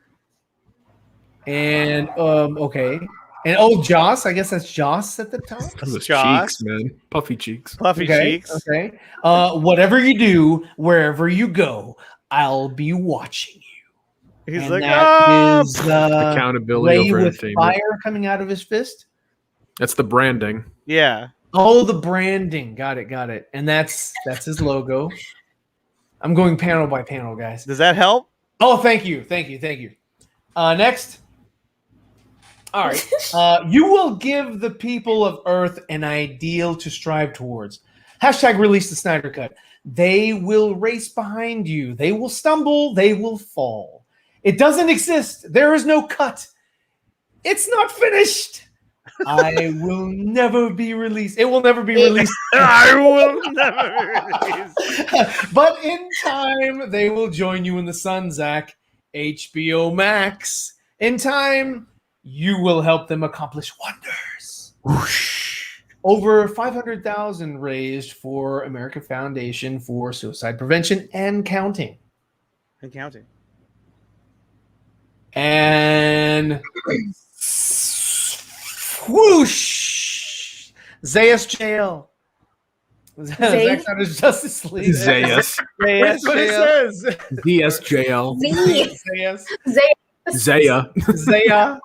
And okay. And Joss. I guess that's Joss at the top. Those Joss. cheeks, man. Puffy cheeks. Puffy cheeks. Okay. Whatever you do, wherever you go, I'll be watching you. He's And like, that is accountability Ray over with entertainment. fire coming out of his fist. That's the branding. yeah. Oh, the branding. Got it. And that's his logo. I'm going panel by panel, guys. Does that help? Oh, thank you. Next. All right. You will give the people of Earth an ideal to strive towards. Hashtag release the Snyder Cut. They will race behind you. They will stumble. They will fall. It doesn't exist. There is no cut. It's not finished. I will never be released. It will never be released. I will never be released. But in time, they will join you in the sun, Zach. HBO Max. In time, you will help them accomplish wonders. Whoosh. Over 500,000 raised for American Foundation for Suicide Prevention and counting. And counting. And whoosh! Zayas jail. Zack Snyder's Justice League. Zayas. That's what it says. DSJL. Zayas. Zaya. Zaya.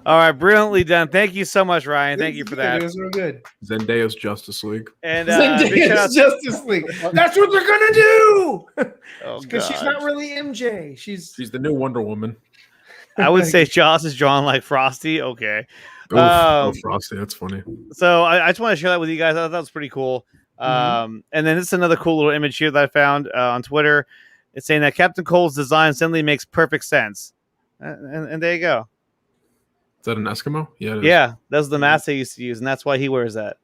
All right, brilliantly done. Thank you so much, Ryan. Thank you for that. It was real good. Zendaya's Justice League. And big shout out Zendaya's Justice League. That's what they're gonna do. Oh, Because she's God. not really MJ. She's the new Wonder Woman. I would say Joss is drawn like Frosty. Okay. Oof, Frosty, that's funny. So I just want to share that with you guys. I thought that was pretty cool. And then this is another cool little image here that I found on Twitter. It's saying that Captain Cold's design suddenly makes perfect sense. And there you go. Is that an Eskimo? Yeah. It is. Yeah, that's the mask they used to use, and that's why he wears that.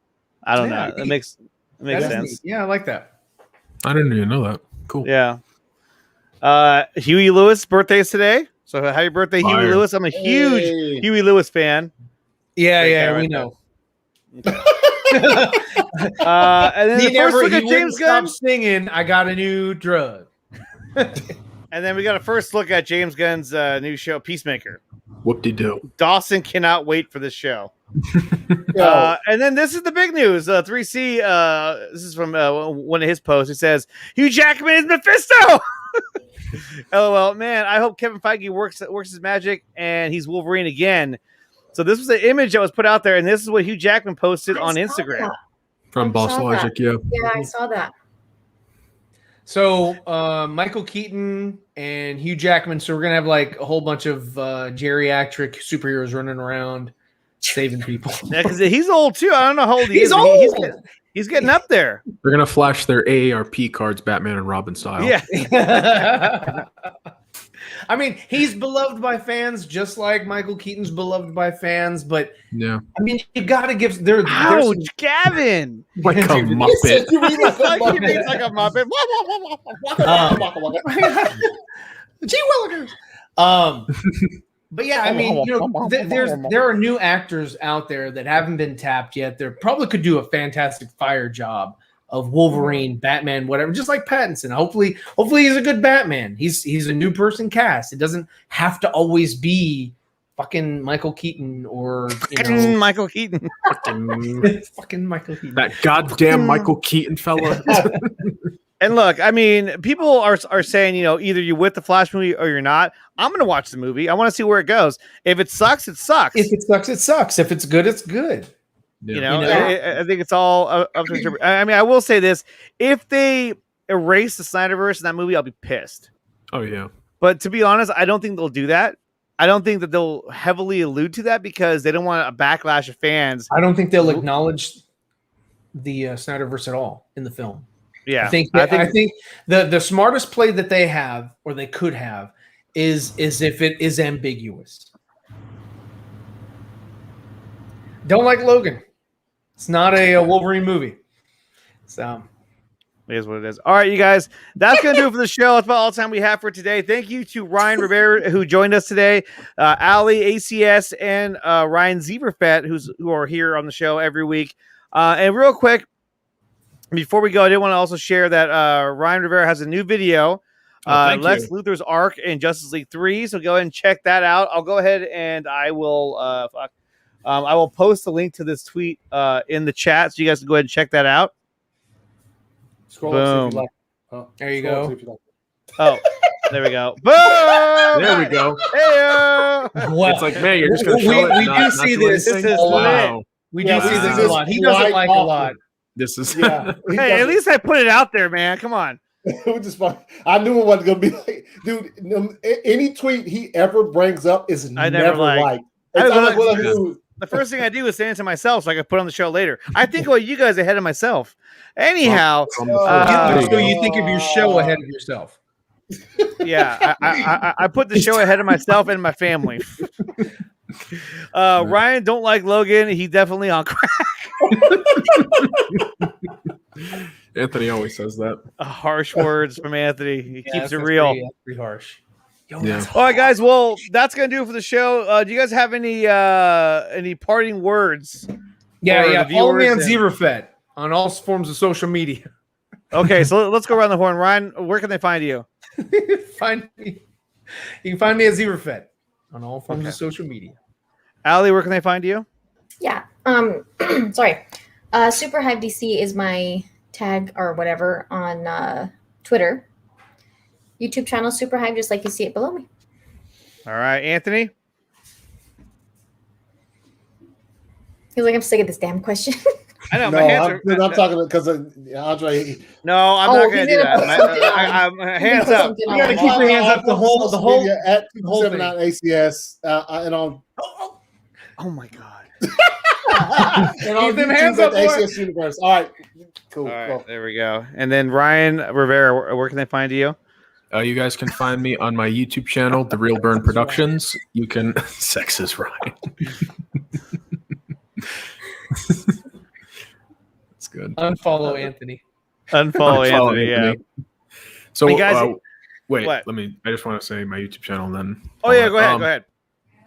I don't know. It makes sense. Yeah, I like that. I didn't even know that. Cool. Yeah. Huey Lewis' birthday is today. So happy birthday, Huey Lewis. I'm a huge Huey Lewis fan. Yeah, we know. And then He the first look at wouldn't James Gunn. stop singing, I got a new drug. And then we got a first look at James Gunn's new show, Peacemaker. Whoop-de-doo. Dawson cannot wait for this show. And then this is the big news. 3C, this is from one of his posts. It says, Hugh Jackman is Mephisto! LOL. Man, I hope Kevin Feige works his magic and he's Wolverine again. So this was an image that was put out there, and this is what Hugh Jackman posted on Instagram. From Boss Logic, yeah. Yeah, I saw that. So Michael Keaton and Hugh Jackman. So we're gonna have like a whole bunch of geriatric superheroes running around saving people. Yeah, because he's old too. I don't know how old he is. He's old. He's getting up there. They're gonna flash their AARP cards, Batman and Robin style. Yeah. I mean, he's beloved by fans, just like Michael Keaton's beloved by fans. But yeah, I mean, you got to give there. Ouch, Gavin! Like a Muppet. He means like a Muppet. Gee Willikers. But yeah, I mean, you know, there are new actors out there that haven't been tapped yet. They probably could do a fantastic fire job of Wolverine, Batman, whatever, just like Pattinson. Hopefully he's a good Batman. He's a new person cast. It doesn't have to always be fucking Michael Keaton or Michael Keaton. fucking Michael Keaton. That goddamn Michael Keaton fella. And look, I mean, people are saying, you know, either you're with the Flash movie or you're not. I'm going to watch the movie. I want to see where it goes. If it sucks, it sucks. If it sucks, it sucks. If it's good, it's good. Yeah. You know? I think it's all up to interpret. I mean, I will say this. If they erase the Snyderverse in that movie, I'll be pissed. Oh, yeah. But to be honest, I don't think they'll do that. I don't think that they'll heavily allude to that because they don't want a backlash of fans. I don't think they'll acknowledge the Snyderverse at all in the film. Yeah, I think the smartest play that they have, or they could have, is if it is ambiguous. Don't like Logan. It's not a Wolverine movie. So it is what it is. All right, you guys, that's going to do it for the show. That's about all the time we have for today. Thank you to Ryan Rivera, who joined us today, Ali, ACS, and Ryan Zieverfett, who are here on the show every week. And real quick, before we go, I did want to also share that Ryan Rivera has a new video, Lex Luthor's Arc in Justice League 3. So go ahead and check that out. I'll go ahead and I will post the link to this tweet in the chat, so you guys can go ahead and check that out. Scroll Boom. up, see if you like. There you go. Oh, there we go. Boom! There we go. Hey-o! Wow. It's like, man, you're just going to show it. We do see this a lot. We do see this a lot. He doesn't like a lot. This is Hey, at least I put it out there, man. Come on. It was just fun. I knew it wasn't going to be like, dude, any tweet he ever brings up is never liked. The first thing I do is say it to myself so I can put on the show later. I think about you guys ahead of myself. Anyhow. So you think of your show ahead of yourself. Yeah, I put the show ahead of myself and my family. Ryan don't like Logan. He definitely on crack. Anthony always says that. Harsh words from Anthony. He keeps it real. Pretty harsh. Yeah. All right, guys. Well, that's gonna do it for the show. Do you guys have any parting words? Yeah. Follow me on Zieverfett on all forms of social media. Okay, so let's go around the horn. Ryan, where can they find you? Find me. You can find me at Zieverfett on all forms of social media. Ali, where can they find you? Yeah. Sorry. Super Hive DC is my tag or whatever on Twitter. YouTube channel Super Hive, just like you see it below me. All right, Anthony. He's like, I'm sick of this damn question. I know. No, My hands are. I'm talking because Andre. No, I'm not going to do that. I'm hands up. You got to keep your hands up the whole at the whole thing. 79 ACS and on. Oh my god. And on Keep them YouTube hands at up, boy. ACS Universe. All right, cool. All right, Cool. there we go. And then Ryan Rivera, where can they find you? You guys can find me on my YouTube channel, The Real Burn Productions. You can sex is right. That's good. Unfollow Anthony. Unfollow Anthony. Yeah. So Hey, guys, wait, what? I just want to say my YouTube channel and then. Oh yeah, go ahead.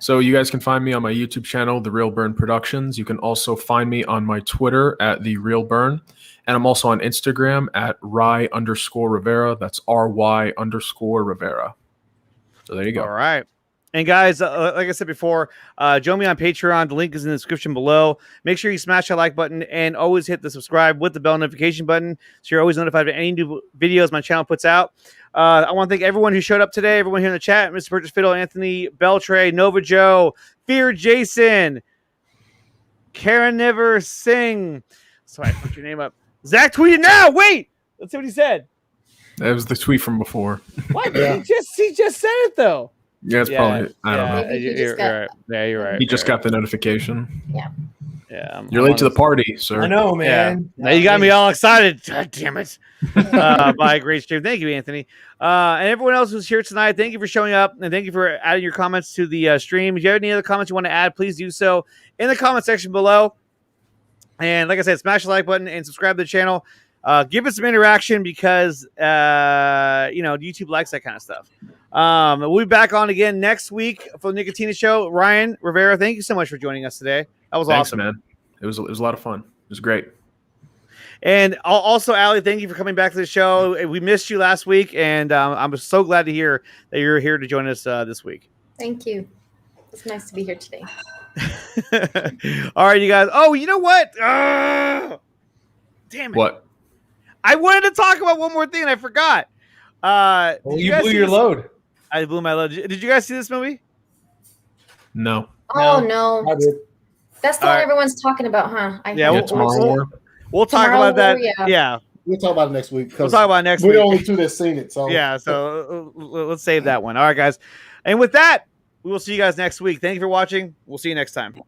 So you guys can find me on my YouTube channel, The Real Burn Productions. You can also find me on my Twitter at The Real Burn. And I'm also on Instagram at Ry_Rivera. That's RY_Rivera. So there you go. All right. And guys, like I said before, join me on Patreon. The link is in the description below. Make sure you smash that like button and always hit the subscribe with the bell notification button so you're always notified of any new videos my channel puts out. I want to thank everyone who showed up today, everyone here in the chat, Mr. Purchase Fiddle, Anthony, Beltray, Nova Joe, Fear Jason, Karen Never Sing. Sorry, I put your name up. Zach tweeted now. Wait, let's see what he said. That was the tweet from before. What? Yeah. He just said it though. Yeah, it's probably. I don't know. You're right. Yeah, you're right. He just got the notification. Yeah. Yeah. You're late to the party, sir. I know, man. Yeah. Now you got me all excited. God damn it. By a great stream. Thank you, Anthony. And everyone else who's here tonight, thank you for showing up and thank you for adding your comments to the stream. If you have any other comments you want to add, please do so in the comment section below. And like I said, smash the like button and subscribe to the channel. Give us some interaction because YouTube likes that kind of stuff. We'll be back on again next week for the Nicotina Show. Ryan Rivera, thank you so much for joining us today. That was Thanks, awesome, man. It was a lot of fun. It was great. And also, Ali, thank you for coming back to the show. We missed you last week, and I'm so glad to hear that you're here to join us this week. Thank you. It's nice to be here today. All right, you guys. Oh, you know what? Damn it. What? I wanted to talk about one more thing, and I forgot. You blew your load. I blew my load. Did you guys see this movie? No. Oh, no. I did. That's the one everyone's talking about, huh? We'll talk about that. Yeah. We'll talk about it next week. We'll talk about it next week. We're the only two that's seen it. So yeah, so let's save that one. All right, guys. And with that, we will see you guys next week. Thank you for watching. We'll see you next time.